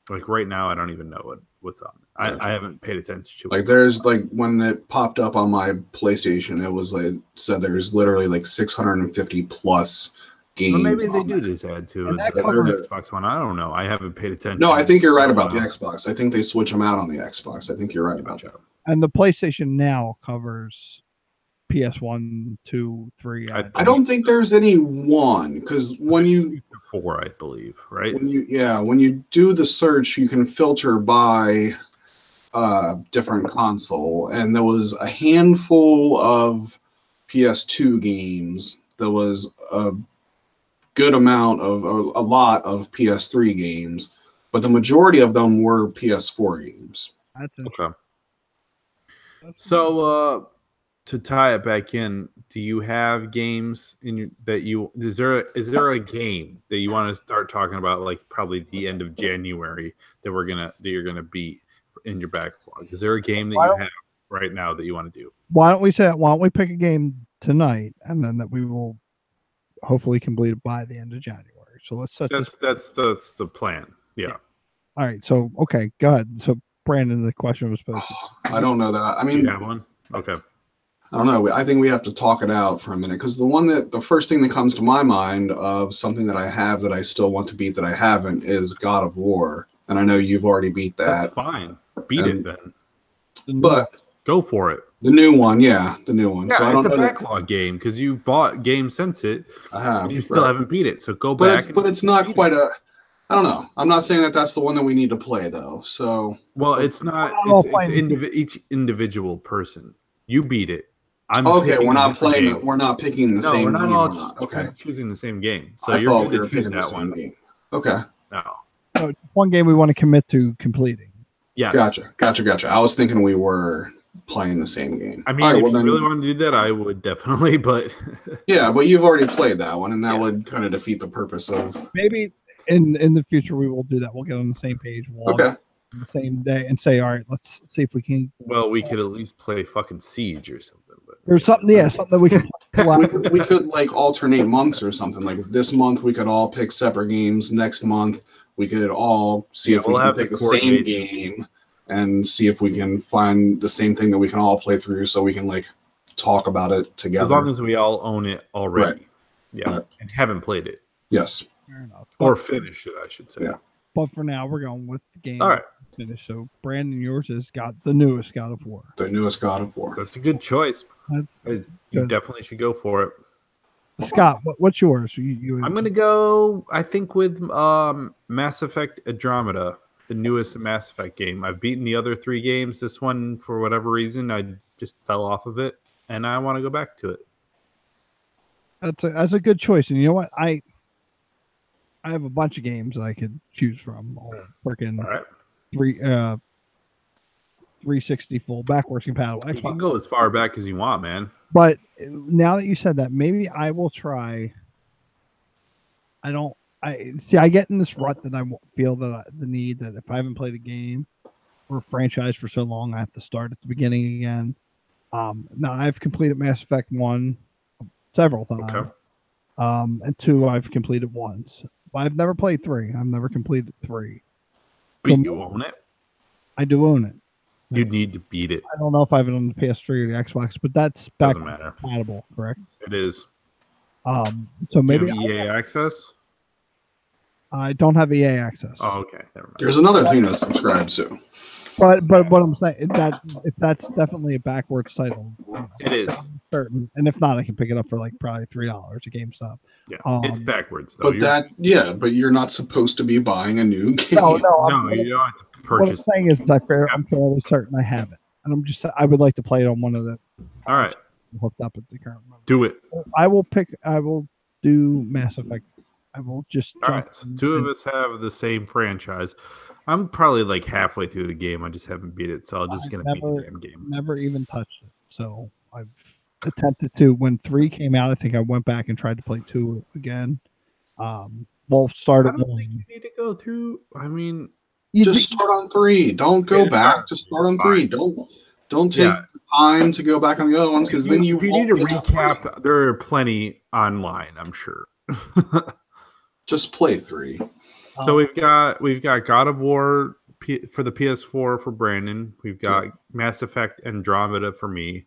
Like right now, I don't even know what's on. I haven't paid attention to it. Like there's like when it popped up on my PlayStation, it was like said there's literally like 650 plus games. Well, maybe they do just add to And it. that On the covers- Xbox One, I don't know. I haven't paid attention. No, I think you're right about the Xbox. I think they switch them out on the Xbox. I think you're right about that. and the PlayStation Now covers PS1, 2, 3. I don't think there's any one because when you 4, I believe, right? when you do the search, you can filter by different console, and there was a handful of PS2 games. There was a good amount of a lot of PS3 games, but the majority of them were PS4 games. That's Okay. So to tie it back in, do you have games is there a game that you want to start talking about, like probably the end of January, that you're gonna beat in your backlog? Is there a game that you have right now that you want to do? Why don't we pick a game tonight, and then that we will hopefully complete it by the end of January. So let's set this. That's the plan. Yeah. All right. So okay, go ahead. So Brandon, the question was supposed to. I don't know that. I mean, You have one? Okay. I don't know. I think we have to talk it out for a minute because the first thing that comes to my mind of something that I have that I still want to beat that I haven't is God of War, and I know you've already beat that. That's fine. Beat it then. But Go for it. the new one, the new one. Yeah, so I don't it's a know. backlog game because you bought games since it. I have. And you still haven't beat it, so go But back. it's not quite a. I don't know. I'm not saying that that's the one that we need to play though. So Well, it's not. all It's playing. each individual person. You beat it. I'm okay, picking we're a not different playing. game. We're not picking the No, same. we're not game all or not. Okay. choosing the same game. So I you're thought going we to were choose picking the that same one. game. Okay. No. No, one game we want to commit to completing. Yes. Gotcha. I was thinking we were playing the same game. I mean, All right, if well you then, really want to do that, I would definitely. But yeah, but you've already played that one, and that Yeah. would kind of defeat the purpose of. Maybe in the future we will do that. We'll get on the same page. We'll Okay. on the same day and say, all right, let's see if we can. well, we could at least play fucking Siege or something. But Or something, yeah, something that we can pull out. We could like alternate months or something. Like this month, we could all pick separate games. Next month, we could all see if we can pick the same game and see if we can find the same thing that we can all play through, so we can like talk about it together. As long as we all own it already, Right. Yeah, Right. and haven't played it. Yes. Fair enough. Or finished it, I should say. Yeah. But for now, we're going with the game. All right. Finished. So, Brandon, yours has got the newest God of War. The newest God of War. That's a good choice. You good. definitely should go for it. Scott, what's yours? I'm going to go, I think, with Mass Effect Andromeda, the newest Mass Effect game. I've beaten the other 3 games. This one, for whatever reason, I just fell off of it, and I want to go back to it. That's a good choice. And you know what? I have a bunch of games that I could choose from. All freaking All right. 360 full backwards compatible. You can go as far back as you want, man. But now that you said that, maybe I will try. I get in this rut that I feel that the need that if I haven't played a game or a franchise for so long, I have to start at the beginning again. Now I've completed Mass Effect 1 several times. Okay. And 2 I've completed once. But I've never played 3. I've never completed 3. But So you own it? I do own it. You need to beat it. I don't know if I have it on the PS3 or the Xbox, but that's Doesn't matter. compatible, correct? It is. So maybe Do you have EA access? I don't have EA access. Oh, okay. Never mind. There's another thing to subscribe to. But what I'm saying is that if that's definitely a backwards title, It is. certain. And if not, I can pick it up for like probably $3 at GameStop. Yeah, it's backwards though. But you're not supposed to be buying a new game. No, you don't have to what I'm purchase. saying is I'm fairly certain I have it, and I would like to play it on one of the. All right, hooked up at the current moment. do it. I will do Mass Effect. I will just. All right, so 2 of us have the same franchise. I'm probably like halfway through the game. I just haven't beat it, so I'm just gonna beat the damn game. Never even touched it, so I've attempted to. When 3 came out, I think I went back and tried to play 2 again. Started. I don't think you need to go through. I mean, just start on 3. Don't go back. Just start on 3. Don't take the time to go back on the other ones, because then you need to recap. There are plenty online, I'm sure. Just play 3. So we've got God of War for the PS4 for Brandon. We've got Mass Effect Andromeda for me,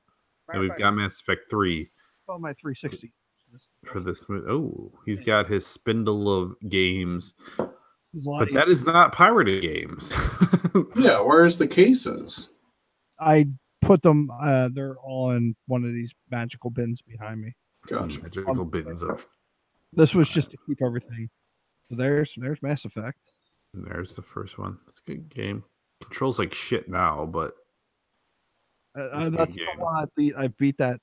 and we've got Mass Effect 3 on my 360 for this. Oh, he's got his spindle of games, but that is not pirated games. Yeah, where's the cases? I put them. They're all in one of these magical bins behind me. Gotcha. Magical bins of. This was just to keep everything. So there's Mass Effect. And there's the first one. It's a good game. Controls like shit now, but that's the one I beat that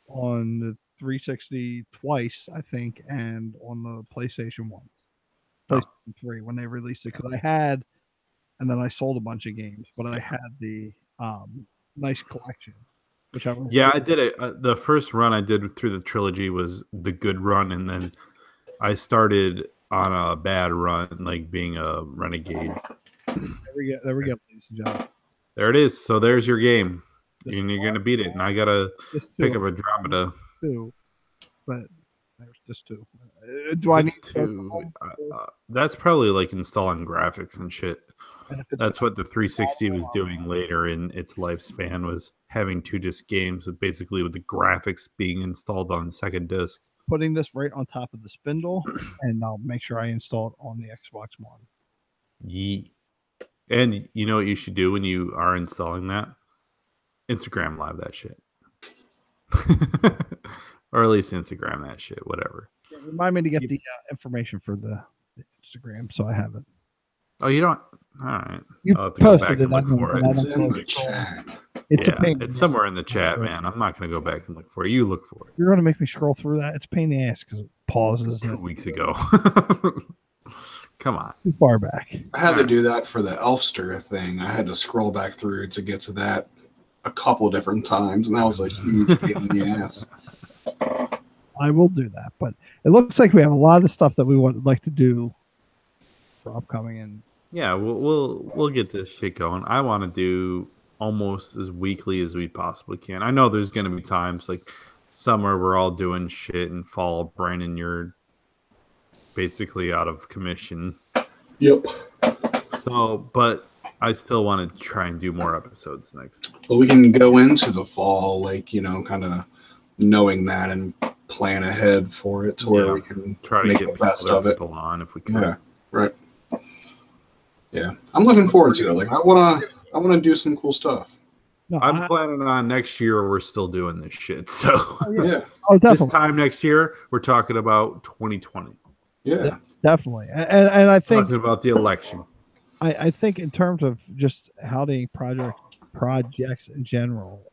on the 360 twice, I think, and on the PlayStation 1, PlayStation 3 when they released it, because I had, and then I sold a bunch of games, but I had the nice collection. I did it. The first run I did through the trilogy was the good run, and then I started on a bad run, like being a renegade. There we go, ladies and gentlemen. There it is. So there's your game, and you're gonna beat it. And I gotta pick up Andromeda. 2, but there's just 2. Do I need 2? That's probably like installing graphics and shit. That's what the 360 was doing later in its lifespan, was having 2 disc games, but basically with the graphics being installed on the second disc. Putting this right on top of the spindle, and I'll make sure I install it on the Xbox One. Yee. And you know what you should do when you are installing that? Instagram live that shit. Or at least Instagram that shit, whatever. Yeah, remind me to get the information for the Instagram, so I have it. Oh, you don't? All right. You I'll have to go back posted and look it. for it. It's in the chat. It's somewhere in the chat, man. I'm not going to go back and look for it. You look for it. You're going to make me scroll through that? It's a pain in the ass because it pauses. 2 weeks ago. Come on. Too far back. I had to do that for the Elfster thing. I had to scroll back through to get to that a couple different times, and that was a huge pain in the ass. I will do that, but it looks like we have a lot of stuff that we would like to do for upcoming. And yeah, we'll get this shit going. I want to do almost as weekly as we possibly can. I know there's going to be times like summer we're all doing shit, and fall, Brandon, you're basically out of commission. Yep. So, but I still want to try and do more episodes next. But we can go into the fall, like, kind of knowing that and plan ahead for it to where we can try to make get the best other of it. people on if we can. Yeah, right. Yeah, I'm looking forward to it. Like, I wanna do some cool stuff. No, I'm planning on next year we're still doing this shit. So Yeah. Oh, definitely. this time next year we're talking about 2020. Yeah. Definitely. And I think Talking about the election. I think in terms of just Howdy projects in general,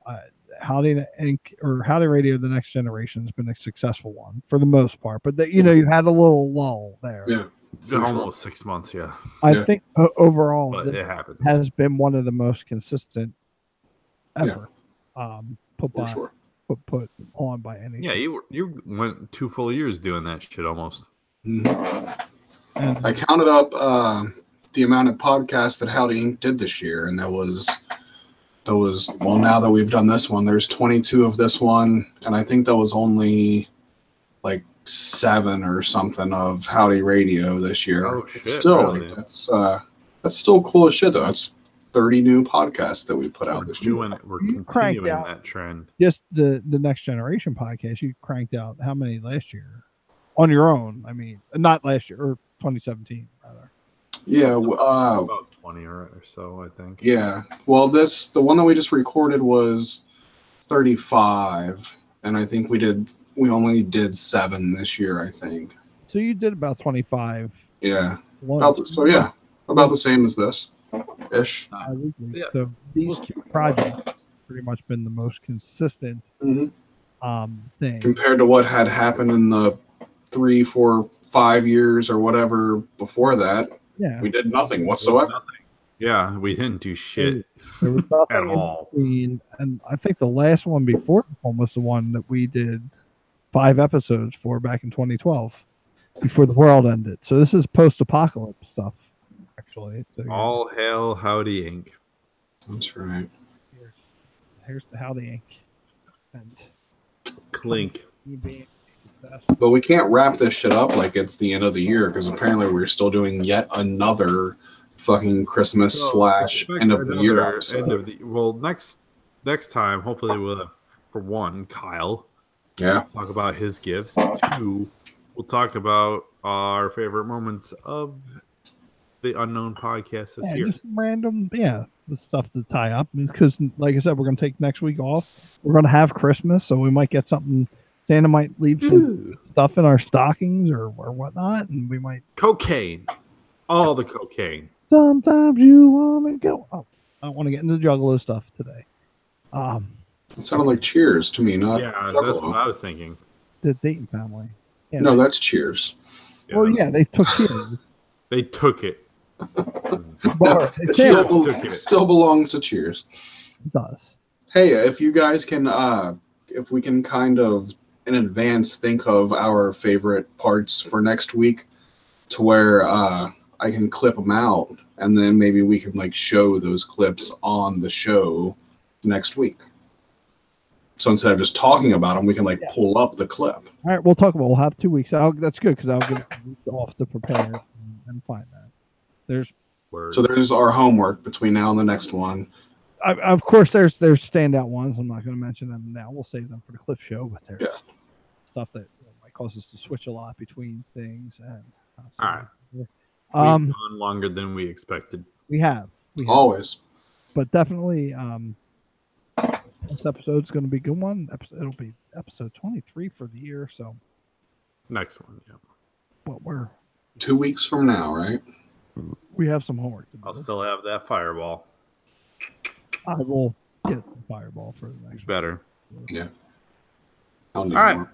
Howdy Inc. or Howdy Radio, the Next Generation, has been a successful one for the most part. But you had a little lull there. Yeah. Almost 6 months, yeah. I think overall, But it happens. Has been one of the most consistent ever. Put on by any. Yeah, you went 2 full years doing that shit almost. Mm-hmm. I counted up the amount of podcasts that Howdy Inc. did this year, and that was well, now that we've done this one, there's 22 of this one, and I think that was only like 7 or something of Howdy Radio this year. Oh shit! Still, really? that's still cool as shit though. That's 30 new podcasts that we put out this year. We're continuing that trend. Just the Next Generation podcast, you cranked out how many last year on your own? I mean, not last year, or 2017 rather. Yeah, about 20 or so, I think. Yeah. Well, the one that we just recorded was 35, and I think we only did 7 this year, I think. So you did about 25. Yeah. About the same as this ish. Yeah. So these 2 projects pretty much been the most consistent thing compared to what had happened in the 3, 4, 5 years or whatever before that. Yeah, we did nothing whatsoever. Yeah, we didn't do shit there was nothing at all. And I think the last one before this one was the one that we did 5 episodes for back in 2012, before the world ended. So this is post-apocalypse stuff, actually. So, all hail Howdy Inc. That's right. Here's the Howdy Inc. And Clink. But we can't wrap this shit up like it's the end of the year, because apparently we're still doing yet another fucking Christmas / end of the year episode. Well, next time, hopefully we'll have, for one, Kyle. Yeah. Talk about his gifts. 2, we'll talk about our favorite moments of the Unknown podcast this year. Just random, the stuff to tie up. Because, like I said, we're going to take next week off. We're going to have Christmas, so we might get something. Santa might leave some stuff in our stockings or whatnot, and we might... Cocaine. All the cocaine. Sometimes you want to go... Oh, I don't want to get into Juggalo stuff today. It sounded like Cheers to me, not that's what I was thinking. The Dayton family. Yeah, no, that's Cheers. Yeah, well, they took Cheers. They took it. No, it still belongs to Cheers. It does. Hey, if you guys can... if we can kind of... in advance think of our favorite parts for next week, to where I can clip them out, and then maybe we can like show those clips on the show next week. So instead of just talking about them, we can pull up the clip. All right, we'll have 2 weeks. That's good, because I'll get a week off to prepare and find that. There's our homework between now and the next one. Of course, there's standout ones. I'm not going to mention them now. We'll save them for the clip show. But there's stuff that might cause us to switch a lot between things. And all right, we've gone longer than we expected. We have always, but definitely, this episode's going to be a good one. It'll be episode 23 for the year. So next one, yeah. But we're 2 weeks from now, right? We have some homework to do. I'll still have that fireball. I will get the fireball for the next better. Yeah. All right.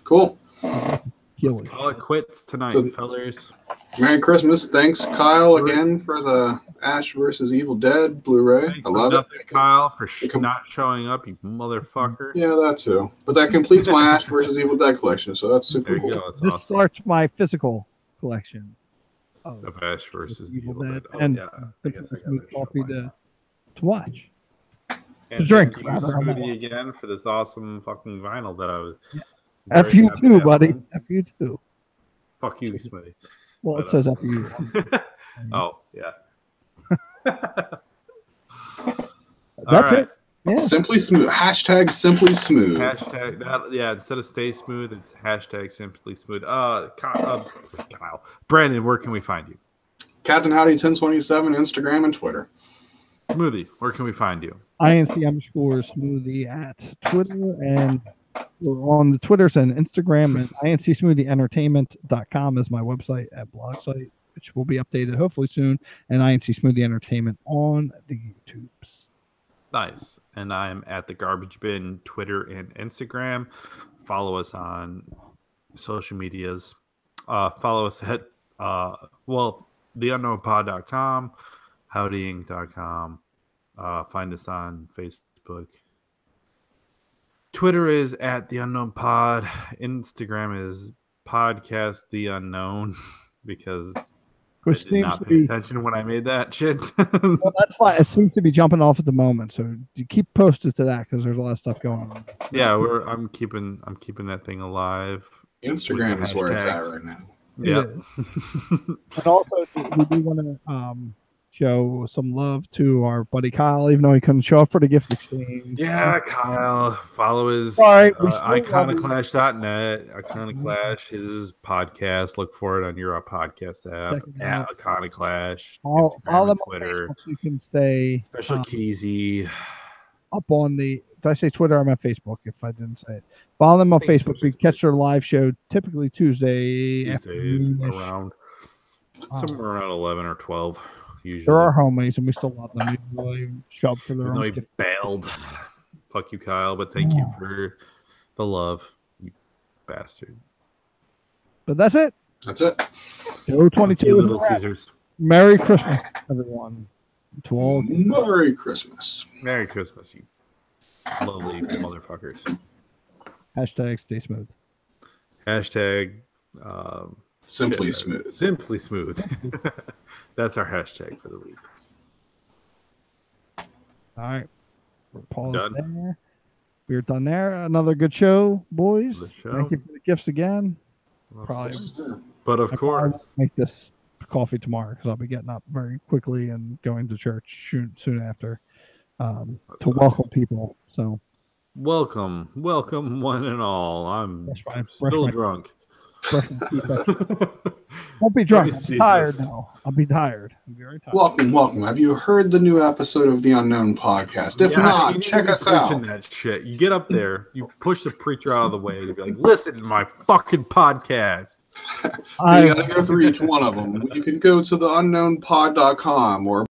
Cool. Let's call it quits tonight, fellers. Merry Christmas. Thanks, Kyle, again for the Ash vs. Evil Dead Blu-ray. I love it. Kyle, for not showing up, you motherfucker. Yeah, that too. But that completes my Ash vs. Evil Dead collection, so that's super cool. This starts my physical collection of Ash vs. Evil Dead. And I guess I coffee to watch. And drink, thank you, rather. Smoothie, again for this awesome fucking vinyl that I was. F you too, buddy. F you too. Fuck you, Smoothie. Well, it says F you. Oh, yeah. That's it. Yeah. Simply smooth. Hashtag simply smooth. Hashtag that. Yeah. Instead of stay smooth, it's hashtag simply smooth. Kyle, Brandon, where can we find you? Captain Howdy 1027, Instagram and Twitter. Smoothie, where can we find you? INC_smoothie at Twitter, and we're on the Twitters and Instagram, and INCSmoothieEntertainment.com is my website at blog site, which will be updated hopefully soon, and INC Smoothie Entertainment on the YouTubes. Nice. And I'm at the Garbage Bin, Twitter and Instagram. Follow us on social medias. Follow us at theunknownpod.com, howdyinc.com. Find us on Facebook. Twitter is at the unknown pod. Instagram is podcast the unknown because I did not pay attention when I made that shit. Well, that's fine. It seems to be jumping off at the moment, so you keep posted to that because there's a lot of stuff going on. Yeah, I'm keeping that thing alive. Instagram is where it's at right now. Yeah. And also, we do want to show some love to our buddy Kyle, even though he couldn't show up for the gift exchange. Yeah, Kyle. Follow his iconoclash.net. Iconoclash, his podcast. Look for it on your podcast app. At Iconoclash. Follow them Twitter. on Facebook so you can stay Especially Keezy. Up on the. Did I say Twitter? I meant Facebook. If I didn't say it, follow them on Facebook. So you can catch their live show typically Tuesday around somewhere around 11 or 12. Usually. There are homies, and we still love them. We really shove for their own. He bailed. Fuck you, Kyle. But thank you for the love, you bastard. But that's it. That's it. Go 22. Little Caesars. Merry Christmas, everyone. To all. Merry Christmas. Merry Christmas, you lovely motherfuckers. Hashtag stay smooth. Hashtag simply smooth. Simply smooth. That's our hashtag for the week. All right. We'll pause there. We're done there. Another good show, boys. Thank you for the gifts again. Probably. But of course. Make this coffee tomorrow because I'll be getting up very quickly and going to church soon after to welcome people. So welcome one and all. I'm still drunk. Won't be drunk. I'm tired now. I'll be tired. I'll be very tired. Welcome. Have you heard the new episode of the Unknown Podcast? If not, check us out. That shit. You get up there, you push the preacher out of the way to be like, listen to my fucking podcast. You gotta go through each one of them. You can go to theunknownpod.com or